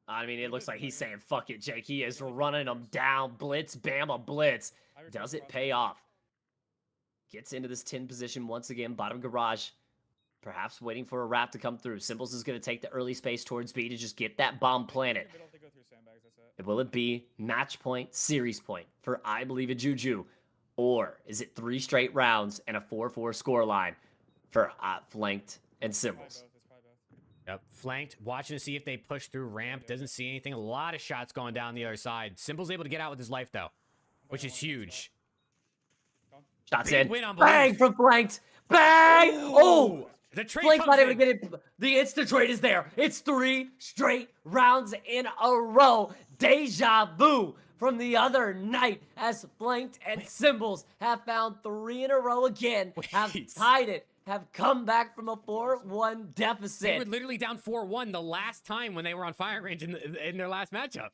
I mean, it looks like he's saying, fuck it, Jake. He is running them down. Blitz, Bama, blitz. Does it pay off? Gets into this 10 position once again. Bottom garage. Perhaps waiting for a wrap to come through. Cimbels is going to take the early space towards B to just get that bomb planted. Will it be match point, series point for iBuLieVe and Juju? Or is it 3 straight rounds and a 4-4 scoreline for Flanked and Cimbels? Yep, flanked, watching to see if they push through ramp. Doesn't see anything. A lot of shots going down the other side. Cimbels able to get out with his life, though, which is huge. Shots Big in. win on Bang belief. from Flanked. Bang! Oh! The trade Flanked comes not able to in. get it. The instant trade is there. It's 3 straight rounds in a row. Deja vu from the other night as Flanked and Cimbels have found 3 in a row again. Have tied it. Have come back from a 4-1 deficit. They were literally down 4-1 the last time when they were on firing range in their last matchup.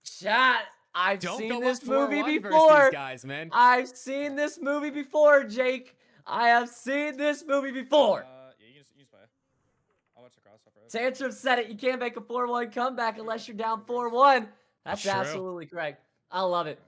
Chat, I've Don't seen go this up movie 4-1 versus before. these guys, man. I've seen this movie before, Jake. I have seen this movie before. Yeah, you just play. I'll watch the cross up right. Tantrum said it. You can't make a 4-1 comeback unless you're down 4-1. That's True. absolutely correct. I love it.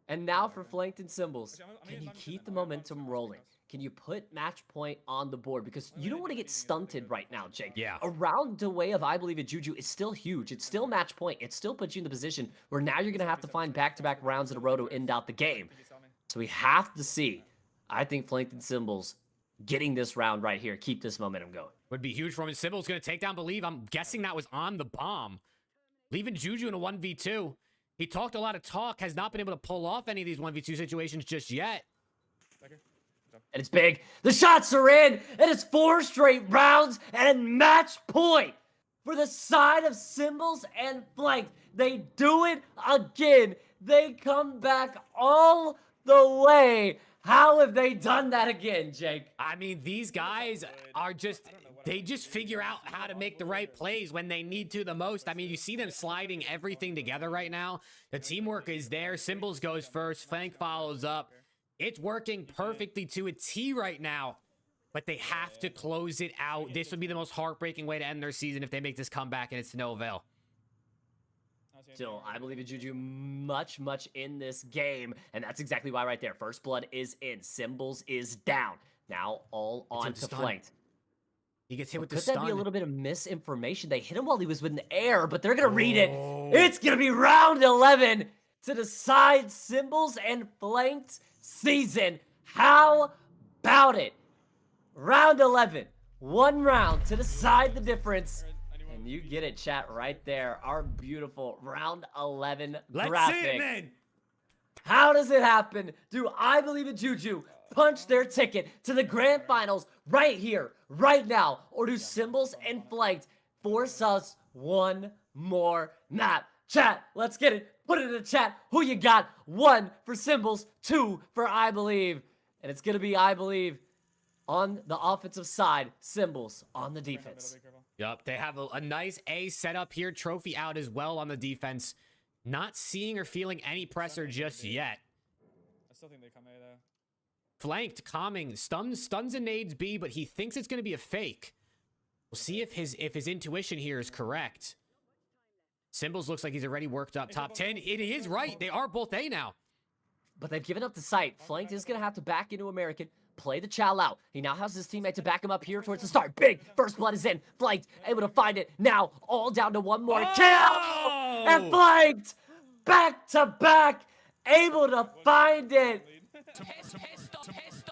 And now for Flanked and Cimbels. Can you keep the momentum rolling? Can you put match point on the board? Because you don't want to get stunted right now, Jake. Yeah. A round away of iBuLieVe and Juju is still huge. It's still match point. It still puts you in the position where now you're going to have to find back-to-back rounds in a row to end out the game. So we have to see, I think, Flanked and Cimbels getting this round right here. Keep this momentum going. Would be huge for him. Cimbels going to take down iBuLieVe. I'm guessing that was on the bomb. Leaving Juju in a 1v2. He talked a lot of talk, has not been able to pull off any of these 1v2 situations just yet. And it's big. The shots are in. And it's 4 straight rounds and match point for the side of Cimbels and Flanked. They do it again. They come back all the way. How have they done that again, Jake? I mean, these guys are just, they just figure out how to make the right plays when they need to the most. I mean, you see them sliding everything together right now. The teamwork is there. Cimbels goes first. Flank follows up. It's working perfectly to a T right now, but they have to close it out. This would be the most heartbreaking way to end their season if they make this comeback and it's to no avail. Still, iBuLieVe and Juju much in this game, and that's exactly why right there. First blood is in. Cimbels is down. Now all on to Flanked. He gets hit with the Could stun. that be a little bit of misinformation? They hit him while he was in the air, but they're going to read it. Oh. It's going to be round 11 to decide Cimbels and Flanked season. How about it? Round 11. 1 round to decide the difference. And you get it, chat, right there. Our beautiful round 11 Let's graphic. see it, man. How does it happen? Do iBuLieVe and Juju punch their ticket to the grand finals right here, right now? Or do Cimbels and Flanked force us one more map? Chat, let's get it. Put it in the chat. Who you got? 1 for Cimbels, 2 for iBuLieVe. And it's going to be iBuLieVe on the offensive side, Cimbels on the defense. Yup, they have a nice A setup here. Trophy out as well on the defense. Not seeing or feeling any pressure just yet. I still think they come A though. Flanked, calming, stuns and nades B, but he thinks it's going to be a fake. We'll see if his intuition here is correct. Cimbels looks like he's already worked up top 10. It is right. They are both A now. But they've given up the sight. Flanked is going to have to back into American. play the chow out. He now has his teammate to back him up here towards the start. Big first blood is in. Flanked, able to find it. Now all down to one more kill. And Flanked, back to back, able to find it.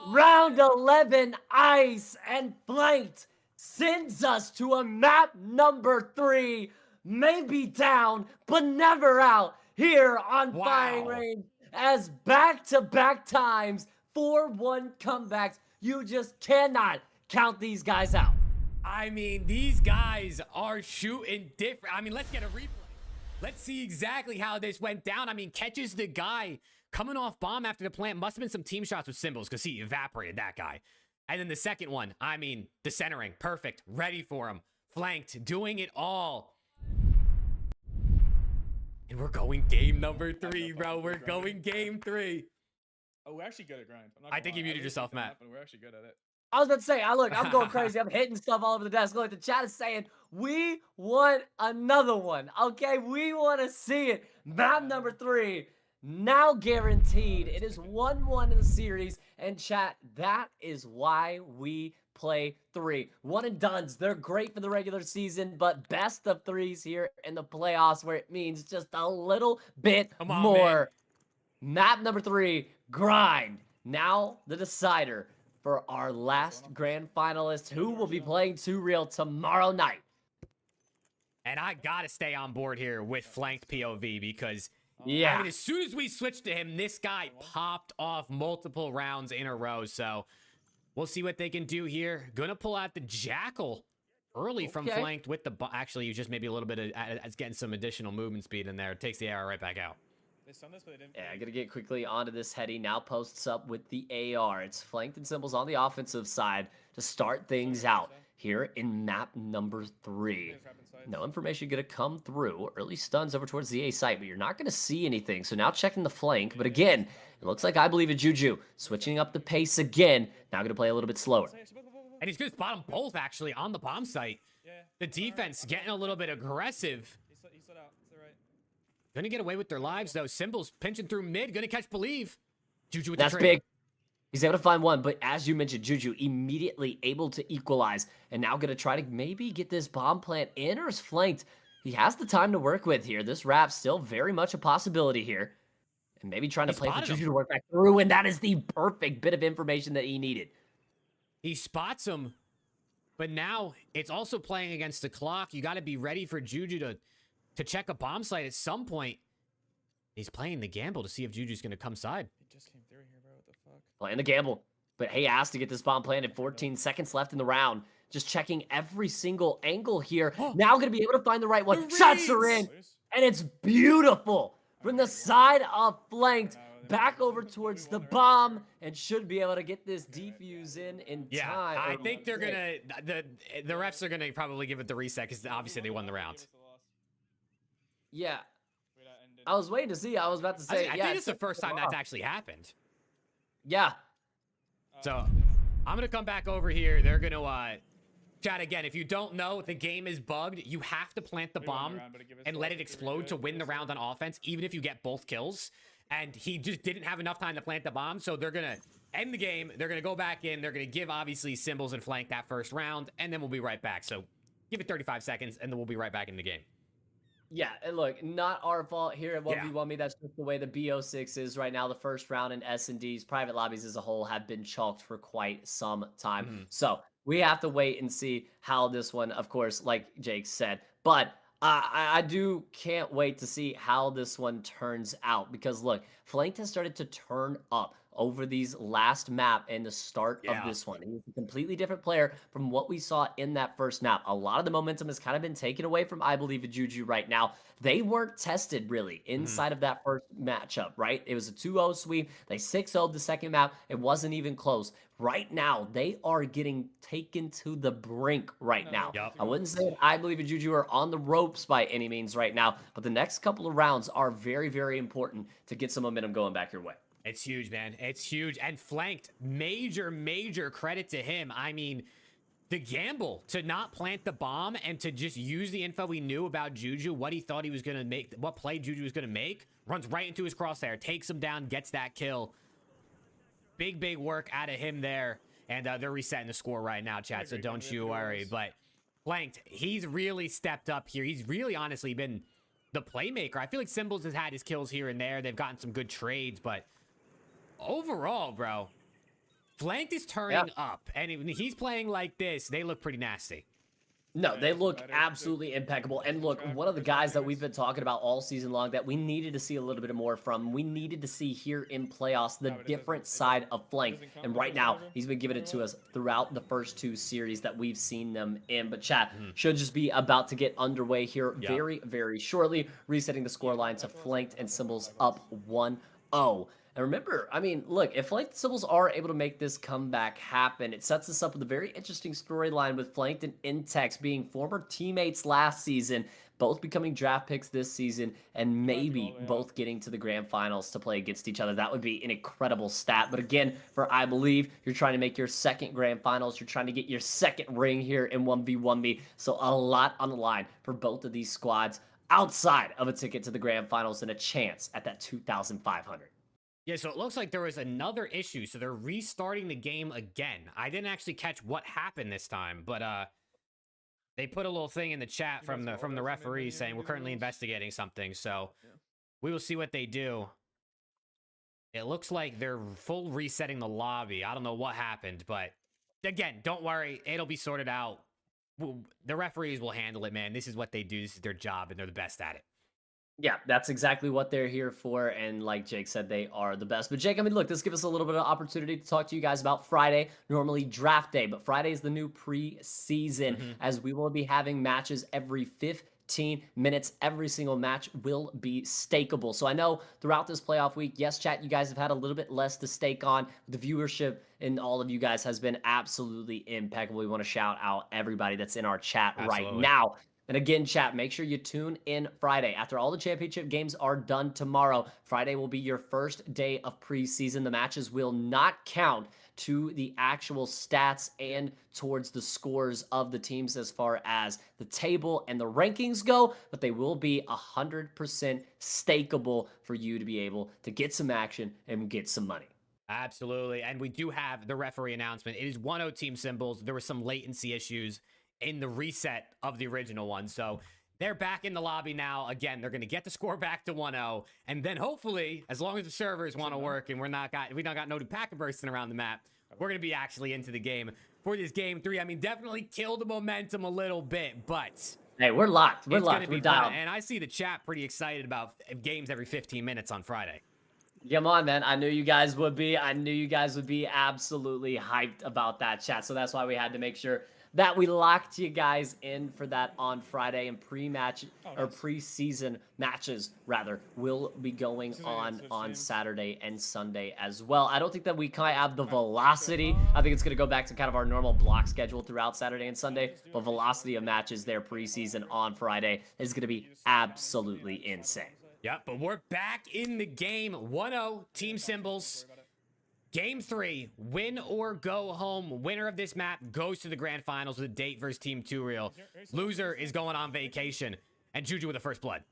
Round 11, Ice and Flanked sends us to a map number 3. Maybe down, but never out here on Firing Range. As back-to-back times, 4-1 comebacks. You just cannot count these guys out. I mean, these guys are shooting different. I mean, let's get a replay. Let's see exactly how this went down. I mean, catches the guy coming off bomb after the plant. Must have been some team shots with Cimbels because he evaporated that guy. And then the second one, I mean, the centering, perfect, ready for him. Flanked, doing it all. And we're going game number 3, bro. We're going game 3. Oh, we're actually good at grind. I think you muted yourself, Matt. We're actually good at it. I was about to say, I'm going crazy. I'm hitting stuff all over the desk. Look, the chat is saying, we want another one. Okay, we want to see it. Map number 3, now guaranteed. It is 1-1 in the series. And chat, that is why we play 3. One and dones. They're great for the regular season, but best of 3s here in the playoffs where it means just a little bit more. Man. Map number 3, grind. Now the decider for our last grand finalist, who will be playing 2 Real tomorrow night. And I gotta stay on board here with Flanked POV because I mean, as soon as we switched to him, this guy popped off multiple rounds in a row. So we'll see what they can do here. Gonna pull out the Jackal early from Flanked with the... Actually, you just maybe a little bit of getting some additional movement speed in there. It takes the AR right back out. Yeah, gonna get quickly onto this heady. Now posts up with the AR. It's Flanked and Cimbels on the offensive side to start things out here in map number 3. No information gonna come through. Early stuns over towards the A site, but you're not gonna see anything. So now checking the flank, but again, it looks like iBuLieVe Juju switching up the pace again. Now gonna play a little bit slower. And he's gonna spot them both actually on the bomb site. The defense getting a little bit aggressive. Gonna get away with their lives though. Cimbels pinching through mid, gonna catch iBuLieVe. Juju with the trade. That's big. He's able to find one, but as you mentioned, Juju immediately able to equalize, and now gonna try to maybe get this bomb plant in, or is Flanked. He has the time to work with here. This wrap still very much a possibility here, and maybe trying to play for Juju to work back through, and that is the perfect bit of information that he needed. He spots him, but now it's also playing against the clock. You got to be ready for Juju to check a bomb site at some point. He's playing the gamble to see if Juju's gonna come side. He just came through here, bro. What the fuck? Playing the gamble. But hey, asked to get this bomb planted. 14 seconds left in the round. Just checking every single angle here. Now going to be able to find the right one. Shots are in. And it's beautiful. From the side of Flanked. Back over towards the bomb. And should be able to get this defuse in time. I think they're going to... The refs are going to probably give it the reset because obviously they won the round. Yeah. I was waiting to see. I was about to say... I think it's the first time that's actually happened. Yeah. So, I'm going to come back over here. They're going to, chat again. If you don't know, the game is bugged. You have to plant the bomb and let it explode to win the round on offense, even if you get both kills. And he just didn't have enough time to plant the bomb, so they're going to end the game. They're going to go back in. They're going to give, obviously, Cimbels and Flank that first round, and then we'll be right back. So, give it 35 seconds, and then we'll be right back in the game. Yeah, and look, not our fault here at 1v1me. That's just the way the BO6 is right now. The first round in S&D's private lobbies as a whole have been chalked for quite some time. So we have to wait and see how this one, of course, like Jake said. But I can't wait to see how this one turns out. Because look, Flanked has started to turn up over these last map and the start of this one. He's a completely different player from what we saw in that first map. A lot of the momentum has kind of been taken away from iBuLieVe and Juju right now. They weren't tested really inside of that first matchup, right? It was a 2-0 sweep. They 6-0'd the second map. It wasn't even close. Right now, they are getting taken to the brink right now. I wouldn't say iBuLieVe and Juju are on the ropes by any means right now, but the next couple of rounds are very, very important to get some momentum going back your way. It's huge, man. It's huge. And Flanked, major credit to him. I mean, the gamble to not plant the bomb and to just use the info we knew about Juju, what he thought he was going to make, what play Juju was going to make, runs right into his crosshair, takes him down, gets that kill. big work out of him there. And they're resetting the score right now, chat, so don't you worry. But Flanked, he's really stepped up here. He's really honestly been the playmaker. I feel like Cimbels has had his kills here and there. They've gotten some good trades, but overall, bro, Flanked is turning up. And when he's playing like this, they look pretty nasty. No, they look absolutely impeccable. And look, one of the guys that we've been talking about all season long that we needed to see a little bit more from, we needed to see here in playoffs the different side of Flank. And right now, he's been giving it to us throughout the first 2 series that we've seen them in. But chat should just be about to get underway here very, very shortly, resetting the scoreline to Flanked and Cimbels up 1-0. And remember, I mean, look, if Flanked and Cimbels are able to make this comeback happen, it sets us up with a very interesting storyline with Flanked and Intex being former teammates last season, both becoming draft picks this season, and maybe both getting to the grand finals to play against each other. That would be an incredible stat. But again, for iBuLieVe, you're trying to make your second grand finals. You're trying to get your second ring here in 1v1me. So a lot on the line for both of these squads outside of a ticket to the grand finals and a chance at that 2,500. Yeah, so it looks like there was another issue, so they're restarting the game again. I didn't actually catch what happened this time, but they put a little thing in the chat from the referee saying we're currently investigating something, so we will see what they do. It looks like they're full resetting the lobby. I don't know what happened, but again, don't worry, it'll be sorted out. The referees will handle it, man. This is what they do. This is their job, and they're the best at it. Yeah, that's exactly what they're here for, and like Jake said, they are the best. But Jake, I mean, look, this gives us a little bit of opportunity to talk to you guys about Friday, normally draft day, but Friday is the new preseason, as we will be having matches every 15 minutes. Every single match will be stakeable. So I know throughout this playoff week, yes, chat, you guys have had a little bit less to stake on. The viewership and all of you guys has been absolutely impeccable. We want to shout out everybody that's in our chat right now. And again, chat, make sure you tune in Friday. After all the championship games are done tomorrow, Friday will be your first day of preseason. The matches will not count to the actual stats and towards the scores of the teams as far as the table and the rankings go, but they will be 100% stakeable for you to be able to get some action and get some money. Absolutely. And we do have the referee announcement. It is 1-0 Team Cimbels. There were some latency issues in the reset of the original one. So they're back in the lobby now. Again, they're going to get the score back to 1-0. And then hopefully, as long as the servers want to work and we don't got no packet bursting around the map, we're going to be actually into the game for this game 3. I mean, definitely kill the momentum a little bit, but hey, we're locked. We're locked. We're dialed. And I see the chat pretty excited about games every 15 minutes on Friday. Come on, man. I knew you guys would be. I knew you guys would be absolutely hyped about that, chat. So that's why we had to make sure that we locked you guys in for that on Friday, and pre-match or preseason matches rather will be going on Saturday and Sunday as well. I don't think that we kind of have the velocity. I think it's going to go back to kind of our normal block schedule throughout Saturday and Sunday, but velocity of matches there preseason on Friday is going to be absolutely insane. Yep, but we're back in the game. 1-0 Team Cimbels. Game 3, win or go home. Winner of this map goes to the grand finals with a date versus Team 2 Real. Loser is going on vacation. And Juju with the first blood.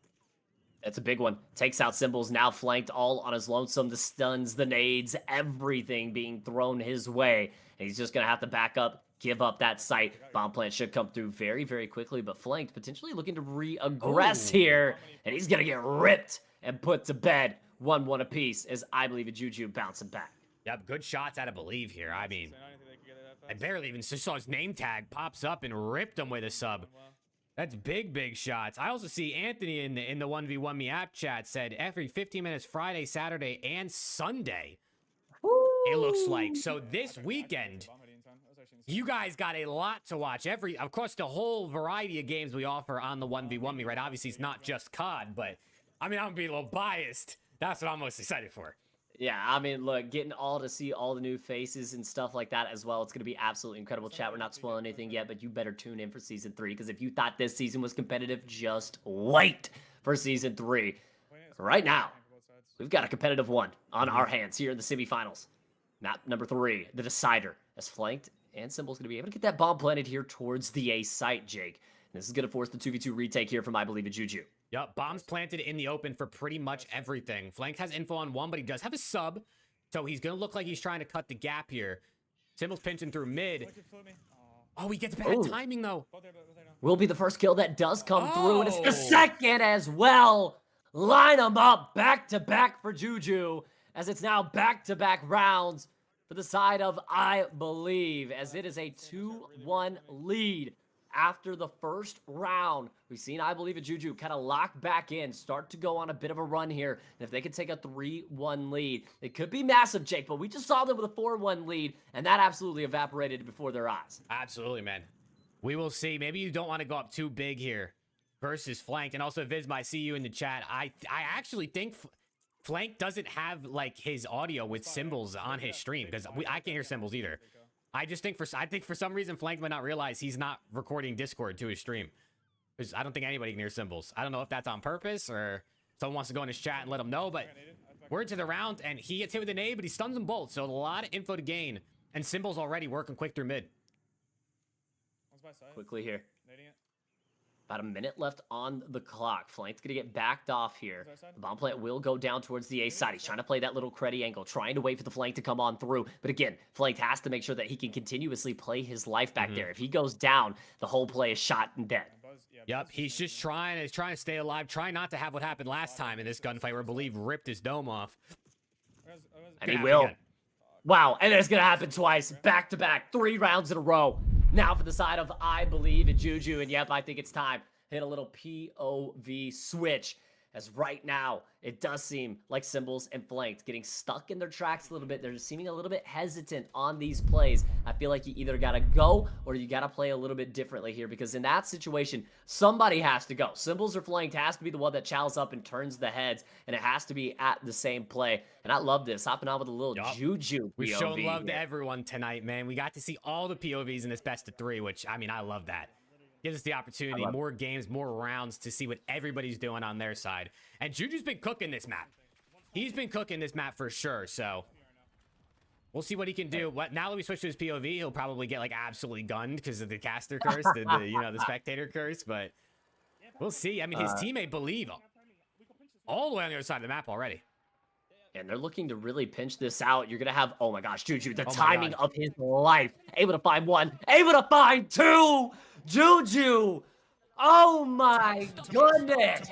It's a big one. Takes out Cimbels, now flanked all on his lonesome. The stuns, the nades, everything being thrown his way. And he's just going to have to back up, give up that site. Bomb plant should come through very, very quickly, but flanked, potentially looking to re-aggress here. And he's going to get ripped and put to bed. 1-1 apiece as iBuLieVe Juju bouncing back. Yep, good shots out of iBuLieVe here. I mean, I barely even saw his name tag pops up and ripped him with a sub. That's big shots. I also see Anthony in the 1v1me app chat said every 15 minutes Friday, Saturday, and Sunday. It looks like. So this weekend, you guys got a lot to watch. Of course, the whole variety of games we offer on the 1v1me, right? Obviously, it's not just COD, but I mean, I'm gonna be a little biased. That's what I'm most excited for. Yeah, I mean, look, getting all to see all the new faces and stuff like that as well. It's going to be absolutely incredible, chat. We're not spoiling anything yet, but you better tune in for Season 3, because if you thought this season was competitive, just wait for Season 3. Right now, we've got a competitive one on our hands here in the semifinals. Map number 3, the decider, as flanked, and Cimbels going to be able to get that bomb planted here towards the A site, Jake. And this is going to force the 2v2 retake here from iBuLieVe Juju. Yep, bombs planted in the open for pretty much everything. Flank has info on one, but he does have a sub. So he's going to look like he's trying to cut the gap here. Cimbels pinching through mid. Oh, he gets bad timing, though. Will be the first kill that does come through, and it's the second as well. Line them up back-to-back for Juju, as it's now back-to-back rounds for the side of iBuLieVe, as it is a 2-1 lead after the first round. We've seen iBuLieVe and Juju kind of lock back in, start to go on a bit of a run here. And if they could take a 3-1 lead, it could be massive, Jake, but we just saw them with a 4-1 lead, and that absolutely evaporated before their eyes. Absolutely, man. We will see. Maybe you don't want to go up too big here versus Flanked. And also, Visma, I see you in the chat. I actually think Flank doesn't have like his audio with Cimbels on his stream, because I can't hear Cimbels either. I think for some reason Flank might not realize he's not recording Discord to his stream, because I don't think anybody can hear Cimbels. I don't know if that's on purpose or someone wants to go in his chat and let him know, but we're into the round and he gets hit with a nade, but he stuns them both. So a lot of info to gain, and Cimbels already working quick through mid. Quickly here. About a minute left on the clock. Flank's going to get backed off here. The bomb plant will go down towards the A side. He's trying to play that little creddy angle, trying to wait for the Flank to come on through. But again, Flank has to make sure that he can continuously play his life back there. If he goes down, the whole play is shot and dead. Yep, he's just trying to stay alive, trying not to have what happened last time in this gunfight where iBuLieVe ripped his dome off. And he will. Again. Wow, and it's going to happen twice, back-to-back, 3 rounds in a row. Now for the side of iBuLieVe and Juju, and yep, I think it's time. Hit a little POV switch, as right now it does seem like Cimbels and Flanked getting stuck in their tracks a little bit. They're seeming a little bit hesitant on these plays. I feel like you either gotta go or you gotta play a little bit differently here, because in that situation somebody has to go. Cimbels or Flanked has to be the one that chows up and turns the heads, and it has to be at the same play. And I love this, hopping on with a little Juju We've POV shown love here. to everyone tonight, man. We got to see all the POVs in this best of 3, which, I mean, I love that. Gives us the opportunity, more games, more rounds to see what everybody's doing on their side. And Juju's been cooking this map. He's been cooking this map for sure, so we'll see what he can do. Now that we switch to his POV, he'll probably get like absolutely gunned because of the caster curse, the spectator curse, but we'll see. I mean, his teammate iBuLieVe all the way on the other side of the map already. And they're looking to really pinch this out. You're going to have, oh my gosh, Juju, the timing of his life. Able to find 1, able to find 2. Juju, oh my goodness.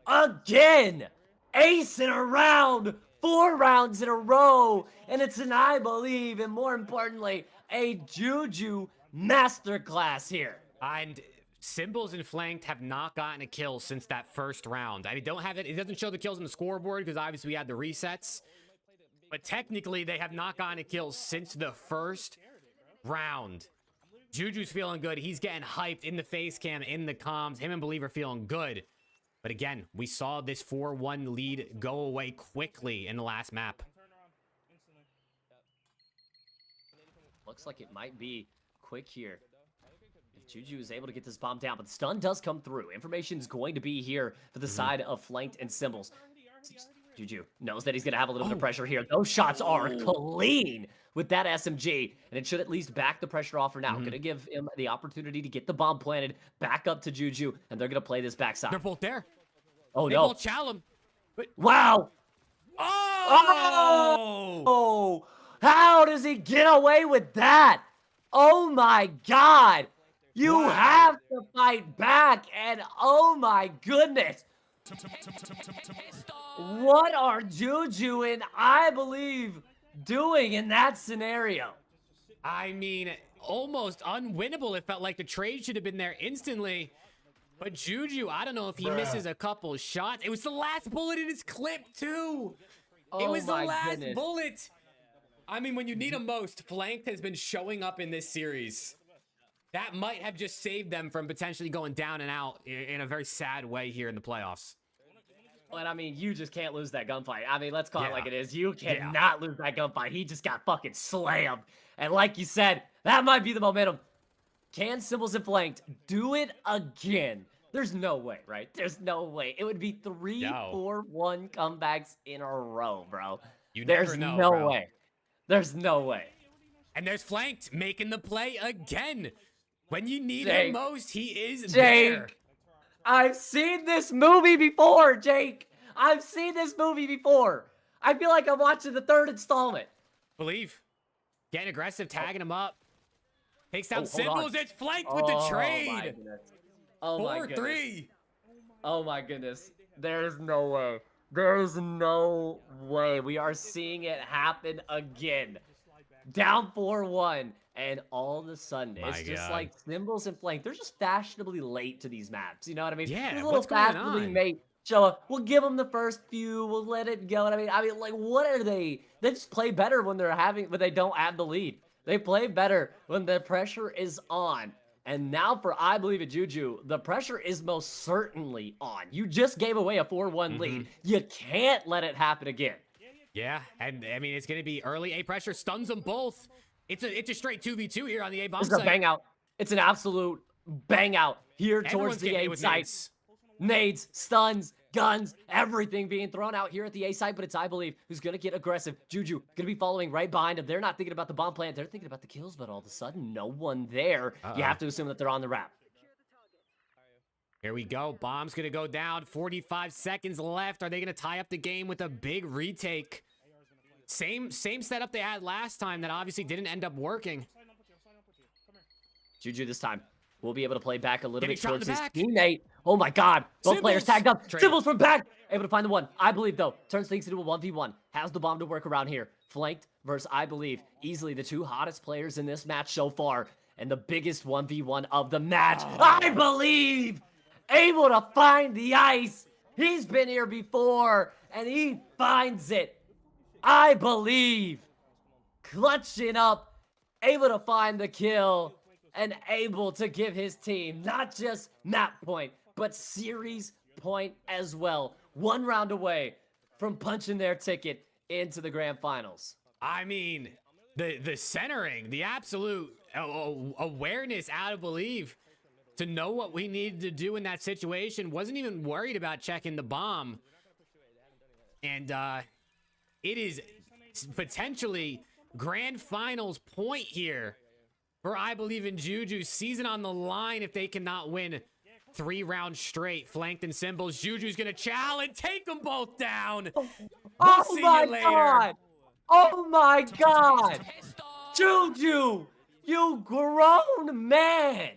Again, ace in a round, 4 rounds in a row. And it's an iBuLieVe, and more importantly, a Juju masterclass here. And Cimbels and Flanked have not gotten a kill since that first round. I mean, don't have it. It doesn't show the kills on the scoreboard because obviously we had the resets. But technically, they have not gotten a kill since the first round. Juju's feeling good. He's getting hyped in the face cam, in the comms. Him and iBuLieVe are feeling good. But again, we saw this 4-1 lead go away quickly in the last map. Looks like it might be quick here. Juju is able to get this bomb down, but stun does come through. Information's going to be here for the side of Flanked and Cimbels. Juju knows that he's going to have a little bit of pressure here. Those shots are clean with that SMG, and it should at least back the pressure off for now. Going to give him the opportunity to get the bomb planted back up to Juju, and they're going to play this backside. They're both there. Oh, they no. both chow him. But... Wow. Oh! How does he get away with that? Oh, my God. You have to fight back, and oh my goodness. What are Juju and iBuLieVe doing in that scenario? I mean, almost unwinnable. It felt like the trade should have been there instantly. But Juju, I don't know if he misses a couple shots. It was the last bullet in his clip, too. It was the last bullet. I mean, when you need him most, Flanked has been showing up in this series. That might have just saved them from potentially going down and out in a very sad way here in the playoffs. But I mean, you just can't lose that gunfight. I mean, let's call it like it is. You cannot lose that gunfight. He just got fucking slammed. And like you said, that might be the momentum. Can Cimbels and Flanked do it again? There's no way, right? There's no way. It would be 3-4-1 comebacks in a row, bro. There's no way. There's no way. And there's Flanked making the play again. When you need him most, he is Jake, there. I've seen this movie before, Jake. I've seen this movie before. I feel like I'm watching the third installment. Believe. Getting aggressive, tagging him up. Takes down Oh, hold on. Cimbels. It's flanked with the My trade. goodness. Oh my goodness. 4-3. Oh my goodness. There's no way. There's no way. We are seeing it happen again. Down 4-1. And all of a sudden, My it's just God. like Cimbels and Flank. They're just fashionably late to these maps. You know what I mean? Yeah, These little what's going fashionably on? late show up. We'll give them the first few. We'll let it go. I mean, like, what are they? They just play better when they don't have the lead. They play better when the pressure is on. And now for iBuLieVe and Juju, the pressure is most certainly on. You just gave away a 4-1 lead. You can't let it happen again. Yeah, and I mean, it's going to be early A pressure. Stuns them both. It's a straight 2v2 here on the A bomb It's a site. bang out. It's an absolute bang out here Everyone's towards the getting hit A with site. nades. Nades, stuns, guns, everything being thrown out here at the A site, but it's iBuLieVe who's going to get aggressive. Juju going to be following right behind him. They're not thinking about the bomb plant. They're thinking about the kills, but all of a sudden, no one there. You have to assume that they're on the wrap. Here we go. Bomb's going to go down. 45 seconds left. Are they going to tie up the game with a big retake? Same setup they had last time that obviously didn't end up working. Juju this time will be able to play back a little Getting bit shot in towards the his back. teammate. Oh my God. Both players Cimbels. tagged up. Trade. Cimbels from back. Able to find the one. iBuLieVe, though, turns things into a 1v1. Has the bomb to work around here. Flanked versus iBuLieVe. Easily the two hottest players in this match so far. And the biggest 1v1 of the match. iBuLieVe able to find the ice. He's been here before. And he finds it. iBuLieVe clutching up. Able to find the kill. And able to give his team not just map point, but series point as well. One round away from punching their ticket into the grand finals. I mean, the centering, the absolute awareness out of iBuLieVe to know what we needed to do in that situation. Wasn't even worried about checking the bomb. And it is potentially grand finals point here for iBuLieVe and Juju. Season on the line if they cannot win 3 rounds straight. Flanked and Cimbels. Juju's gonna chow and take them both down. We'll see my you later. God! Oh my God! Juju, you grown man!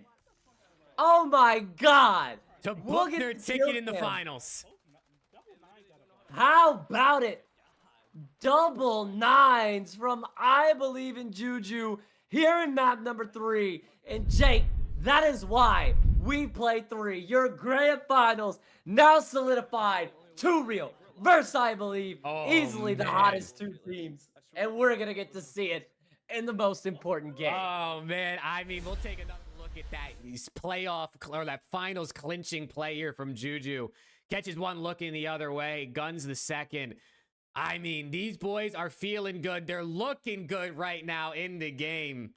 Oh my God! To book Look at their the ticket kill in the cam. finals. How about it? Double nines from iBuLieVe and Juju here in map number 3. And Jake, that is why we play 3. Your grand finals now solidified. 2 real versus iBuLieVe. Oh, Easily the man. hottest 2 teams. And we're going to get to see it in the most important game. Oh man, I mean, we'll take another look at that playoff or that finals clinching play here from Juju. Catches one looking the other way, guns the second. I mean, these boys are feeling good. They're looking good right now in the game.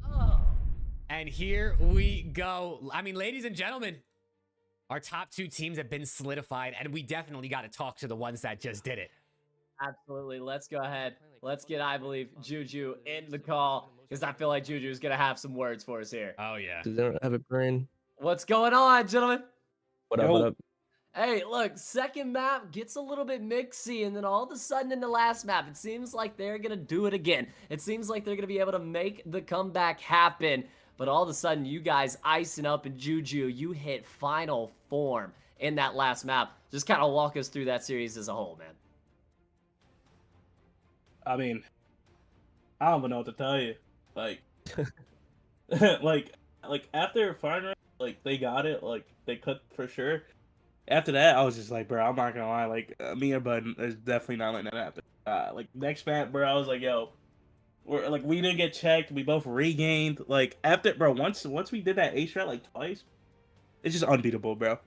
Oh. And here we go. I mean, ladies and gentlemen, our top 2 teams have been solidified, and we definitely got to talk to the ones that just did it. Absolutely. Let's go ahead. Let's get iBuLieVe Juju in the call because I feel like Juju is going to have some words for us here. Oh, yeah. They don't have a brain. What's going on, gentlemen? What up? What up? Hey, look, second map gets a little bit mixy, and then all of a sudden in the last map, it seems like they're going to do it again. It seems like they're going to be able to make the comeback happen, but all of a sudden, you guys icing up, and Juju, you hit final form in that last map. Just kind of walk us through that series as a whole, man. I mean, I don't even know what to tell you. Like, like after Fire, like they got it, like they could for sure. After that, I was just like, bro, I'm not gonna lie, like me and Bud is definitely not letting that happen. Like next map, bro, I was like, yo, we're like we didn't get checked, we both regained. Like after, bro, once we did that A strat like twice, it's just unbeatable, bro.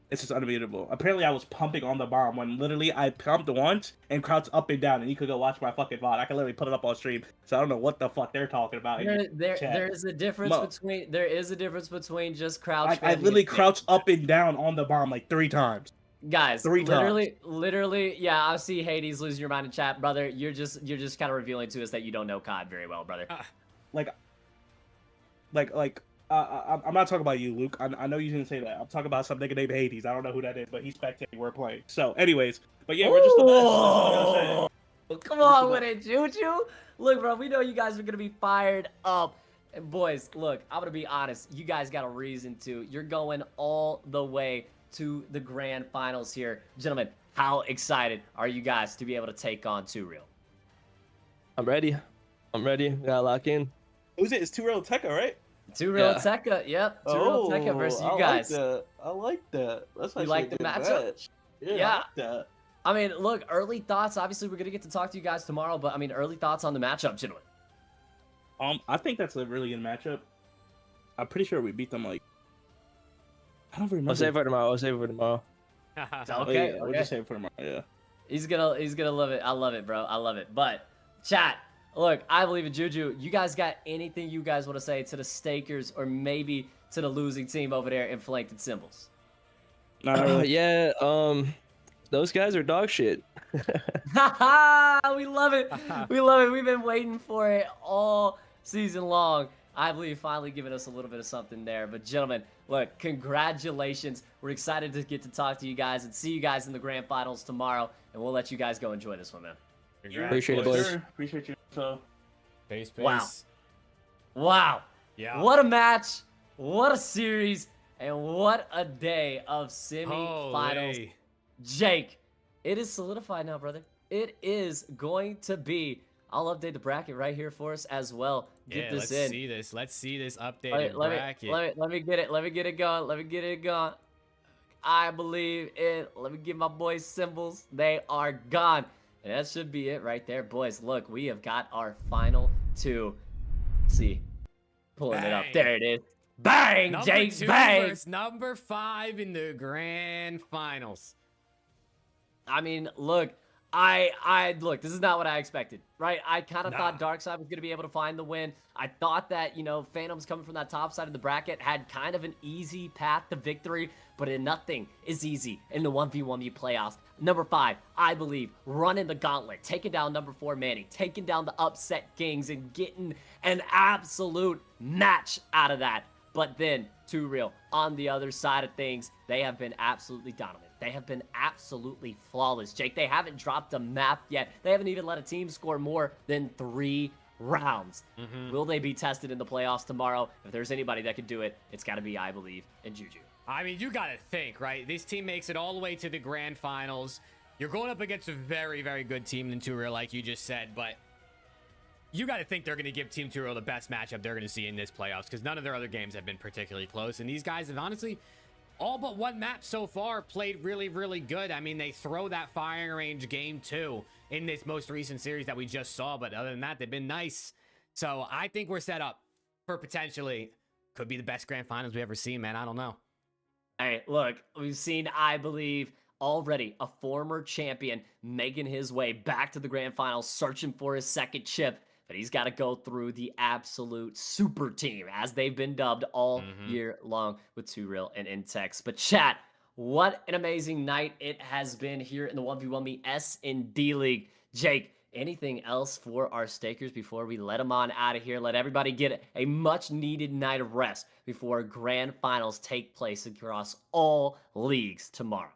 It's just unbeatable. Apparently, I was pumping on the bomb when literally I pumped once and crouched up and down, and you could go watch my fucking VOD. I can literally put it up on stream, so I don't know what the fuck they're talking about. There is a difference between just crouch. I literally crouched up and down on the bomb like 3 times. Guys, 3 times. literally, yeah. I see Hades losing your mind in chat, brother. You're just kind of revealing to us that you don't know COD very well, brother. Like I'm not talking about you, Luke. I know you didn't say that. I'm talking about some nigga named Hades. I don't know who that is, but he's spectating. We're playing. So, anyways, but yeah, we're just the best. That's all I gotta say. Come on with it, Juju. Look, bro, we know you guys are gonna be fired up. And boys, look, I'm gonna be honest. You guys got a reason to. You're going all the way to the grand finals here, gentlemen. How excited are you guys to be able to take on 2Real? I'm ready. Gotta lock in. Who's it? It's 2Real Tekka, right? 2Real Tekka, yep. 2Real Tekka versus you guys. I like that. That's You like the matchup? Yeah. I like that. I mean, look, early thoughts. Obviously, we're gonna get to talk to you guys tomorrow, but I mean, early thoughts on the matchup, gentlemen. I think that's a really good matchup. I'm pretty sure we beat them like. I don't remember. I'll save it for tomorrow. Okay, We'll just save it for tomorrow. Yeah. He's gonna love it. I love it, bro. I love it. But chat, look, I believe in Juju. You guys got anything you guys want to say to the stakers or maybe to the losing team over there in Flanked and Cimbels? Yeah. Those guys are dog shit. We love it. We love it. We've been waiting for it all season long. I believe finally giving us a little bit of something there. But gentlemen, look, congratulations. We're excited to get to talk to you guys and see you guys in the grand finals tomorrow. And we'll let you guys go enjoy this one, man. Appreciate it, boys. Appreciate you. So, Peace. Wow. Yeah. What a match. What a series. And what a day of semifinals. Holy. Jake, it is solidified now, brother. It is going to be. I'll update the bracket right here for us as well. Get this in. Let's see this updated bracket. Let me get it. Let me get it going. I believe it. Let me give my boys Cimbels. They are gone. And that should be it right there, boys. Look, we have got our final two. Let's see. Pulling it up. There it is. Bang, Number Jake, 2 bang. versus number 5 in the grand finals. I mean, look, look, this is not what I expected, right? I kind of thought Darkseid was going to be able to find the win. I thought that, you know, Phantoms coming from that top side of the bracket had kind of an easy path to victory, but nothing is easy in the 1v1v playoffs. Number 5, iBuLieVe, running the gauntlet, taking down number 4 Manny, taking down the upset Kings and getting an absolute match out of that. But then 2Real on the other side of things, they have been absolutely dominant. They have been absolutely flawless. Jake, they haven't dropped a map yet. They haven't even let a team score more than 3 rounds. Will they be tested in the playoffs tomorrow? If there's anybody that could do it, it's got to be iBuLieVe and Juju. I mean, you got to think, right? This team makes it all the way to the grand finals. You're going up against a very, very good team in 2Real, like you just said, but you got to think they're going to give Team 2Real the best matchup they're going to see in this playoffs because none of their other games have been particularly close, and these guys have honestly all but one map so far played really, really good. I mean, they throw that firing range game 2 in this most recent series that we just saw, but other than that, they've been nice. So I think we're set up for potentially could be the best grand finals we ever seen, man. I don't know. All right, look, we've seen iBuLieVe already, a former champion, making his way back to the grand finals, searching for his second chip. But he's got to go through the absolute super team, as they've been dubbed all year long with 2Real and Intex. But chat, what an amazing night it has been here in the 1v1v S&D League. Jake, anything else for our stakers before we let them on out of here? Let everybody get a much-needed night of rest before grand finals take place across all leagues tomorrow.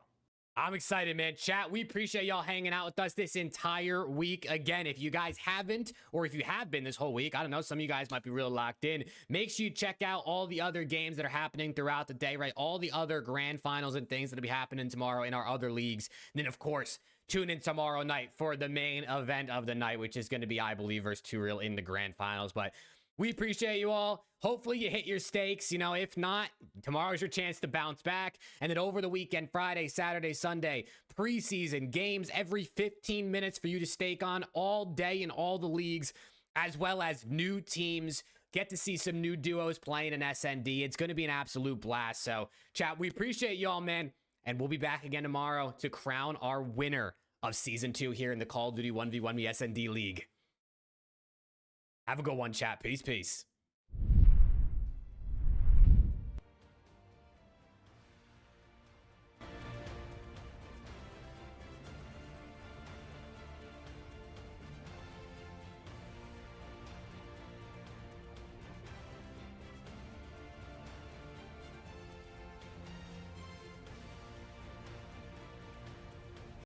I'm excited, man. Chat, we appreciate y'all hanging out with us this entire week. Again, if you guys haven't, or if you have been this whole week, I don't know, some of you guys might be real locked in. Make sure you check out all the other games that are happening throughout the day, right? All the other grand finals and things that'll be happening tomorrow in our other leagues. And then, of course, tune in tomorrow night for the main event of the night, which is going to be iBuLieVe versus 2Real in the grand finals. But we appreciate you all. Hopefully you hit your stakes. You know, if not, tomorrow's your chance to bounce back. And then over the weekend, Friday, Saturday, Sunday, preseason games every 15 minutes for you to stake on all day in all the leagues, as well as new teams. Get to see some new duos playing in SND. It's going to be an absolute blast. So, chat, we appreciate y'all, man. And we'll be back again tomorrow to crown our winner of Season 2 here in the Call of Duty 1v1v SND League. Have a good one, chat. Peace, peace.